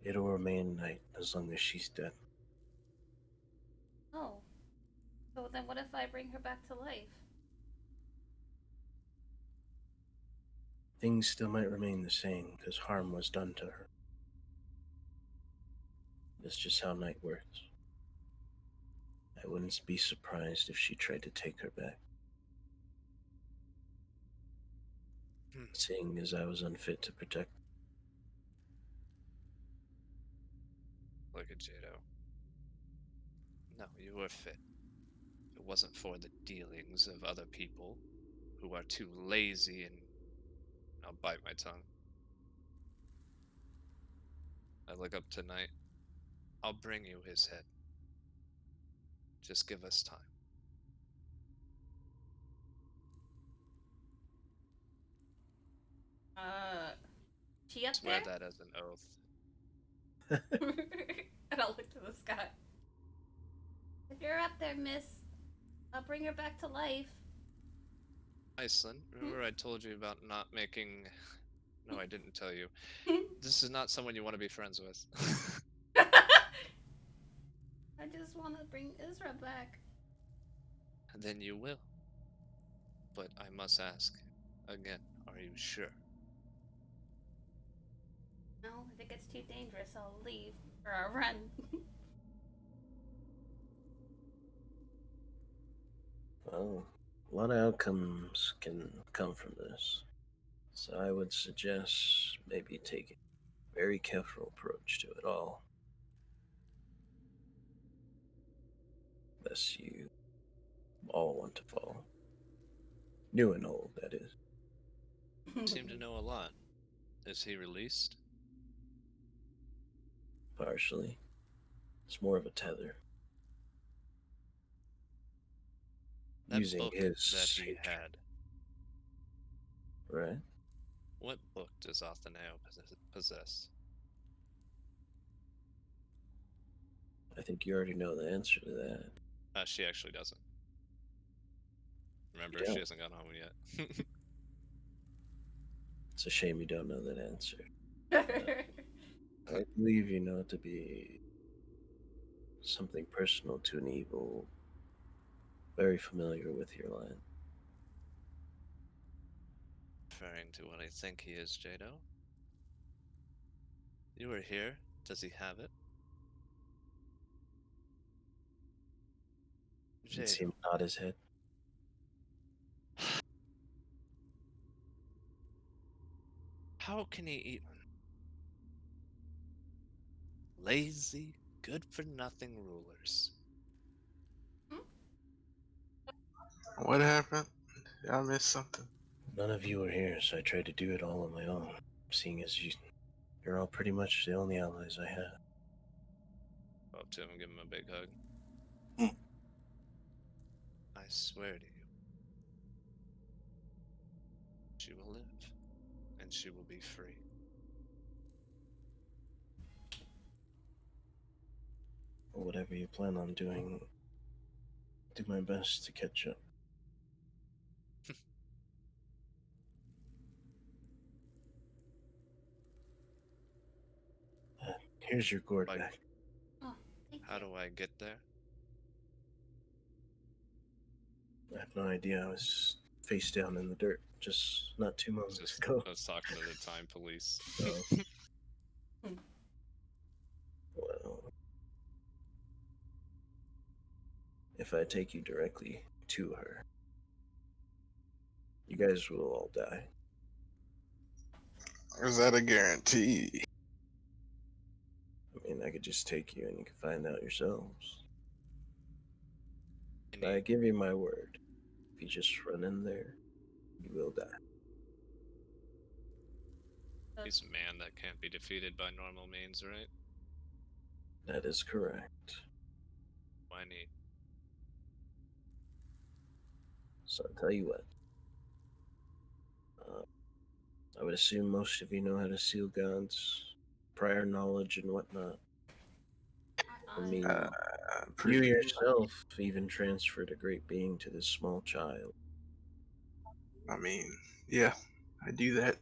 it'll remain night as long as she's dead. Oh. So then what if I bring her back to life? Things still might remain the same because harm was done to her. That's just how night works. I wouldn't be surprised if she tried to take her back, Hmm. seeing as I was unfit to protect. Look at Jado. No, you were fit. If it wasn't for the dealings of other people who are too lazy and I'll bite my tongue. I look up tonight. I'll bring you his head. Just give us time. She up Swear there? that as an oath. And I'll look to the sky. If you're up there, miss, I'll bring her back to life. Aislyn, remember I told you about not making... No, I didn't tell you. This is not someone you want to be friends with. I just want to bring Isra back. Then you will. But I must ask, again, are you sure? No, if it gets too dangerous, I'll leave. Or I'll run. Well, a lot of outcomes can come from this. So I would suggest maybe taking a very careful approach to it all. Lest you all want to fall. New and old, that is. Seem to know a lot. Is he released? Partially. It's more of a tether. That Using book his that he hatred, had. right? What book does Atheneo possess? I think you already know the answer to that. She actually doesn't. Remember, You she don't. hasn't gone home yet. It's a shame you don't know that answer. I believe you know it to be something personal to an evil, very familiar with your line. Referring to what I think he is, Jado. You were here. Does he have it? You see him Jado. nod his head. How can he even... Lazy, good-for-nothing rulers. What happened? Did I miss something? None of you were here, so I tried to do it all on my own. Seeing as you're all pretty much the only allies I have. Go up to him and give him a big hug. I swear to you, she will live, and she will be free. Whatever you plan on doing, do my best to catch up. Here's your gourd Like, back. Oh, thank how you. do I get there? I have no idea. I was face down in the dirt just not 2 moments Just, ago. I was talking to the time police. So, well, if I take you directly to her, you guys will all die. Is that a guarantee? I mean, I could just take you and you can find out yourselves. And But I give you my word. If you just run in there, you will die. he's a man that can't be defeated by normal means, right? That is correct. Why need? So I'll tell you what. I would assume most of you know how to seal guns, prior knowledge and whatnot. I mean, Uh, you pretty yourself even transferred a great being to this small child. I mean, yeah, I do that.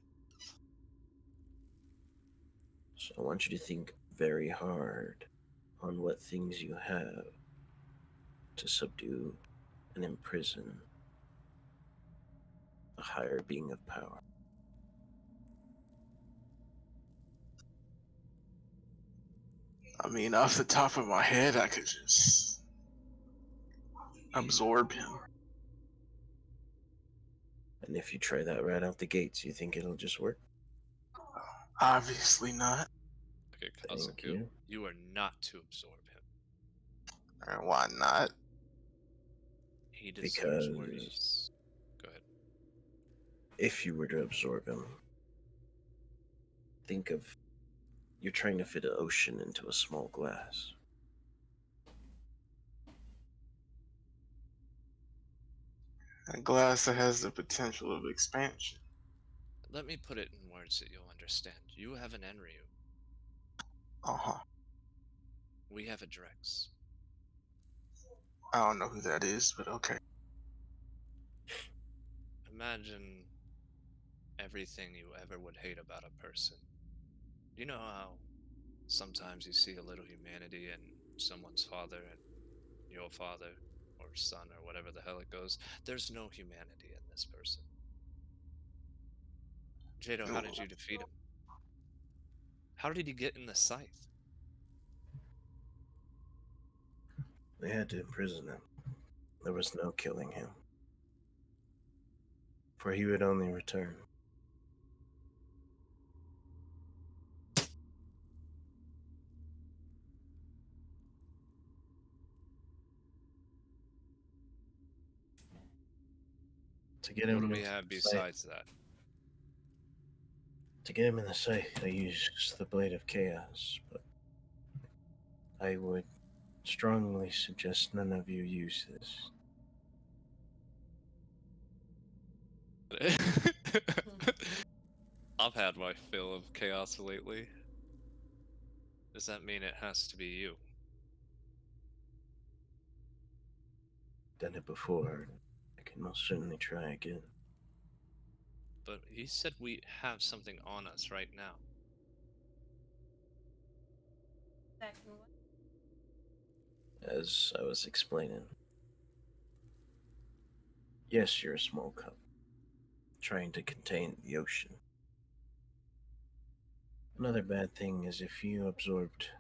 So I want you to think very hard on what things you have to subdue and imprison a higher being of power. I mean, off the top of my head, I could just absorb him. And if you try that right out the gates, you think it'll just work? Obviously not. Okay, Thank Kazuku, you. you are not to absorb him. And why not? He deserves worse. Because Go ahead. if you were to absorb him, think of you're trying to fit an ocean into a small glass. A glass that has the potential of expansion. Let me put it in words that you'll understand. You have an Enryu. Uh-huh. We have a Drex. I don't know who that is, but okay. Imagine everything you ever would hate about a person. You know how sometimes you see a little humanity in someone's father and your father or son or whatever the hell it goes? There's no humanity in this person. Jado, how did you defeat him? How did he get in the scythe? They had to imprison him. There was no killing him, for he would only return. To get him What do we into have the scythe, besides that? to get him in the scythe, I used the blade of chaos, but I would strongly suggest none of you use this. I've had my fill of chaos lately. Does that mean it has to be you? Done it before. I can most certainly try again. But he said we have something on us right now. Exactly what? As I was explaining, yes, you're a small cup, trying to contain the ocean. Another bad thing is if you absorbed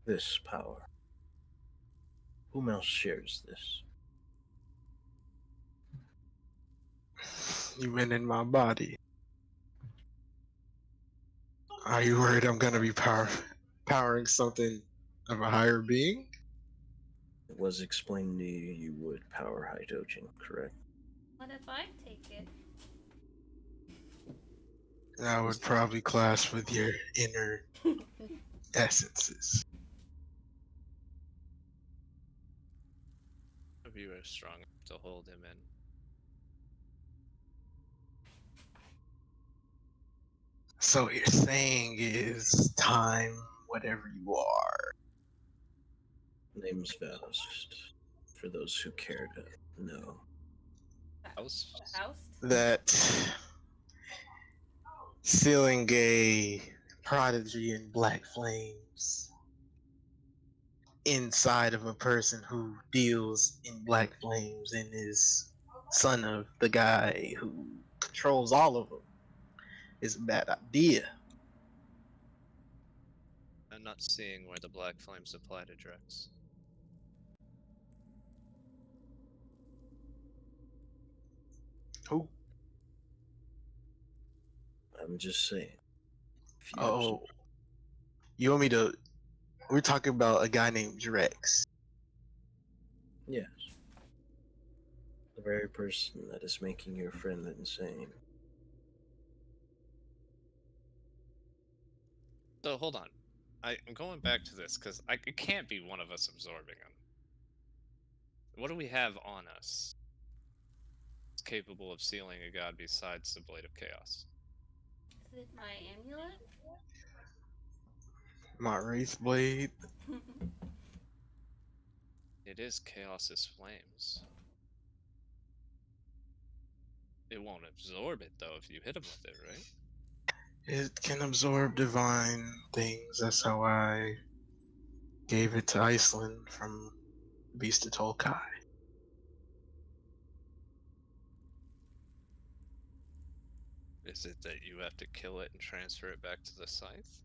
this power, whom else shares this? You went in my body. Are you worried I'm gonna be powering something of a higher being? It was explained to you you would power hydrogen, correct? What if I take it? That would probably clash with your inner essences. If you are strong enough to hold him in. So what you're saying is time, whatever you are. Name's Faust, for those who care to know. Faust? Faust? That sealing a prodigy in black flames inside of a person who deals in black flames and is son of the guy who controls all of them is a bad idea. I'm not seeing where the black flames apply to Drex. Who? I'm just saying. If you Oh, you want me to? We're talking about a guy named Drex. yes, the very person that is making your friend insane. So hold on. I'm going back to this because it can't be one of us absorbing him. What do we have on us that's capable of sealing a god besides the Blade of Chaos? Is it my amulet? My Wraith Blade. It is Chaos's flames. It won't absorb it though if you hit him with it, right? It can absorb divine things. That's how I gave it to Aislyn from Beast of Tolkai. Is it that you have to kill it and transfer it back to the scythe?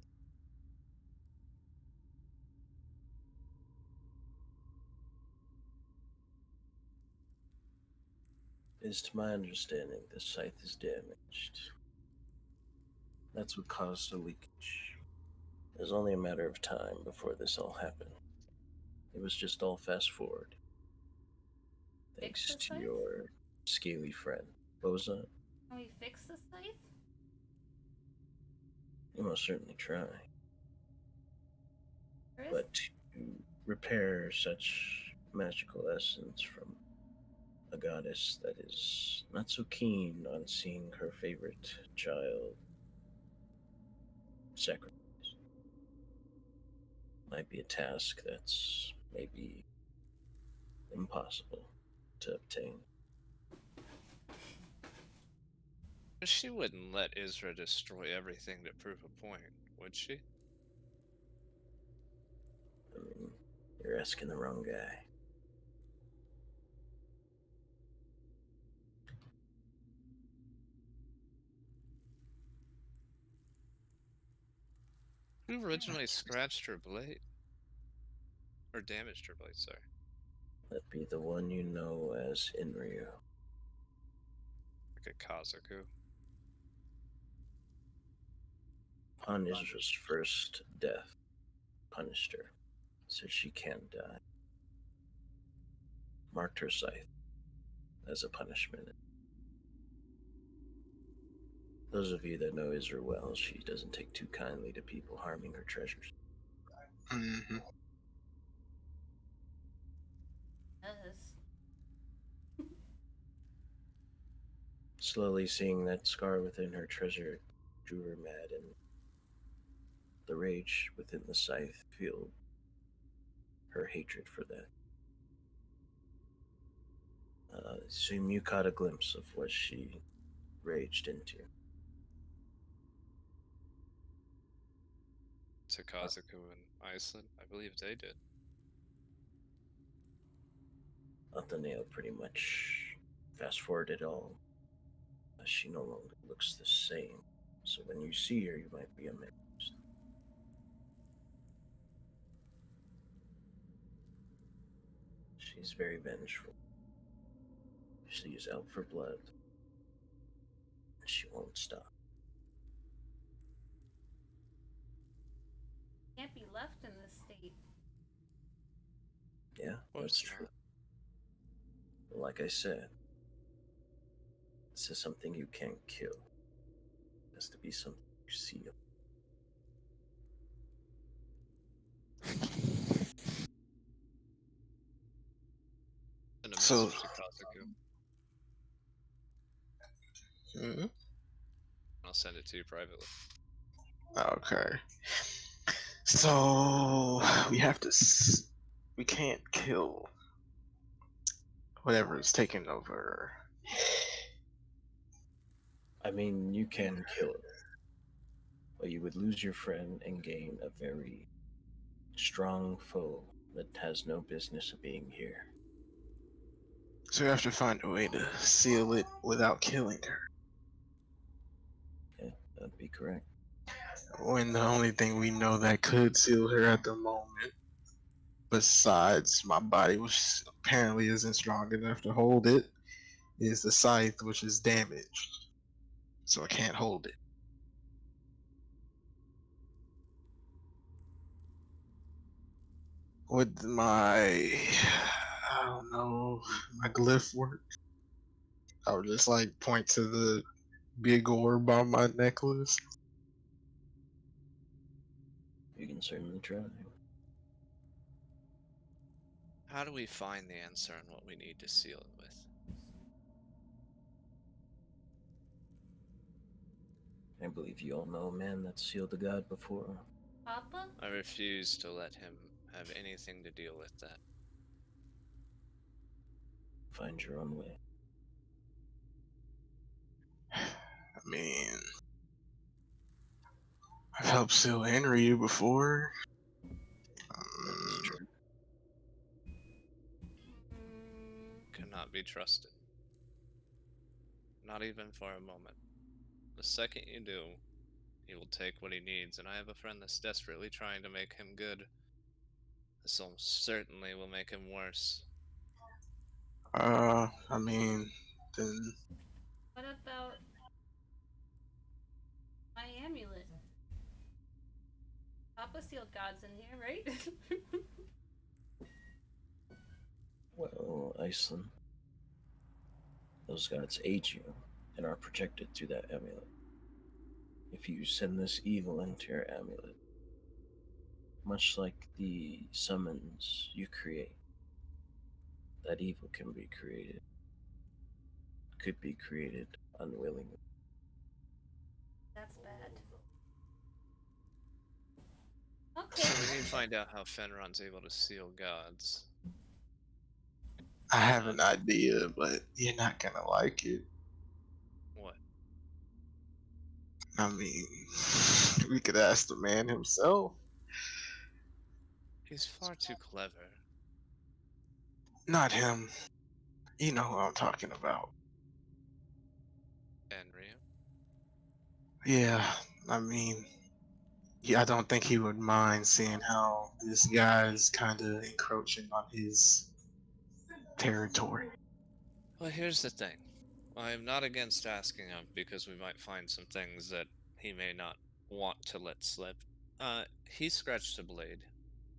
It is to my understanding the scythe is damaged. That's what caused the leakage. It was only a matter of time before this all happened. It was just all fast forward. Fix Thanks the to scythe? your scaly friend. What was that? Can we fix the scythe? You most certainly try. There is. But to repair such magical essence from a goddess that is not so keen on seeing her favorite child sacrificed might be a task that's maybe impossible to obtain. She wouldn't let Isra destroy everything to prove a point, would she? I mean, you're asking the wrong guy. Who originally scratched her blade? Or damaged her blade, sorry. That'd be the one you know as Inryu. Like a Kazaku. Upon Isra's first death, punished her, said she can't die. Marked her scythe as a punishment. Those of you that know Isra well, she doesn't take too kindly to people harming her treasures. Mm-hmm. Yes. Slowly seeing that scar within her treasure drew her mad, and the rage within the scythe fueled her hatred for that. Soon you caught a glimpse of what she raged into. To Kazaku and Aislyn, I believe they did. Nathaniel pretty much fast forwarded all. She no longer looks the same, so when you see her, you might be amazed. She's very vengeful. She is out for blood. She won't stop. Can't be left in this state. Yeah, that's true. But like I said, this is something you can't kill. It has to be something you seal. Send a So, message to Kazaku. mhm. I'll send it to you privately. Okay. So we have to. We can't kill whatever is taking over. I mean, you can kill it, but you would lose your friend and gain a very strong foe that has no business of being here. So we have to find a way to seal it without killing her. Yeah, that'd be correct. When the only thing we know that could seal her at the moment, besides my body, which apparently isn't strong enough to hold it, is the scythe, which is damaged. So I can't hold it. Would my, I don't know, my glyph work? I would just like point to the big orb on my necklace. You can certainly try. How do we find the answer on what we need to seal it with? I believe you all know a man that sealed a god before. Papa? I refuse to let him have anything to deal with that. Find your own way. I mean, I've helped seal Henry before. That is true. Mm, Cannot be trusted. Not even for a moment. The second you do, he will take what he needs, and I have a friend that's desperately trying to make him good. This almost certainly will make him worse. I mean, then What about my amulet? Papa sealed gods in here, right? Well, Aislyn, those gods aid you and are protected through that amulet. If you send this evil into your amulet, much like the summons you create, that evil can be created, could be created unwillingly. That's bad. So we Okay. need to find out how Fenron's able to seal gods. I have an idea, but you're not gonna like it. What? I mean, we could ask the man himself. He's far too clever. Not him. You know who I'm talking about. Enryu? Yeah, I mean, yeah, I don't think he would mind seeing how this guy's kind of encroaching on his territory. Well, here's the thing. I am not against asking him because we might find some things that he may not want to let slip. He scratched a blade,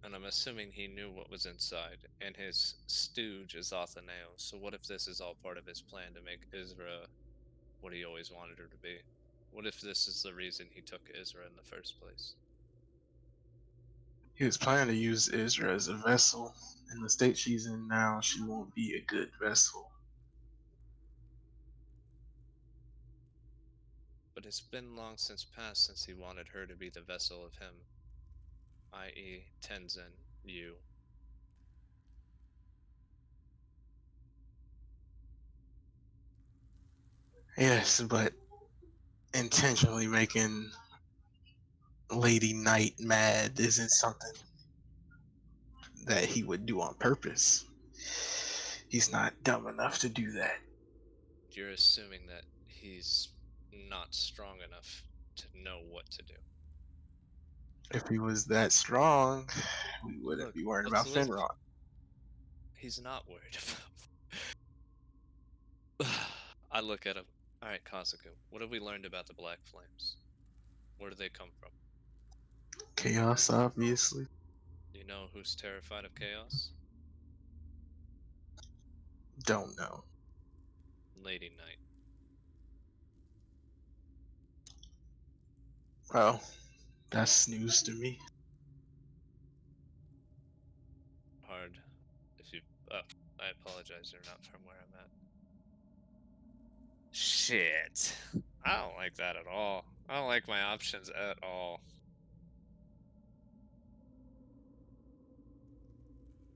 and I'm assuming he knew what was inside, and his stooge is Atheneo. So what if this is all part of his plan to make Isra what he always wanted her to be? What if this is the reason he took Isra in the first place? He was planning to use Isra as a vessel. In the state she's in now, she won't be a good vessel. But it's been long since past since he wanted her to be the vessel of him, i.e., Tenzin, you. Yes, but intentionally making Lady Knight mad isn't something that he would do on purpose. He's not dumb enough to do that. You're assuming that he's not strong enough to know what to do. If he was that strong, we wouldn't Look, be worrying let's about look. Finrod. He's not worried about. I look at him. Alright, Kazuku, what have we learned about the Black Flames? Where do they come from? Chaos, obviously. Do you know who's terrified of chaos? Don't know. Lady Knight. Well, that's news to me. Hard. If you. Oh, I apologize, you're not from where I'm at. Shit. I don't like that at all. I don't like my options at all.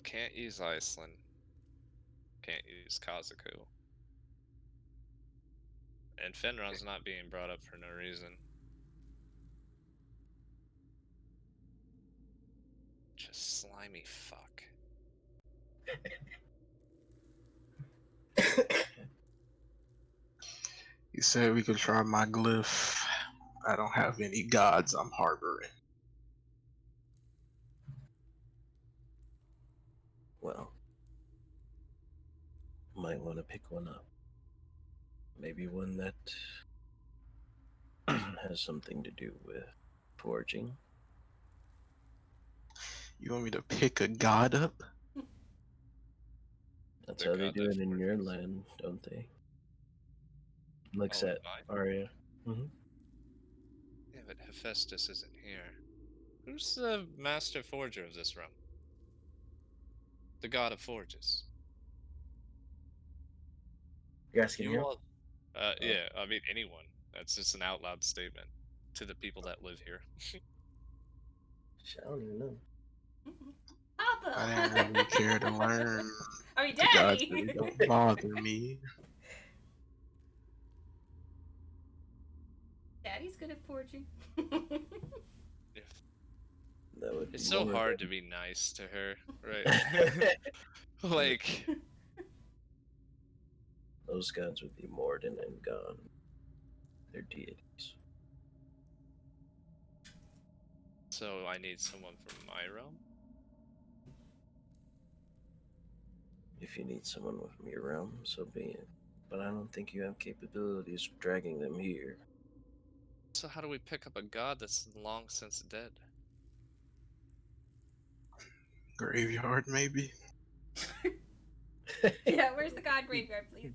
Can't use Aislyn. Can't use Kazuku. And Fenron's not being brought up for no reason. Just slimy fuck. You said we could try my glyph. I don't have any gods I'm harboring. Well, might want to pick one up. Maybe one that has something to do with forging. You want me to pick a god up? That's The how they god do that it in your forges. land, don't they? Looks Oh, at Levi? Arya. Mm-hmm. Yeah, but Hephaestus isn't here. Who's the master forger of this realm? The god of forges. You're asking You him? all. Yeah, I mean, anyone. That's just an out loud statement to the people that live here. Shit, I don't even know. Papa! I didn't really care to learn. I mean, The gods Daddy! really don't bother me. Daddy's good at forging. That would be It's so more hard to be nice to her, right? Like, Those gods would be Morden and gone. their deities. So I need someone from my realm? If you need someone from your realm, so be it. But I don't think you have capabilities of dragging them here. So how do we pick up a god that's long since dead? Graveyard, maybe. Yeah, where's the god graveyard, please?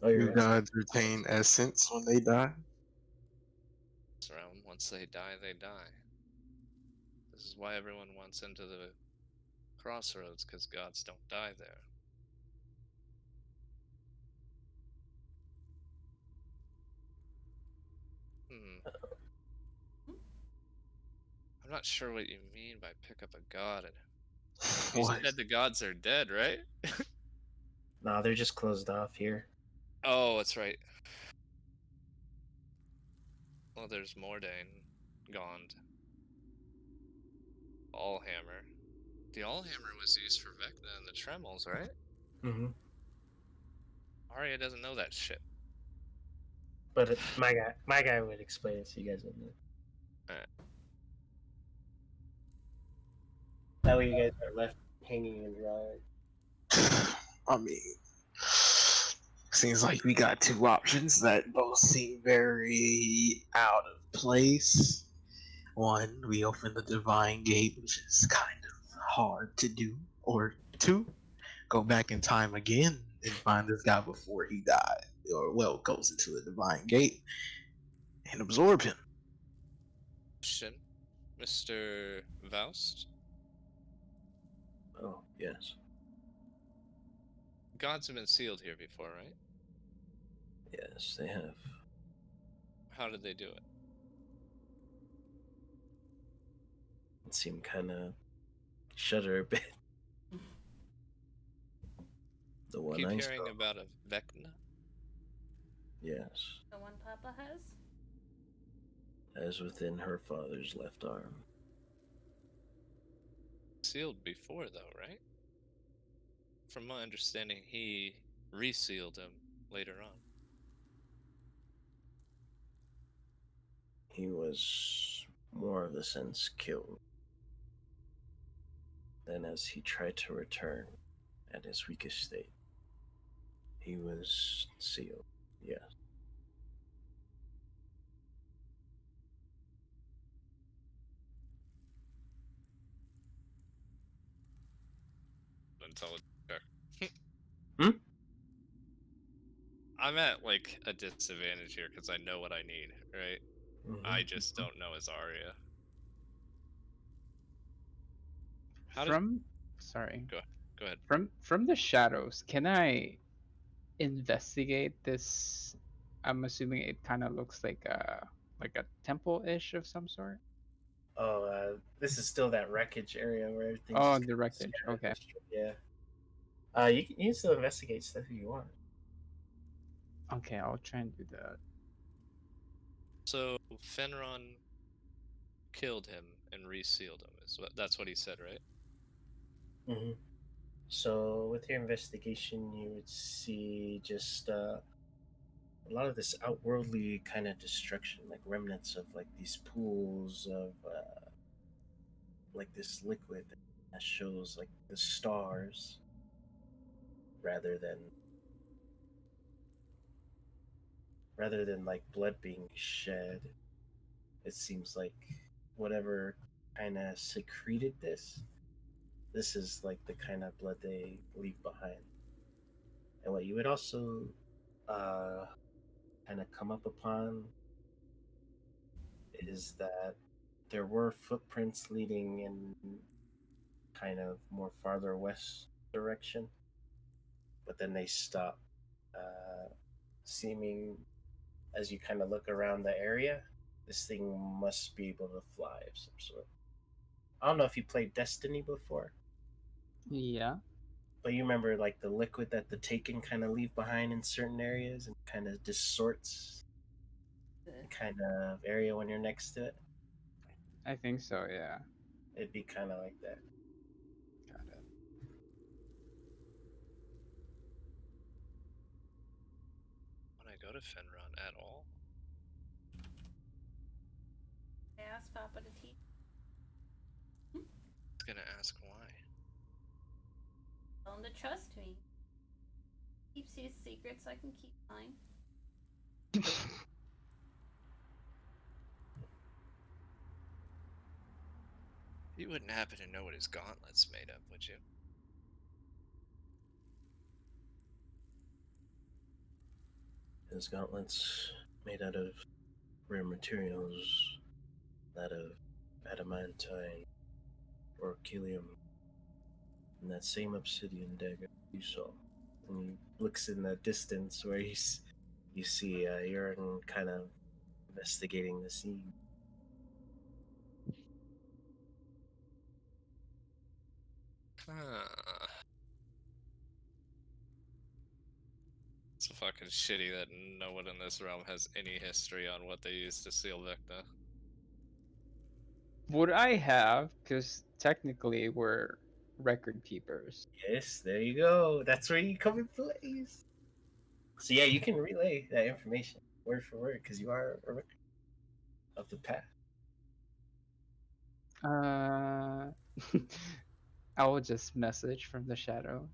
Oh, Do you're asking. gods retain essence when they die? This realm, once they die, they die. This is why everyone wants into the crossroads, because gods don't die there. I'm not sure what you mean by pick up a god. You What? said the gods are dead, right? Nah, they're just closed off here. Oh, that's right. Well, there's Mordain, Gond, Allhammer. The Allhammer was used for Vecna and the Tremels, right? Mm-hmm. Arya doesn't know that shit. But my guy would explain it so you guys would know. Alright. That way you guys are left hanging and dry. I mean, seems like we got two options that both seem very out of place. One, we open the divine gate, which is kind of hard to do. Or two, go back in time again and find this guy before he died. Or, well, goes into the divine gate and absorb him. Question, Mr. Faust? Oh, yes. Gods have been sealed here before, right? Yes, they have. How did they do it? It seemed kind of shudder a bit. The one Keep I hearing saw. about a Vecna? Yes. The one Papa has? As within her father's left arm. Sealed before, though, right? From my understanding, he resealed him later on. He was more of the sense killed. Then, as he tried to return at his weakest state, he was sealed. Yes. Intelligence check. Hmm? I'm at like a disadvantage here because I know what I need, right? Mm-hmm. I just don't know his Arya. How did From sorry. go ahead? From the shadows, can I investigate this? I'm assuming it kind of looks like a temple-ish of some sort. Oh, this is still that wreckage area where everything's Oh, just the wreckage. scattered and Okay. destroyed. Yeah. You can still investigate stuff if you want. Okay, I'll try and do that. So Fenron killed him and resealed him. That's what he said, right? Mm-hmm. So with your investigation, you would see just a lot of this outworldly kind of destruction, like remnants of like these pools of like this liquid that shows like the stars rather than like blood being shed. It seems like whatever kind of secreted this is like the kind of blood they leave behind. And what you would also uh, kind of come up upon is that there were footprints leading in kind of more farther west direction, but then they stop, seeming as you kind of look around the area, this thing must be able to fly of some sort. I don't know if you played Destiny before, Yeah. but you remember like the liquid that the Taken kind of leave behind in certain areas and kind of distorts The the kind of area when you're next to it. I think so. Yeah. It'd be kind of like that. Got it. go to Fenron at all? I asked Papa to teach. I was gonna ask why. Tell him to trust me. Keeps his secrets, I can keep mine. You wouldn't happen to know what his gauntlet's made of, would you? His gauntlets made out of rare materials, that of adamantine, orchilium, and that same obsidian dagger you saw. And he looks in the distance where you see Urine kind of investigating the scene. Huh. It's fucking shitty that no one in this realm has any history on what they used to seal Victa. Would I have? Because technically we're record keepers. Yes, there you go. That's where you come in place. So yeah, you can relay that information word for word because you are a record of the past. I will just message from the shadow.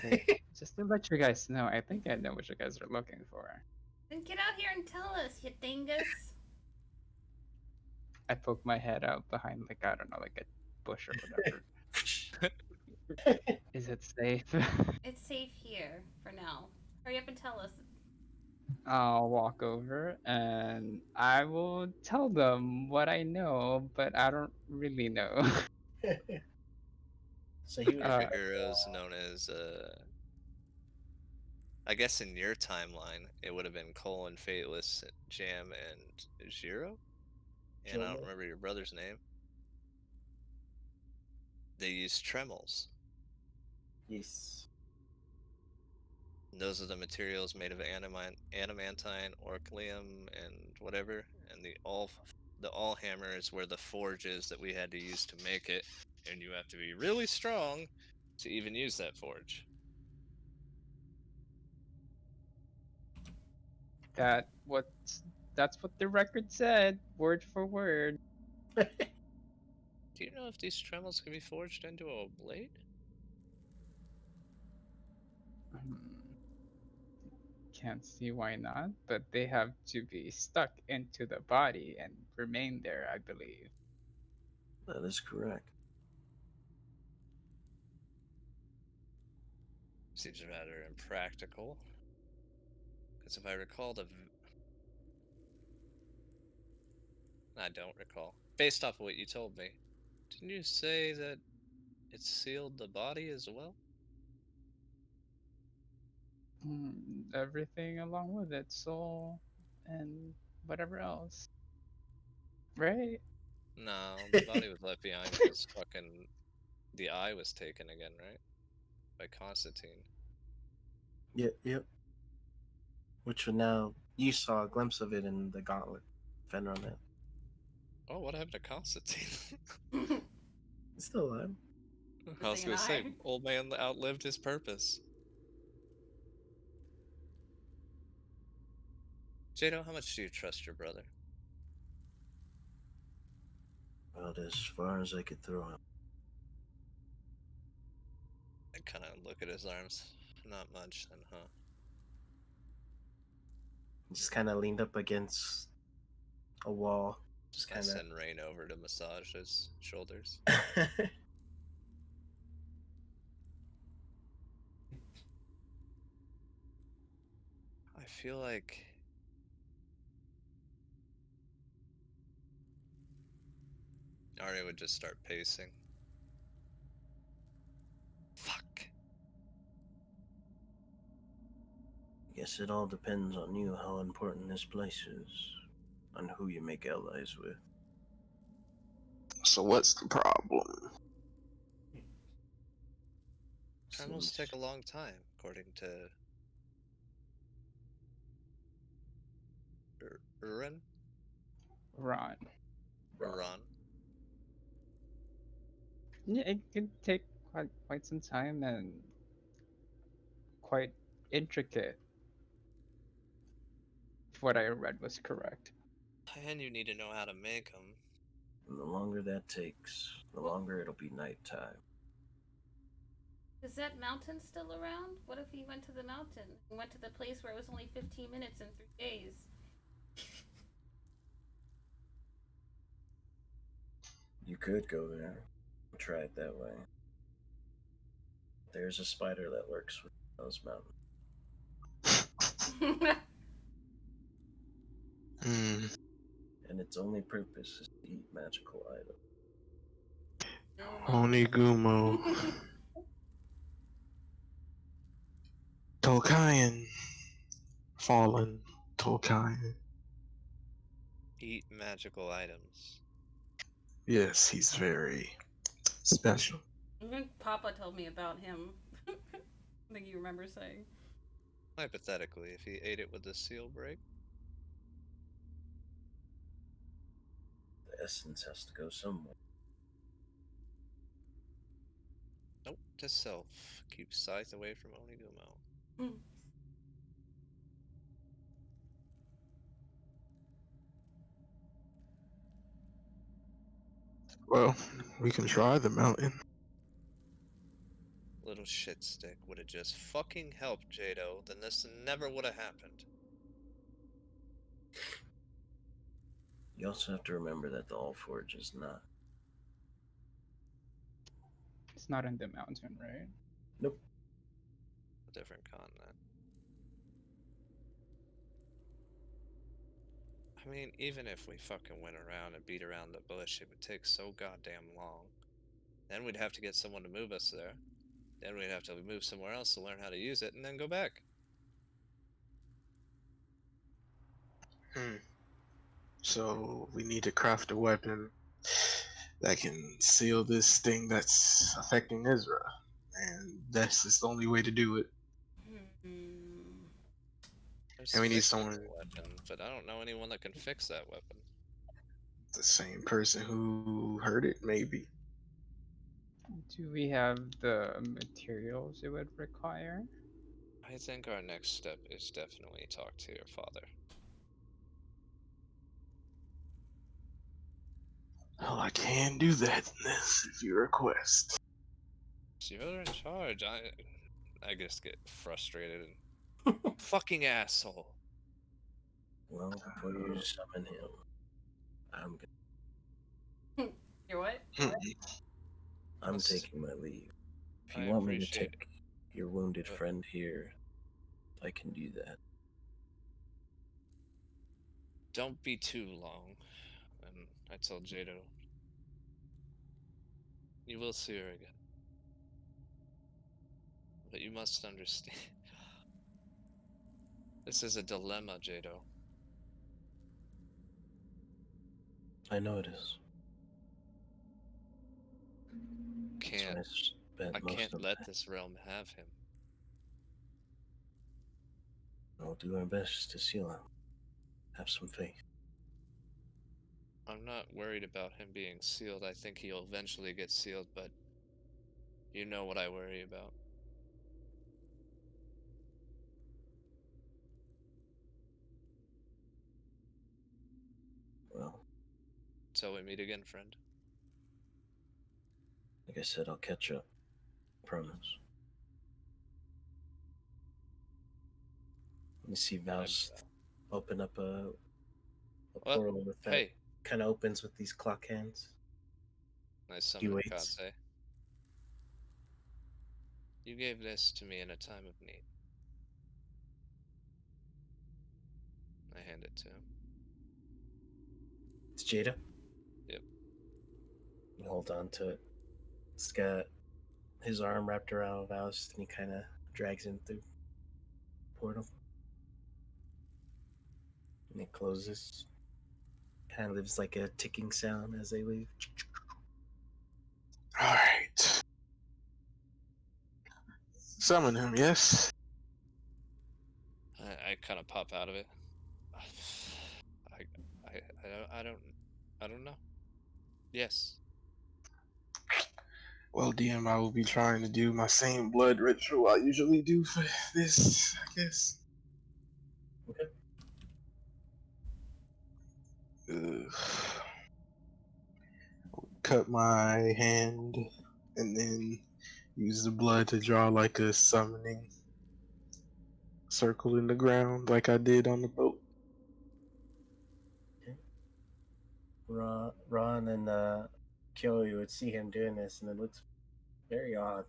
Say, just to let you guys know, I think I know what you guys are looking for. Then get out here and tell us, you dingus. I poke my head out behind, like, I don't know, like a bush or whatever. Is it safe? It's safe here for now. Hurry up and tell us. I'll walk over and I will tell them what I know, but I don't really know. So he would Your Uh, heroes known as, I guess in your timeline, it would have been Cole and Fateless, Jam, and Jiro? And I don't Jomo. remember your brother's name. They use tremels. Yes. And those are the materials made of adamantine, orchilium, and whatever. And the all hammer is where the forge is that we had to use to make it. And you have to be really strong to even use that forge. that's what the record said, word for word. Do you know if these tremels can be forged into a blade? Hmm. Can't see why not, but they have to be stuck into the body and remain there, I believe. That is correct. Seems rather impractical. Because if I recall I don't recall. Based off of what you told me, didn't you say that it sealed the body as well? Everything along with it, soul and whatever else. Right? No, the body was left behind because fucking the eye was taken again, right? By Constantine. Yep. Which would now you saw a glimpse of it in the gauntlet, Fenron. It. Oh, what happened to Constantine? It's still alive. I was Missing an gonna say, eye. old man outlived his purpose. Jado, how much do you trust your brother? About as far as I could throw him. I kind of look at his arms. Not much, then, huh? Just kind of leaned up against a wall. Just I kind send Rain over to massage his shoulders. of. I feel like Arya would just start pacing. Fuck. Guess it all depends on you how important this place is, on who you make allies with. So what's the problem? Tremels Seems take a long time, according to Uran. Ron. Uran. Yeah, it could take quite some time and quite intricate. what I read was correct. And you need to know how to make them. And the longer that takes, the longer it'll be nighttime. Is that mountain still around? What if he went to the mountain? He went to the place where it was only 15 minutes in 3 days. You could go there. Try it that way. There's a spider that lurks with those mountains. Hmm. And its only purpose is to eat magical items. Onigumo. Tolkien. Fallen Tolkien. Eat magical items. Yes, he's very special. I think Papa told me about him. I think you remember saying. Hypothetically, if he ate it with the seal break, The essence has to go somewhere. nope, to self. Keep Scythe away from Onigumo. Well, we can try the mountain. Little shit stick would have just fucking helped Jado, then this never would have happened. You also have to remember that the Allforge is not. It's not in the mountain, right? Nope. A different continent. I mean, even if we fucking went around and beat around the bush, it would take so goddamn long. Then we'd have to get someone to move us there. Then we'd have to move somewhere else to learn how to use it, and then go back. So we need to craft a weapon that can seal this thing that's affecting Ezra. And that's just the only way to do it. There's And we need fixing someone, the weapon, but I don't know anyone that can fix that weapon. the same person who heard it, maybe. Do we have the materials it would require? I think our next step is definitely talk to your father. Well, I can do that if you request. So you're in charge. I just get frustrated and fucking asshole. Well, before you summon him, I'm gonna. You're what? I'm Let's- taking my leave. If I you want me to appreciate take your wounded but- friend here, I can do that. Don't be too long. And I told Jado, you will see her again. But you must understand. This is a dilemma, Jado. I know it is. That's why Can't. spent I most can't of let this realm have him. We'll do our best to seal him. Have some faith. I'm not worried about him being sealed. I think he'll eventually get sealed, but you know what I worry about. Well, Till we meet again, friend. like I said, I'll catch up. Promise. You see Faust open up a What? portal with that. Hey, Kind of opens with these clock hands. nice He summon, waits. Kase. You gave this to me in a time of need. I hand it to him. It's Jada. Yep. You hold on to it. It's got his arm wrapped around Faust, and he kind of drags him through the portal. And it closes. Kind of leaves like a ticking sound as they leave. Alright. Summon him, yes? I kind of pop out of it. I don't know. Yes. Well, DM, I will be trying to do my same blood ritual I usually do for this, I guess. Okay. cut my hand and then use the blood to draw like a summoning circle in the ground, like I did on the boat. Ron and Kyo would see him doing this, and it looks very odd.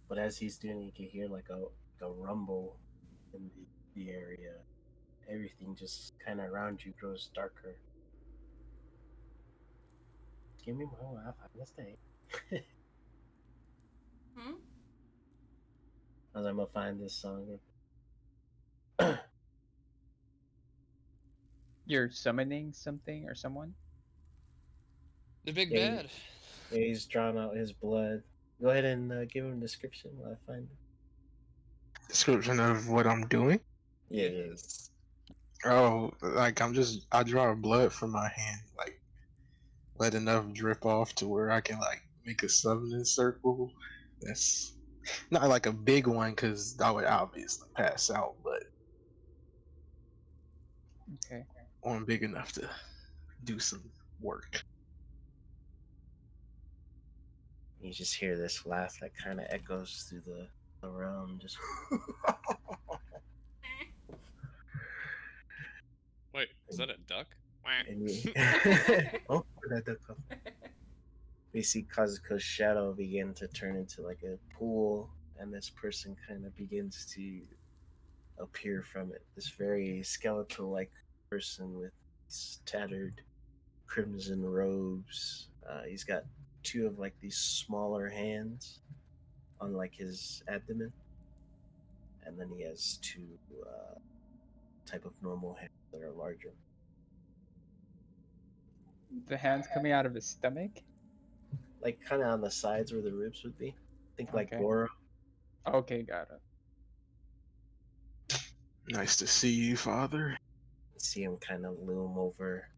But as he's doing, you can hear like a rumble in the area. Everything just kind of around you grows darker. Give me more. I find this day. Hmm? As I'm gonna find this song. You're summoning something or someone? The big Yeah, bad. Yeah, he's drawn out his blood. Go ahead and give him a description while I find it. Description of what I'm doing. Yeah. Yes. Oh, like I draw blood from my hand, like let enough drip off to where I can like make a summoning circle. That's not like a big one because I would obviously pass out, but Okay. one big enough to do some work. You just hear this laugh that kind of echoes through the realm. Just Wait, is that a duck? and you, oh, where'd that come? We see Kazuko's shadow begin to turn into like a pool, and this person kind of begins to appear from it. This very skeletal-like person with these tattered crimson robes. He's got two of like these smaller hands on like his abdomen, and then he has two type of normal hands that are larger. The hands coming out of his stomach? Like kind of on the sides where the ribs would be. Think like Okay. Goro. Okay, got it. Nice to see you, Father. See him kind of loom over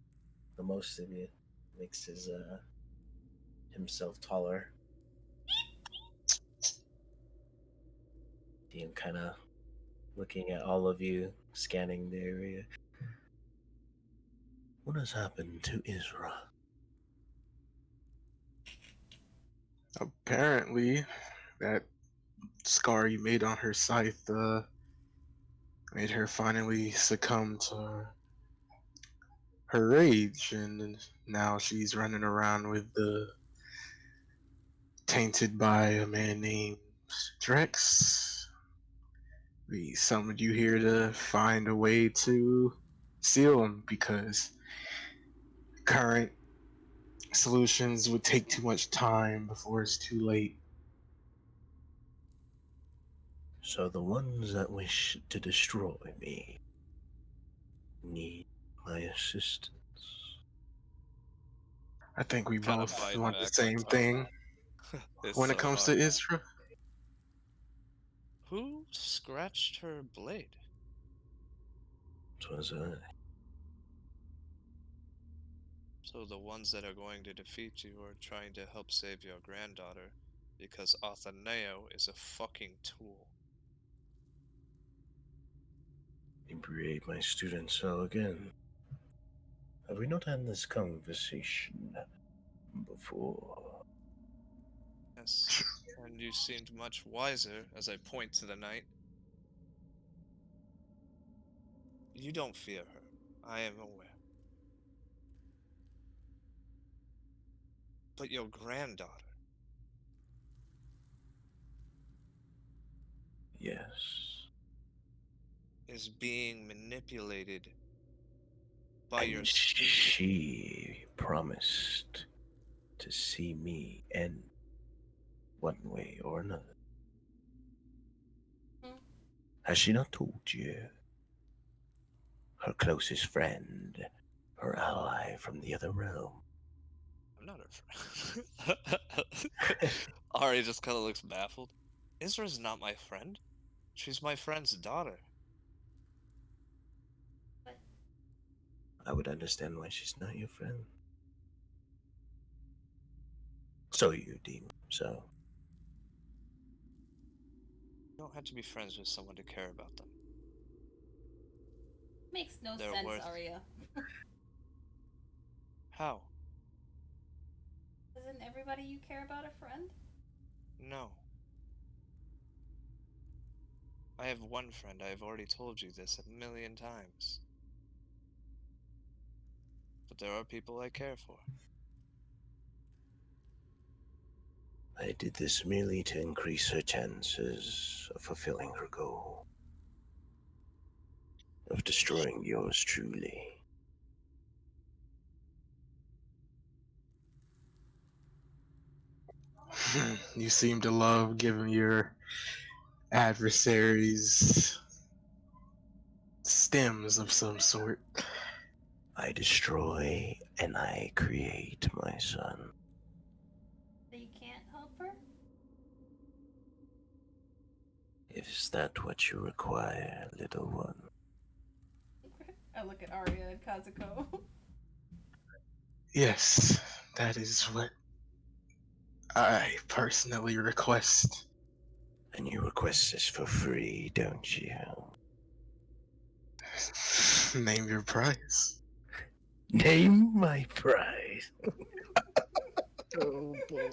the most of you. Makes his himself taller. See him kind of looking at all of you, scanning the area. What has happened to Isra? Apparently, that scar you made on her scythe made her finally succumb to her rage, and now she's running around with the tainted by a man named Drex. We summoned you here to find a way to seal him because current solutions would take too much time before it's too late. So the ones that wish to destroy me need my assistance. I think we Kind of both bite want the back my same tongue. thing It's when so it comes to hard. Isra. Who scratched her blade? 'Twas I. So the ones that are going to defeat you are trying to help save your granddaughter because Atheneo is a fucking tool. Inebriate my student cell again. Have we not had this conversation before? Yes, and you seemed much wiser as I point to the knight. You don't fear her, I am aware. But your granddaughter, Yes. is being manipulated by your And stupid... she promised to see me end one way or another. Has she not told you? Her closest friend, her ally from the other realm. I'm not her friend. Ari just kind of looks baffled. Isra's not my friend. She's my friend's daughter. I would understand why she's not your friend. So you deem so. You don't have to be friends with someone to care about them. Makes no They're sense, worth- Arya. How? Isn't everybody you care about a friend? No. I have one friend. I have already told you this a million times. But there are people I care for. I did this merely to increase her chances of fulfilling her goal. Of destroying yours truly. You seem to love giving your adversaries stems of some sort. I destroy and I create, my son. So you can't help her? Is that what you require, little one? I look at Arya and Kazuko. Yes, that is what I personally request. And you request this for free, don't you? Name your price. Name my price. Oh boy.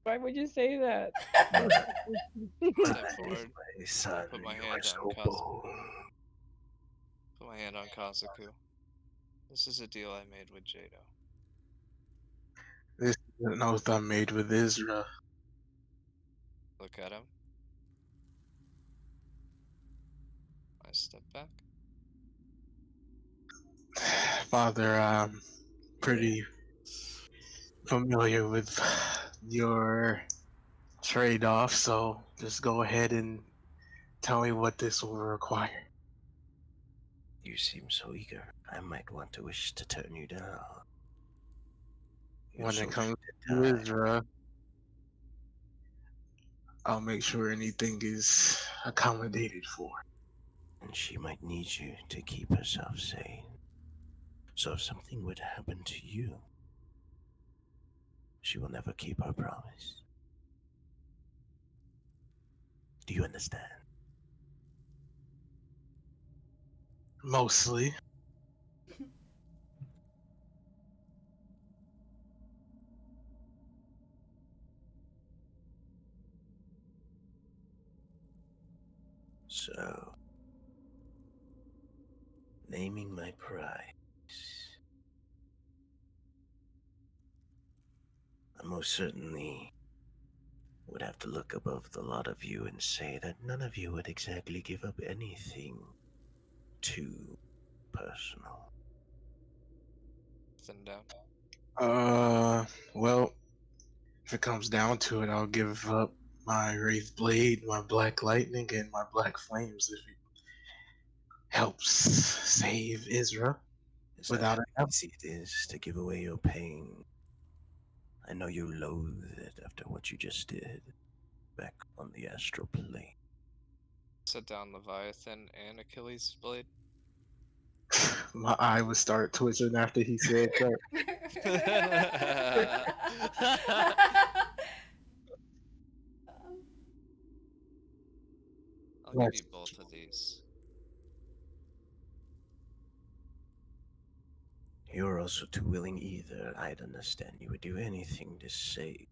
Why would you say that? Step forward. My son, Put my you hand are so on Kazuko. bold. Put my hand on Kazuku. This is a deal I made with Jado. This is an oath I made with Isra. Look at him. I step back. Father, I'm pretty familiar with your trade-off, so just go ahead and tell me what this will require. You seem so eager. I might want to wish to turn you down. You're When so it comes to ready to die, Isra, I'll make sure anything is accommodated for. and she might need you to keep herself sane. So if something were to happen to you, she will never keep her promise. Do you understand? Mostly. So, naming my price, I most certainly would have to look above the lot of you and say that none of you would exactly give up anything too personal. Thin down. Well, if it comes down to it, I'll give up my Wraith Blade, my Black Lightning, and my Black Flames if it helps save Isra. Is that Without how a doubt. easy it is to give away your pain? I know you loathe it after what you just did back on the astral plane. Set down Leviathan and Achilles' blade. My eye would start twitching after he said that. I'll give Yes. you both of these. You're also too willing either. I'd understand you would do anything to save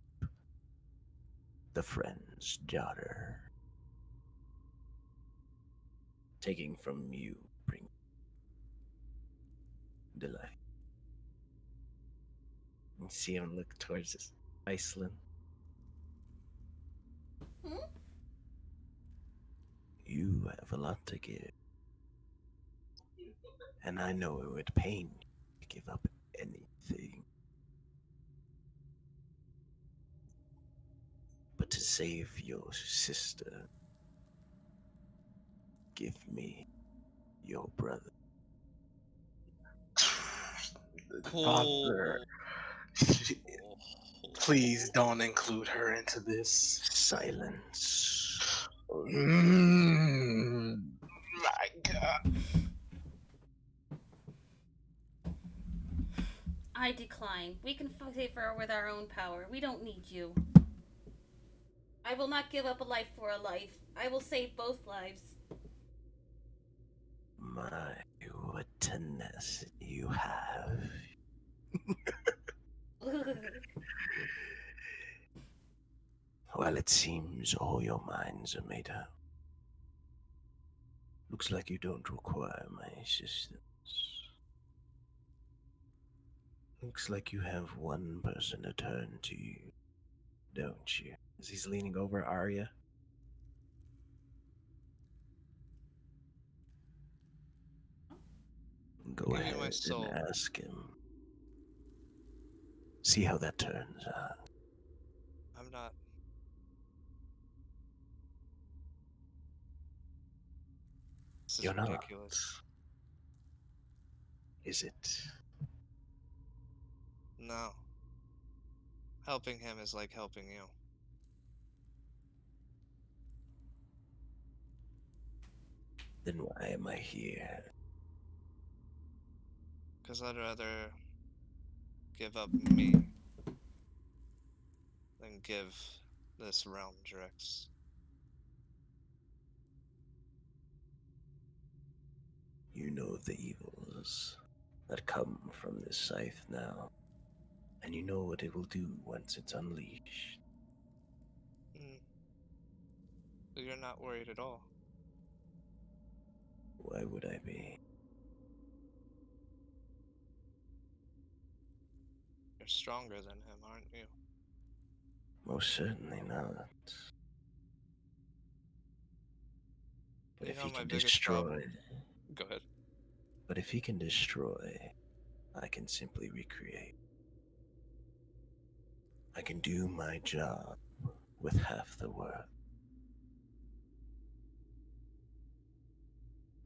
the friend's daughter. Taking from you bring delight. You see him look towards Aislyn. Hmm? You have a lot to give. And I know it would pain you to give up anything. But to save your sister, give me your brother. Father, please don't include her into this. Silence. My God. I decline. We can save her with our own power. We don't need you. I will not give up a life for a life. I will save both lives. My, what tenacity you have. It seems all your minds are made up. Looks like you don't require my assistance. Looks like you have one person to turn to, don't you? As he's leaning over Arya. Go Give you ahead my and soul. ask him. See how that turns out. I'm not. This is You're not. ridiculous. Is it? No. Helping him is like helping you. Then why am I here? Because I'd rather give up me than give this realm Drix. You know of the evils that come from this scythe now, and you know what it will do once it's unleashed. So you're not worried at all. Why would I be? You're stronger than him, aren't you? Most certainly not. But You if know he my can biggest problem. destroy, Go ahead. but if he can destroy, I can simply recreate. I can do my job with half the work.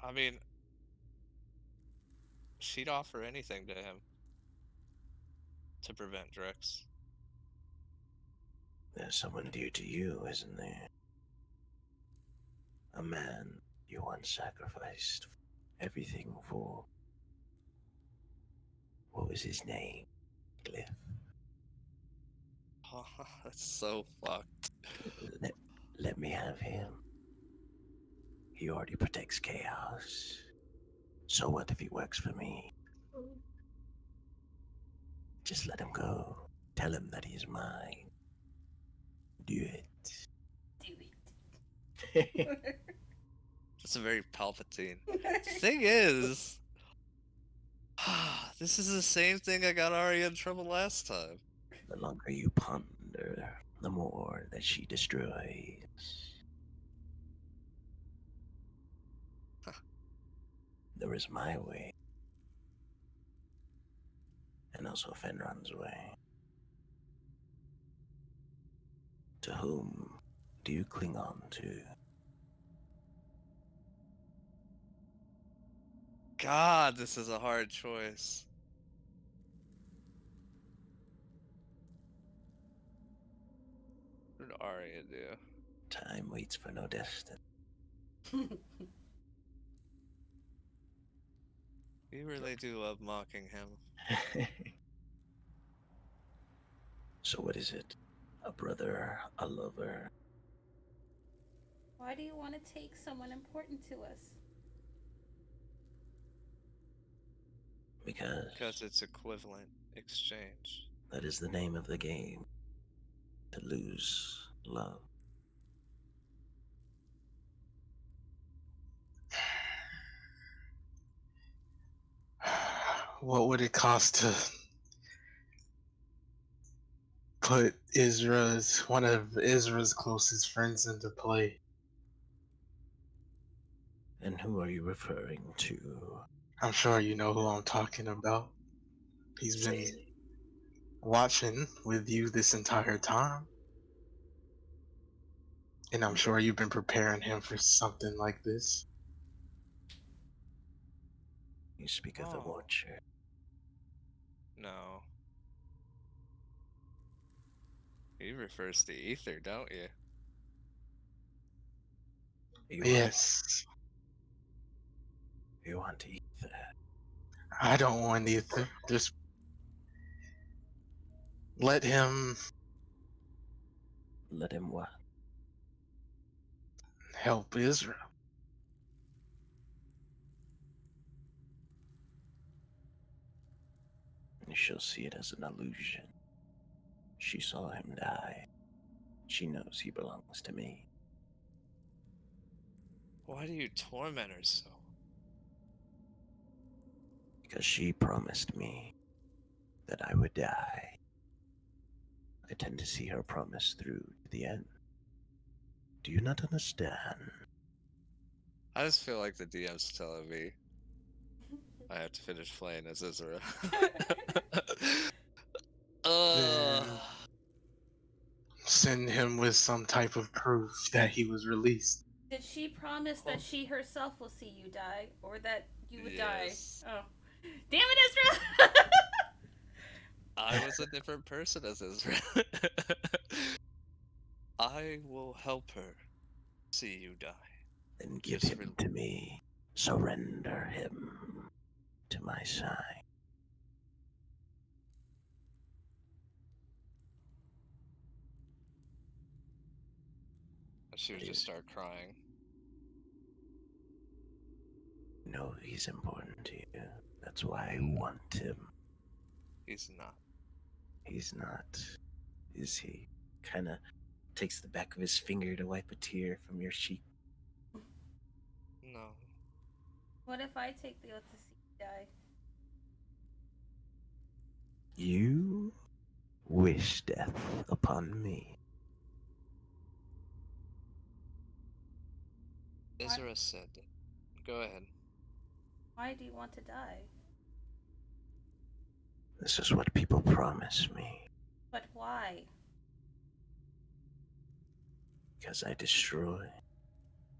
I mean, she'd offer anything to him to prevent Drix. There's someone dear to you, isn't there? A man you once sacrificed everything for. What was his name? Glyph. Oh, that's so fucked. Let me have him. He already protects chaos. So what if he works for me? Just let him go. Tell him that he's mine. Do it. Do it. That's a very Palpatine. Thing is, this is the same thing I got Arya in trouble last time. The longer you ponder, the more that she destroys. There is my way. And also Fenron's way. To whom do you cling on to? God, this is a hard choice. What did Arya do? Time waits for no destiny. You really do love mocking him. So what is it? A brother, a lover? Why do you want to take someone important to us? Because it's equivalent exchange. That is the name of the game. To lose love. What would it cost to put one of Isra's closest friends into play? And who are you referring to? I'm sure you know who I'm talking about. He's been Say, watching with you this entire time. And I'm sure you've been preparing him for something like this. you speak of the Oh. Watcher. No. He refers to Ether, don't you? Yes. You want to eat that? I don't want either. Just let him Let him what? help Israel. You shall see it as an illusion. She saw him die. She knows he belongs to me. Why do you torment her so? Because she promised me that I would die. I tend to see her promise through to the end. Do you not understand? I just feel like the DM's telling me I have to finish playing as Ezra. Then send him with some type of proof that he was released. Did she promise that she herself will see you die, or that you would die? Yes. Oh, damn it, Ezra! I was a different person as Ezra. I will help her see you die. Then give Just him to me. Surrender him to my side. She would just start crying. No, he's important to you. That's why I want him. He's not. He's not, is he? Kinda takes the back of his finger to wipe a tear from your cheek. No. What if I take the oath to see you die? You wish death upon me. Ezra said it. Go ahead. Why do you want to die? This is what people promise me. But why? Because I destroy.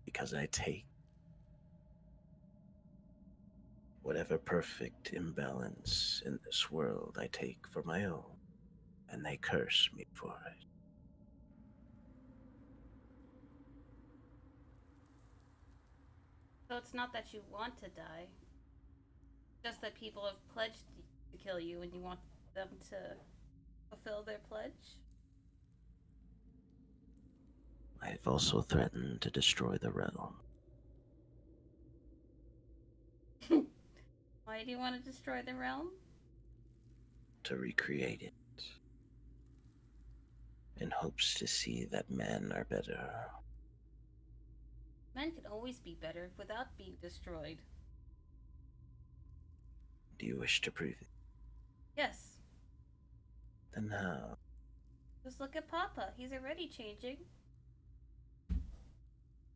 Because I take. Whatever perfect imbalance in this world I take for my own, and they curse me for it. So it's not that you want to die, just that people have pledged to kill you and you want them to fulfill their pledge? I have also threatened to destroy the realm. Why do you want to destroy the realm? To recreate it. In hopes to see that men are better. Men can always be better without being destroyed. Do you wish to prove it? Yes. Then how? Just look at Papa. He's already changing.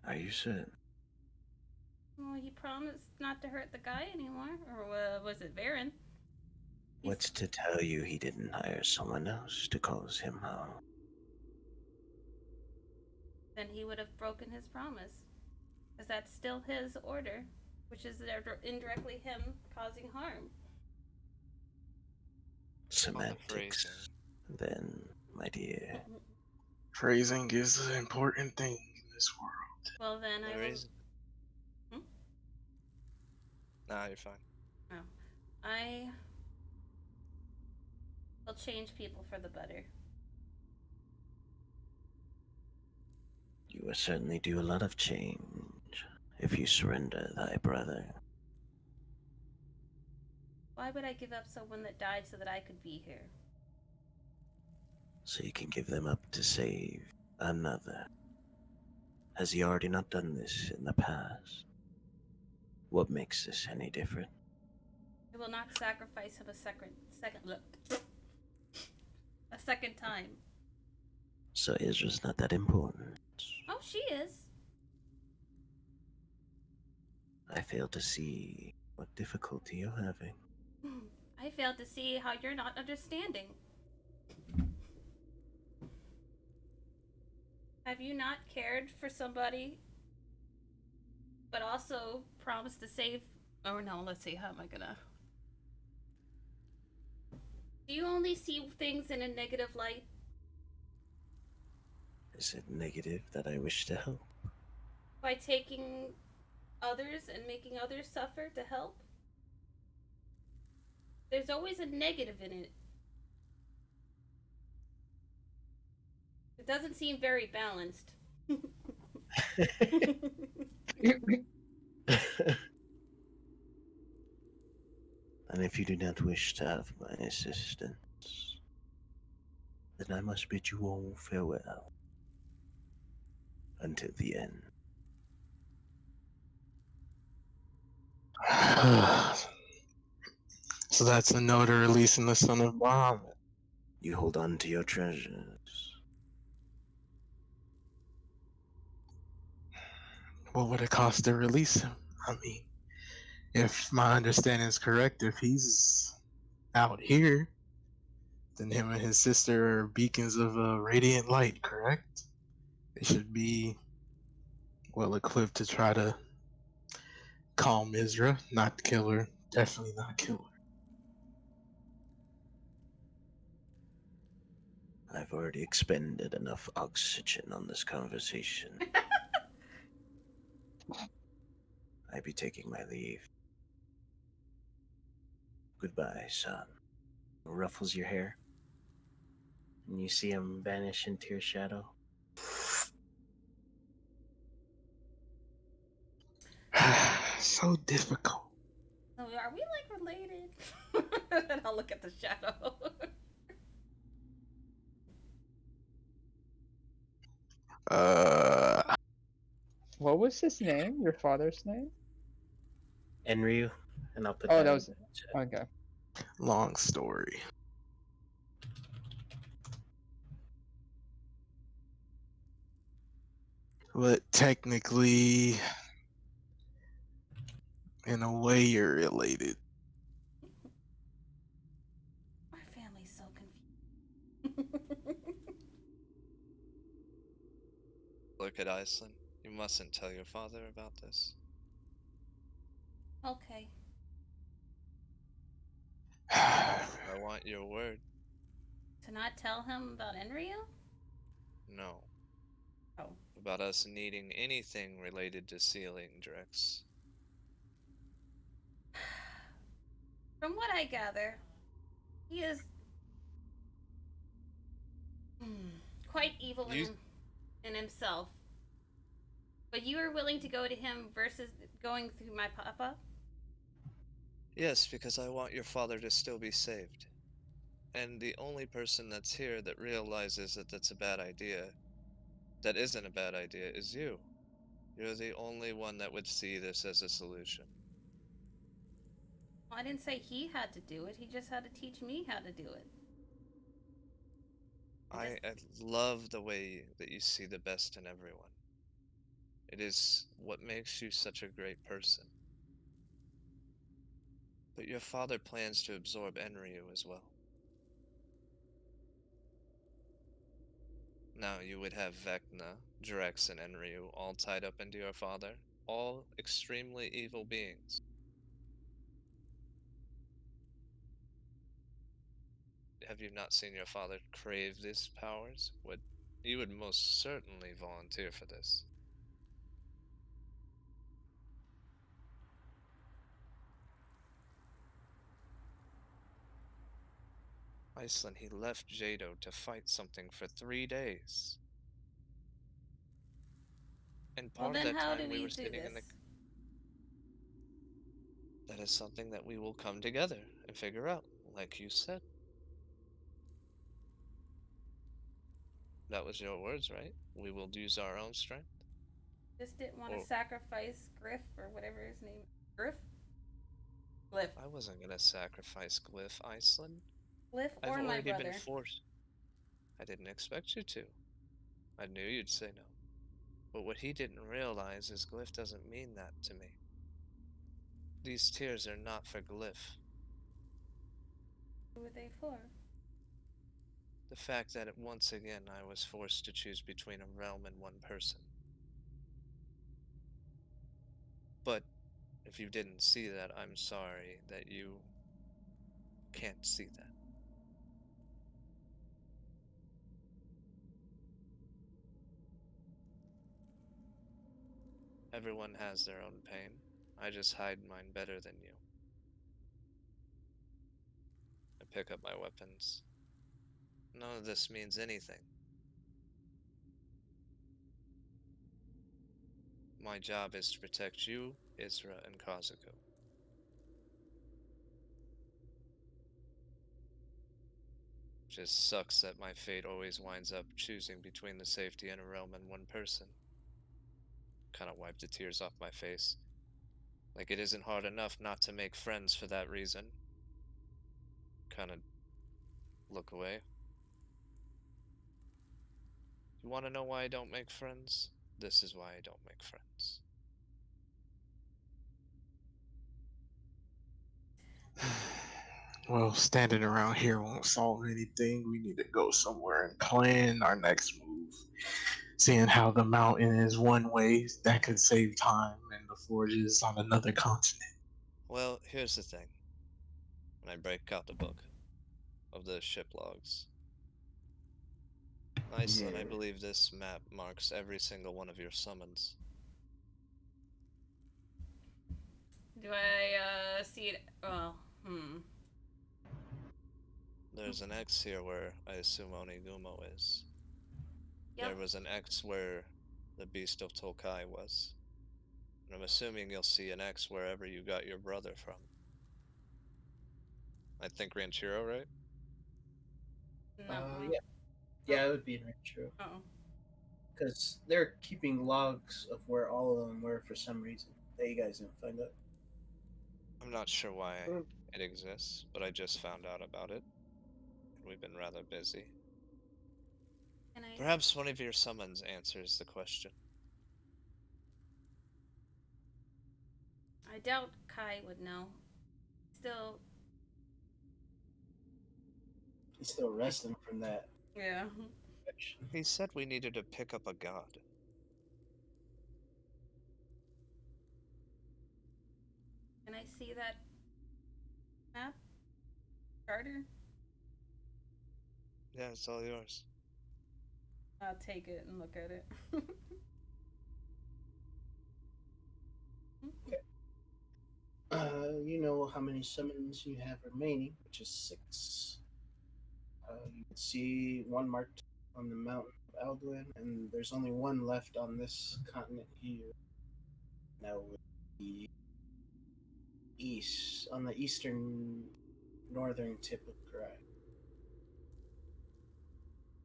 Are you certain? Well, he promised not to hurt the guy anymore. Or was it Varen? What's to tell you he didn't hire someone else to cause him harm? Then he would have broken his promise. Because that's still his order, which is indirectly him causing harm. Semantics, then, my dear. Phrasing is an important thing in this world. Well, then I will... Nah, you're fine. Oh. I will change people for the better. You will certainly do a lot of change if you surrender thy brother. Why would I give up someone that died so that I could be here? So you can give them up to save another. Has he already not done this in the past? What makes this any different? I will not sacrifice him a second time. So Isra's not that important. Oh, she is. I fail to see what difficulty you're having. I fail to see how you're not understanding. Have you not cared for somebody, but also promised to save? Oh no, let's see, how am I gonna... Do you only see things in a negative light? Is it negative that I wish to help? By taking others and making others suffer to help? There's always a negative in it. It doesn't seem very balanced. And if you do not wish to have my assistance, then I must bid you all farewell. until the end. So that's a no to releasing the son of Bahamut. You hold on to your treasures. What would it cost to release him? I mean, if my understanding is correct, if he's out here, then him and his sister are beacons of radiant light, correct? They should be well equipped to try to calm Isra, not kill her. Definitely not kill her. I've already expended enough oxygen on this conversation. I be taking my leave. Goodbye, son. Ruffles your hair, and you see him vanish into your shadow. So difficult. So are we like related? And I'll look at the shadow. Uh, What was his name? Your father's name? Enryu, and I'll put Oh, that that in was the chat. okay. long story. But technically, in a way, you're related. Our family's so confused. Look at Aislyn. You mustn't tell your father about this. Okay. I want your word. To not tell him about Enryu? No. Oh. About us needing anything related to sealing Drex. From what I gather, he is quite evil You- in himself. But you are willing to go to him versus going through my papa? Yes, because I want your father to still be saved. And the only person that's here that realizes that that's a bad idea, that isn't a bad idea, is you. You're the only one that would see this as a solution. Well, I didn't say he had to do it. He just had to teach me how to do it. I love the way that you see the best in everyone. It is what makes you such a great person. But your father plans to absorb Enryu as well. Now you would have Vecna, Drex, and Enryu all tied up into your father, all extremely evil beings. Have you not seen your father crave these powers? You would most certainly volunteer for this. Aislyn, he left Jado to fight something for 3 days. And Well, part of then that how time do we we were do sitting this? in the... That is something that we will come together and figure out, like you said. That was your words, right? We will use our own strength? Just didn't want Or to sacrifice Griff or whatever his name is. Griff? Glyph. I wasn't gonna sacrifice Glyph, Aislyn. Glyph I've or my already been brother. forced. I didn't expect you to. I knew you'd say no. But what he didn't realize is Glyph doesn't mean that to me. These tears are not for Glyph. Who were they for? The fact that once again I was forced to choose between a realm and one person. But if you didn't see that, I'm sorry that you can't see that. Everyone has their own pain. I just hide mine better than you. I pick up my weapons. None of this means anything. My job is to protect you, Isra, and Kazuko. Just sucks that my fate always winds up choosing between the safety in a realm and one person. kind of wipe the tears off my face. Like, it isn't hard enough not to make friends for that reason. Kind of look away. You want to know why I don't make friends? This is why I don't make friends. Well, standing around here won't solve anything. We need to go somewhere and plan our next move. Seeing how the mountain is one way, that could save time, and the forge is on another continent. Well, here's the thing. And I break out the book of the ship logs. Aislyn, I Yeah. believe this map marks every single one of your summons. Do I see it? Well, There's an X here where I assume Onigumo is. Yep. There was an X where the Beast of Tolkai was. And I'm assuming you'll see an X wherever you got your brother from. I think Ranchiro, right? No. Yeah. Yeah, it would be true. Oh. Because they're keeping logs of where all of them were for some reason that you guys didn't find out. I'm not sure why it exists, but I just found out about it. And we've been rather busy. Can I? Perhaps one of your summons answers the question. I doubt Kai would know. Still. He's still resting from that Yeah. infection. He said we needed to pick up a god. Can I see that map? Carter? Yeah, it's all yours. I'll take it and look at it. You know how many summons you have remaining, which is 6. You can see one marked on the mountain of Alduin, and there's only one left on this continent here. That would be east, on the eastern northern tip of Kurai.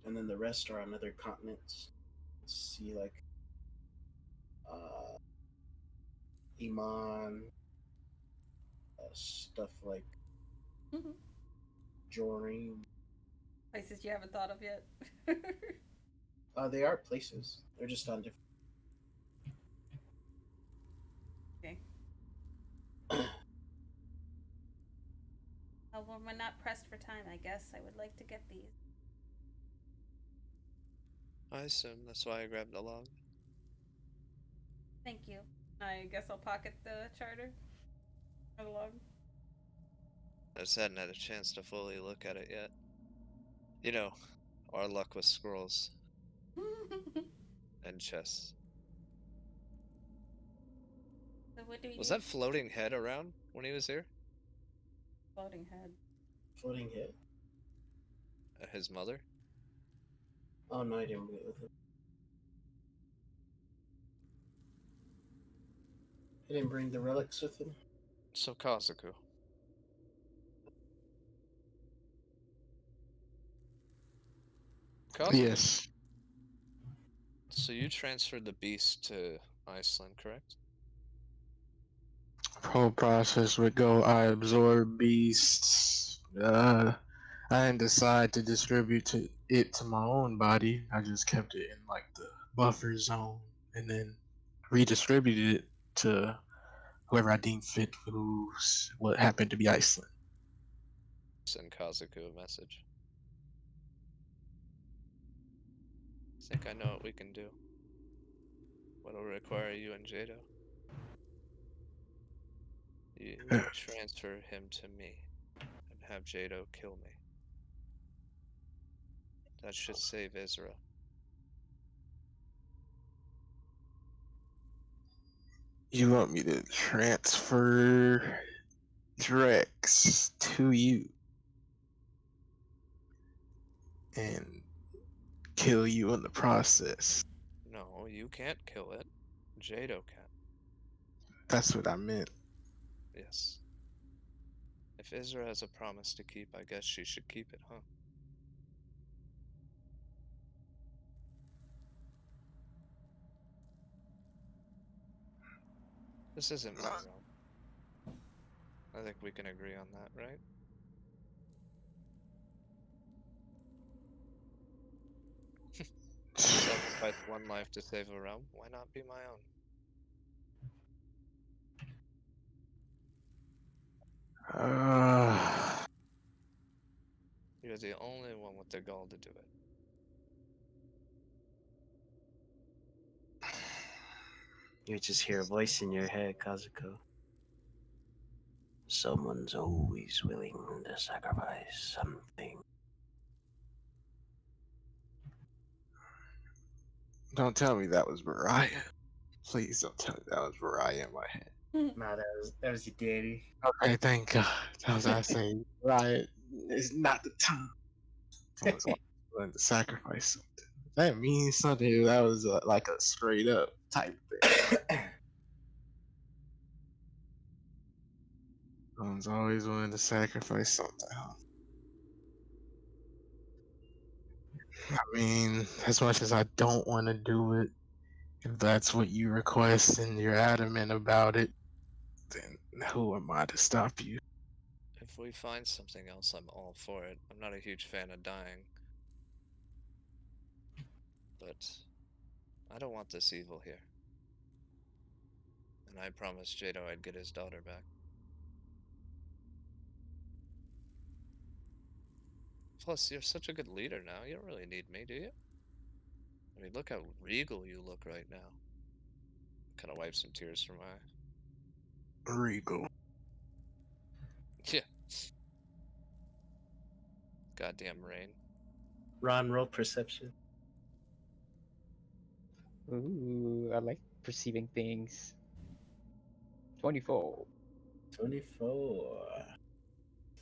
And then the rest are on other continents. See, like, Iman, stuff like Jorim. Places you haven't thought of yet. They are places. They're just on different. Okay. Well, we're not pressed for time, I guess. I would like to get these. I assume that's why I grabbed the log. Thank you. I guess I'll pocket the charter. Or the log. I just hadn't had a chance to fully look at it yet. You know, our luck with scrolls and chests. So what do we Was do? that floating head around when he was here? Floating head. Floating hit. His mother? Oh no, I didn't bring it with him. He didn't bring the relics with him. So Kazuku. Kazuku. Yes. So you transferred the beast to Iceland, correct? Whole process would go. I absorb beasts. I didn't decide to distribute it to my own body. I just kept it in like the buffer zone, and then redistributed it to whoever I deemed fit, who's what happened to be Iceland. Send Kazuku a message. I think I know what we can do. What'll require you and Jado? You transfer him to me and have Jado kill me. That should save Isra. You want me to transfer Drex to you and kill you in the process? No, you can't kill it. Jado can. That's what I meant. Yes. If Isra has a promise to keep, I guess she should keep it, huh? This isn't my realm. I think we can agree on that, right? Sacrifice one life to save a realm. Why not be my own? You're the only one with the gall to do it. You just hear a voice in your head, Kazuko. Someone's always willing to sacrifice something. Don't tell me that was Mariah. Please don't tell me that was Mariah in my head. Nah, that was your daddy. Okay, thank God. I was gonna say, Mariah, it's not the time. I was willing to sacrifice something. That means something. That was like a straight up type thing. Someone's always willing to sacrifice something. I mean, as much as I don't want to do it, if that's what you request and you're adamant about it, then who am I to stop you? If we find something else, I'm all for it. I'm not a huge fan of dying. But I don't want this evil here. And I promised Jado I'd get his daughter back. Plus, you're such a good leader now. You don't really need me, do you? I mean, look how regal you look right now. Kind of wipe some tears from my eye. Regal. Yeah. Goddamn rain. Ron, roll perception. Ooh, I like perceiving things. 24. 24.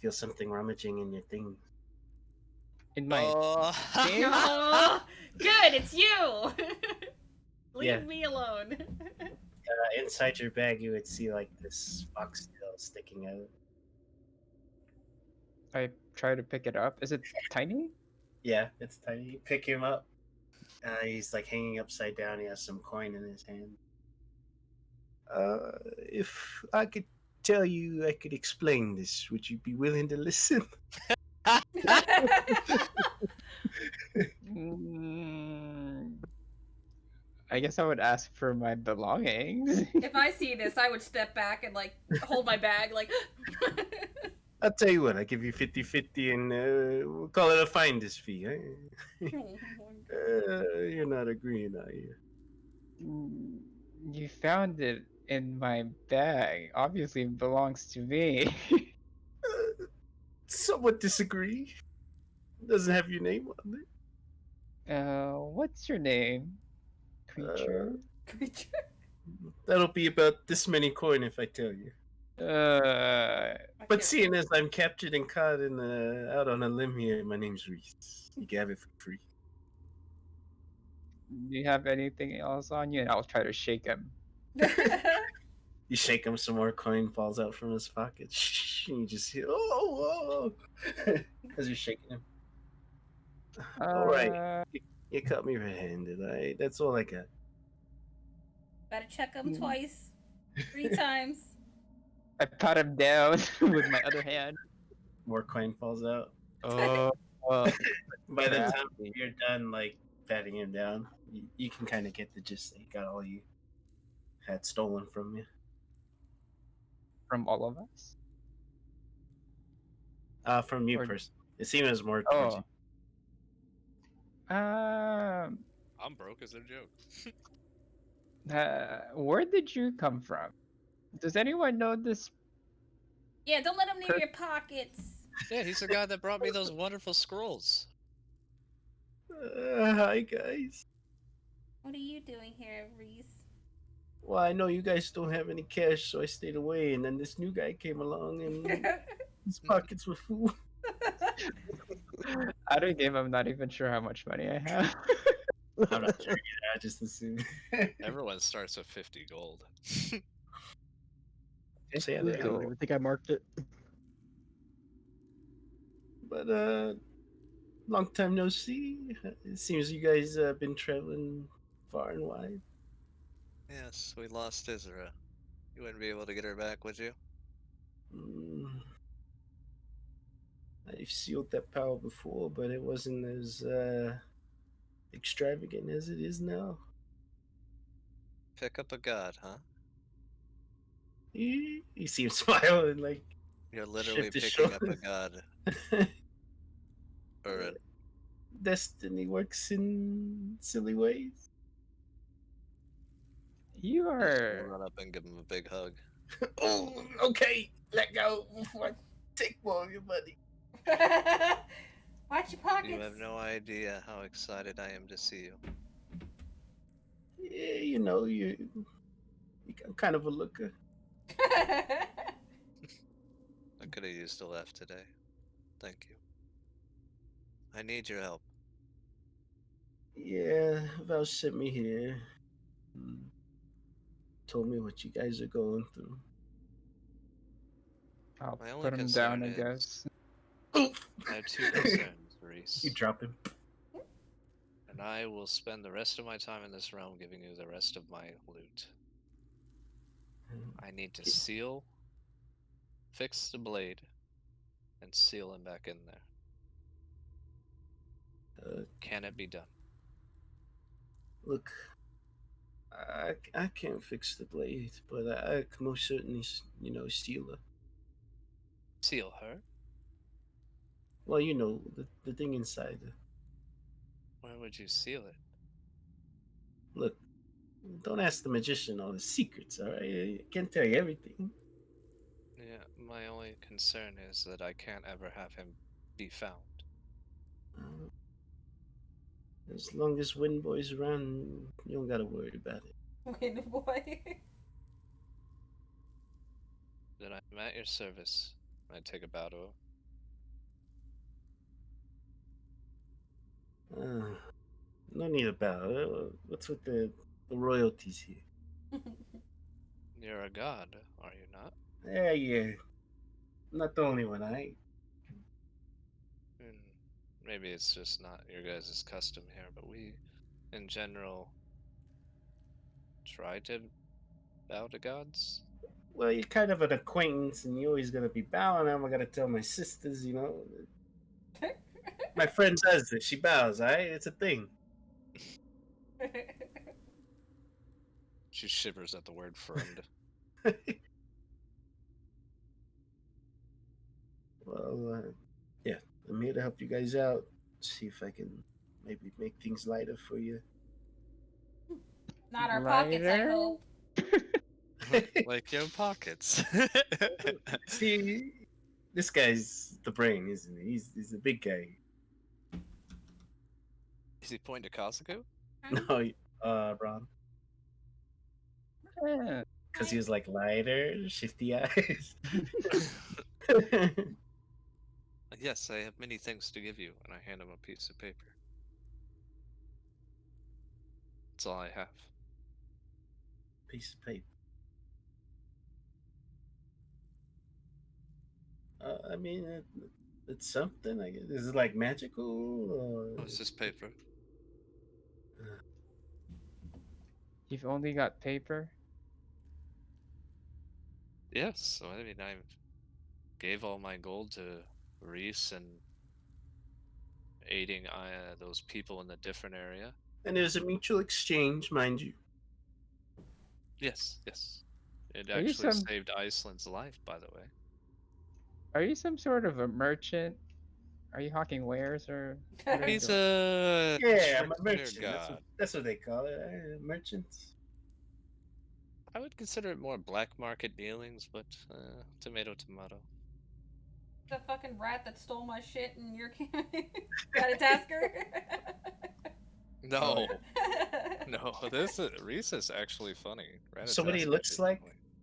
Feel something rummaging in your thing. In my game? Oh, good, it's you. Leave Yeah. me alone. Inside your bag, you would see like this foxtail sticking out. I try to pick it up. Is it tiny? Yeah, it's tiny. You pick him up. He's like hanging upside down. He has some coin in his hand. If I could tell you, I could explain this. Would you be willing to listen? Mm, I guess I would ask for my belongings. If I see this, I would step back and like hold my bag, like. I'll tell you what, I give you 50-50 and we'll call it a finder's fee. Eh? You're not agreeing, are you? Mm, You found it in my bag. Obviously, it belongs to me. Somewhat disagree. It doesn't have your name on it. What's your name, creature? Creature. That'll be about this many coin if I tell you. But seeing as I'm captured and caught in out on a limb here, my name's Reese. You can have it for free. Do you have anything else on you? And I'll try to shake him. You shake him, some more coin falls out from his pocket. And you just hear, oh, as you're shaking him. All right. You caught me red-handed. That's all I got. Gotta check him twice, 3 times. I pat him down with my other hand. More coin falls out. Oh, By the time you're done, like patting him down, you can kind of get the gist that he got all you had stolen from you. from all of us? From you Or- personally. It seems more towards you. Um, I'm broke as a joke. where did you come from? Does anyone know this? Yeah, don't let him near your pockets. Yeah, he's the guy that brought me those wonderful scrolls. Hi, guys. What are you doing here, Reese? Well, I know you guys don't have any cash, so I stayed away. And then this new guy came along, and his pockets were full. Out of game, I'm not even sure how much money I have. I'm not sure either. I just assumed. Everyone starts with 50 gold. So yeah, I there you don't go. even think I marked it. But long time no see. It seems you guys been traveling far and wide. Yes, we lost Isra. You wouldn't be able to get her back, would you? Mm, I've sealed that power before, but it wasn't as extravagant as it is now. Pick up a god, huh? You see him smile and like You're literally shift his picking up a shoulders. god. Or Destiny works in silly ways. You just gonna are. run up and give him a big hug. Oh, okay. Let go before I take more of your money. Watch your You pockets. have no idea how excited I am to see you. Yeah, you know, you kind of a looker. I could have used a laugh today. Thank you. I need your help. Yeah, Val sent me here. Told me what you guys are going through. I'll My only put him down, concern I is guess. Oof. I have two concerns, You Reese. drop him. And I will spend the rest of my time in this realm giving you the rest of my loot. I need to seal, fix the blade, and seal him back in there. Can it be done? Look, I can't fix the blade, but I can most certainly, steal her. Seal her? Well, the thing inside her. Where would you seal it? Look, don't ask the magician all his secrets, all right? I can't tell you everything. Yeah, my only concern is that I can't ever have him be found. Uh, as long as Windboy's around, you don't gotta worry about it. Wind boy. Then I'm at your service. I take a bow to him. No need about it. What's with the royalties here? You're a god, are you not? Yeah. I'm not the only one, I. Hmm. Maybe it's just not your guys' custom here, but we, in general, try to bow to gods. Well, you're kind of an acquaintance, and you always gotta be bowing. I'm gotta tell my sisters, My friend says that she bows, alright? It's a thing. She shivers at the word friend. Well, yeah, I'm here to help you guys out. See if I can maybe make things lighter for you. Not our pockets, I Lighter? hope. Like your pockets. See, this guy's the brain, isn't he? He's a big guy. Is he pointing to Kazuko? No, Ron. Yeah. Because he was like lighter, shifty eyes. Yes, I have many things to give you, and I hand him a piece of paper. That's all I have. Piece of paper. I mean, it's something. I guess. Is it like magical? Oh, it's just paper. You've only got paper? Yes, so I mean, I gave all my gold to Reese and aiding those people in the different area. And it was a mutual exchange, mind you. Yes. It Are you actually some- saved Aislyn's life, by the way. Are you some sort of a merchant? Are you hawking wares or? What are you He's doing? a Yeah, I'm a trickster merchant. god. That's what they call it. Merchants. I would consider it more black market dealings, but tomato. The fucking rat that stole my shit in your camp. Got a tasker? No, no. Reese is actually funny. So what he Ratatask looks is like?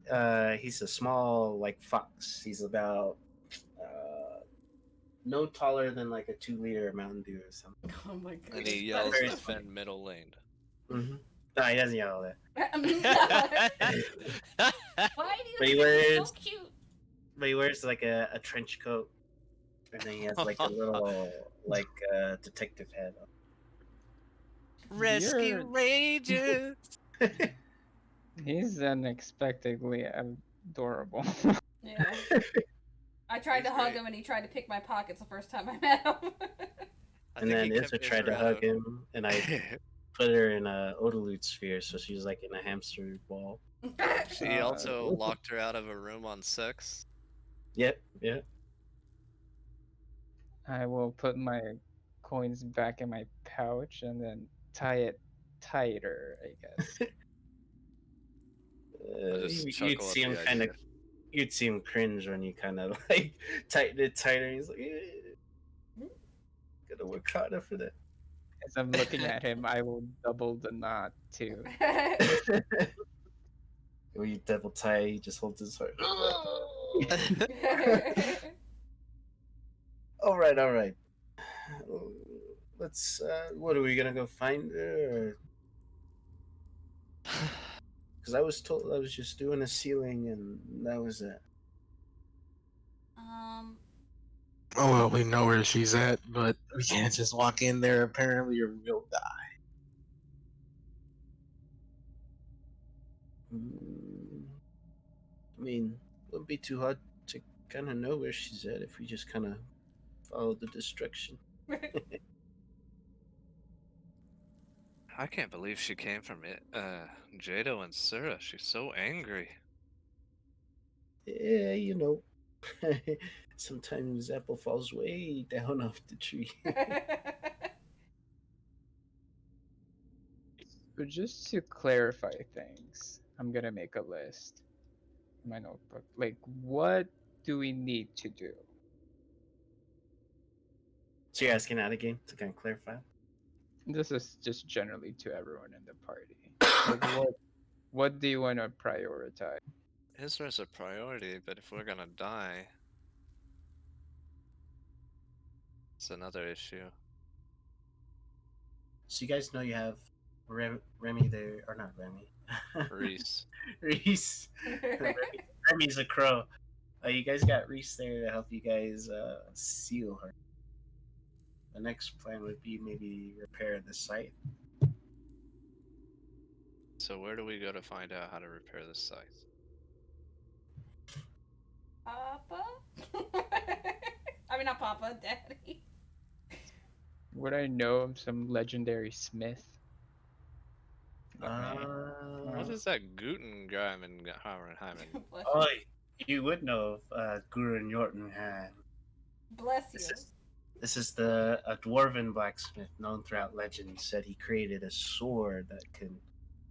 funny. He's a small like fox. He's about no taller than like a 2-liter Mountain Dew or something. Oh my god. And he yells defend middle lane. Mm-hmm. No, he doesn't yell that. Why do you But he think he's so wears- cute? But he wears like a trench coat, and then he has like a little like detective hat on. Rescue Rangers. He's unexpectedly adorable. Yeah. I tried to hug him and he tried to pick my pockets the first time I met him. I And think then he kept Izza tried to Isra hug out him, and I put her in a odalute sphere, so she was like in a hamster ball. She also locked her out of a room on sex. Yep, yep. I will put my coins back in my pouch and then tie it tighter, I guess. I just You'd chuckle at see him the kind of, idea. you'd see him cringe when you kind of like tighten it tighter. He's like, gotta work harder for that. As I'm looking at him, I will double the knot too. When you double tie, he just holds his heart. All right, all right. Let's. What are we gonna go find her? Because I was told I was just doing a ceiling, and that was it. um, Oh well, we know where she's at, but we can't just walk in there apparently or we'll die. I mean, it wouldn't be too hard to kind of know where she's at if we just kind of follow the destruction. I can't believe she came from it. Jado and Sura. She's so angry. Yeah, you know. Sometimes apple falls way down off the tree. But just to clarify things, I'm gonna make a list in my notebook. Like, what do we need to do? So you're asking out again to kind of clarify? This is just generally to everyone in the party. Like, what do you want to prioritize? Isra's a priority, but if we're gonna die, it's another issue. So you guys know you have Remy there, or not Remy? Reese. Reese. Remy's a crow. You guys got Reese there to help you guys seal her. The next plan would be maybe repair the site. So where do we go to find out how to repair this site? Papa? I mean, not Papa, Daddy. Would I know of some legendary smith? What is that Guten Gaiman Heimen? Bless Oh, you. you would know if Gurren Yorton had. Bless you. This is a dwarven blacksmith known throughout legend. Said he created a sword that can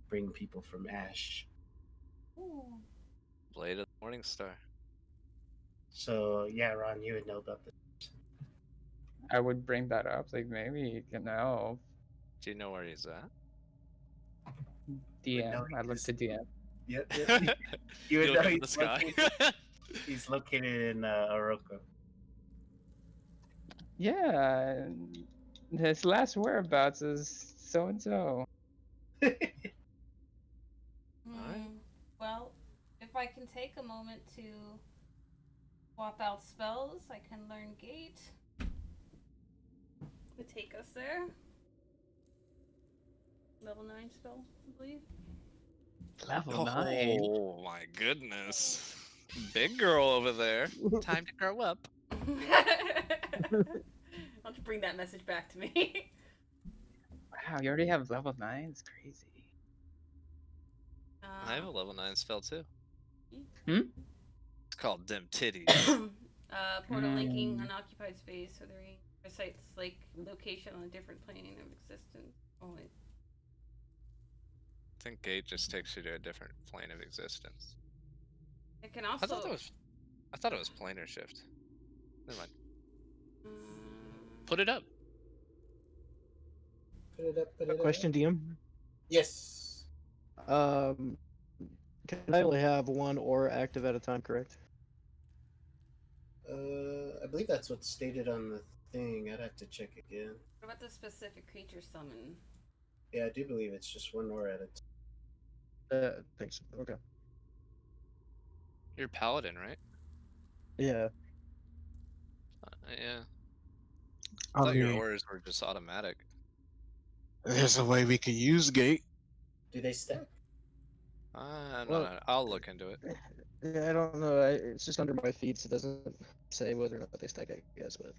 bring people from ash. Ooh. Blade of the Morning Star. So yeah, Ron, you would know about this. I would bring that up. Like, maybe you can help. Do you know where he's at? DM. I look to DM. Yep, yep. You would You know look up in the sky. he's located in Oroco. Yeah, his last whereabouts is so and so. Well, if I can take a moment to swap out spells, I can learn Gate. Would take us there. Level 9 spell, I believe. Level 9. Oh my goodness. Big girl over there. Time to grow up. Why don't you bring that message back to me? Wow, you already have level 9? It's crazy. I have a level 9 spell too. Hmm? It's called Dim Titties. Portal linking unoccupied space, so there recites like location on a different plane of existence. Only. I think Gate just takes you to a different plane of existence. It can also. I thought it was planar shift. Never mind. Put it up. Put it up. Put it up. Question, DM. Yes. Can I only have one aura active at a time, correct? I believe that's what's stated on the thing. I'd have to check again. What about the specific creature summon? Yeah, I do believe it's just one aura at a time. Thanks. Okay. You're Paladin, right? Yeah. Yeah. I I thought your mean, orders were just automatic. there's a way we could use Gate. Do they stack? No, I'll look into it. Yeah, I don't know. It's just under my feed, so it doesn't say whether or not they stack, I guess. But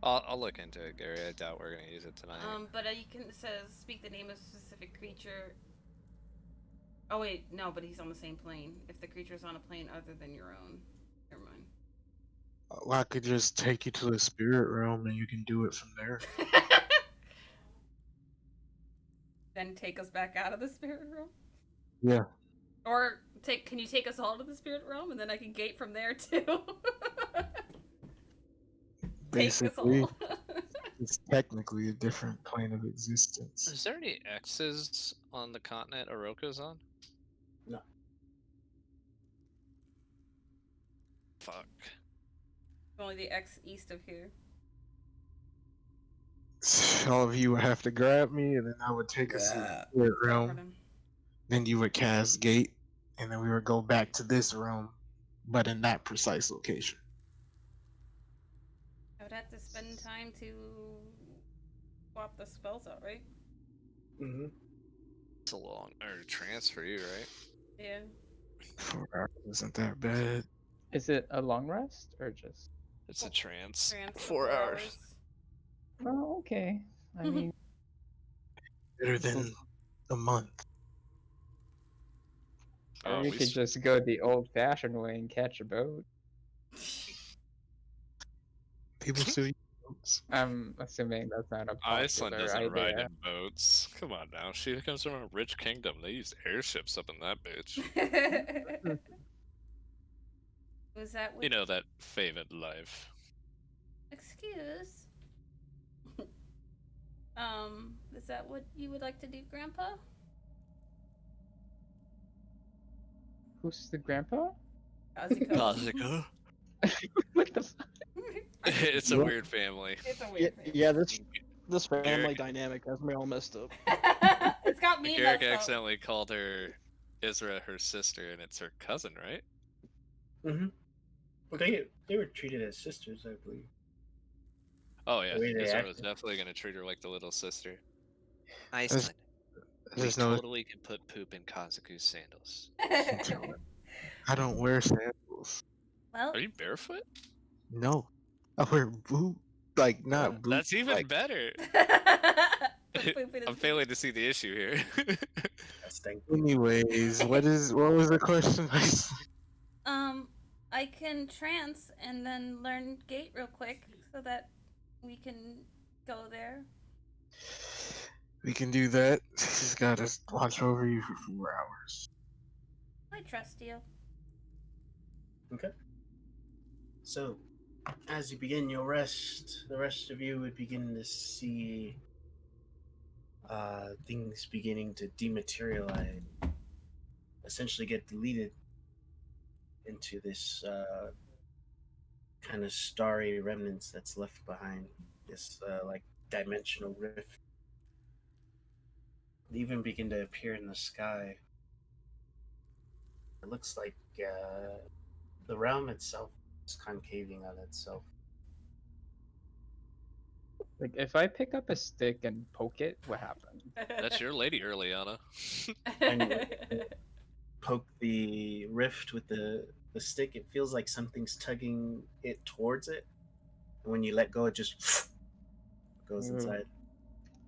I'll look into it, Gary. I doubt we're gonna use it tonight. But you can, it says speak the name of a specific creature. Oh wait, no, but he's on the same plane. If the creature is on a plane other than your own, never mind. Well, I could just take you to the spirit realm and you can do it from there. Then take us back out of the spirit realm. Yeah. Or can you take us all to the spirit realm and then I can gate from there too? Take us Basically, all. it's technically a different plane of existence. Is there any X's on the continent Oroka's on? No. Fuck. Only the X east of here. All of you would have to grab me, and then I would take us to the spirit realm. Pardon. Then you would cast gate, and then we would go back to this realm, but in that precise location. I would have to spend time to swap the spells out, right? Mm-hmm. It's a long trance for you, right? Yeah. 4 hours isn't that bad. Is it a long rest or just? It's a trance. Trance for 4 hours. Oh, okay. I mean, Better than a month. or Oh, we we could just go the old-fashioned way and catch a boat. People still use boats. I'm assuming that's not a Iceland popular doesn't ride idea. in boats. Come on now. She comes from a rich kingdom. They use airships up in that bitch. Was that what? You know, that favorite life. Excuse. Is that what you would like to do, Grandpa? Who's the grandpa? Kazuko. What the? It's a weird family. It's a yeah, weird thing. yeah, this family Garrick- dynamic has me all messed up. It's got me Garrick messed up. accidentally called her Isra her sister, and it's her cousin, right? Mm-hmm. Well, they were treated as sisters, I believe. Oh yeah, The way they Isra acted. was definitely gonna treat her like the little sister. There's- Iceland, we There's no. totally can put poop in Kazuku's sandals. I don't wear sandals. Well, Are you barefoot? No, I wear boot. Like not boots. That's even like, better. I'm failing to see the issue here. That's thank Anyways, what was the question? I can trance and then learn gate real quick so that we can go there. We can do that. Just gotta watch over you for 4 hours. I trust you. Okay. So, as you begin your rest, the rest of you would begin to see things beginning to dematerialize, essentially get deleted into this kind of starry remnants that's left behind. This like dimensional rift. They even begin to appear in the sky. It looks like the realm itself is concaving on itself. Like, if I pick up a stick and poke it, what happens? That's your lady, Earliana. And poke the rift with the stick, it feels like something's tugging it towards it. And when you let go, it just goes Ooh. inside.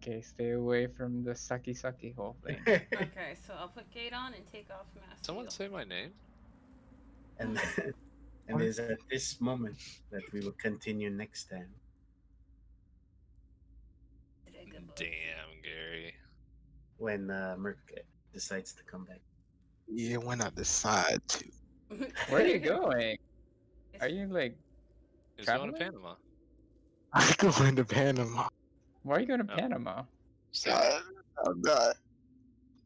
Okay, stay away from the sucky hole thing. Okay, so I'll put gate on and take off mask. Someone say my name? and and it is at this moment that we will continue next time. Damn, Gary. When Merc decides to come back. Yeah, when I decide to. Where are you going? Are you like He's going to traveling? Panama. I'm going to Panama. Why are you going to Oh. Panama? So, I'm not.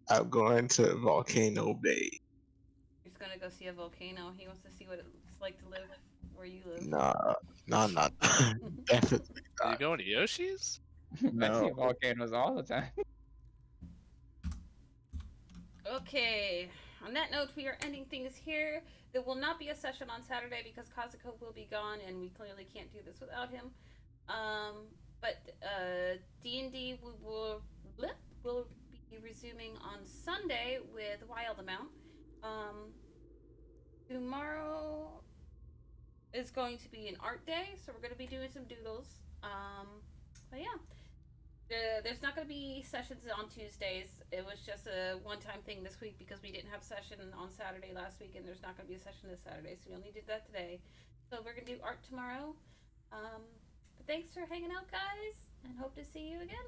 I'm going to Volcano Bay. He's gonna go see a volcano. He wants to see what it's like to live where you live. Nah, not definitely are you not. going to Yoshi's? I No. see volcanoes all the time. Okay. On that note, we are ending things here. There will not be a session on Saturday because Kazuko will be gone, and we clearly can't do this without him. But D&D will be resuming on Sunday with Wild Amount. Tomorrow is going to be an art day, so we're going to be doing some doodles. But yeah, there's not going to be sessions on Tuesdays. It was just a one-time thing this week because we didn't have session on Saturday last week, and there's not going to be a session this Saturday, so we only did that today. So we're going to do art tomorrow. But thanks for hanging out, guys, and hope to see you again.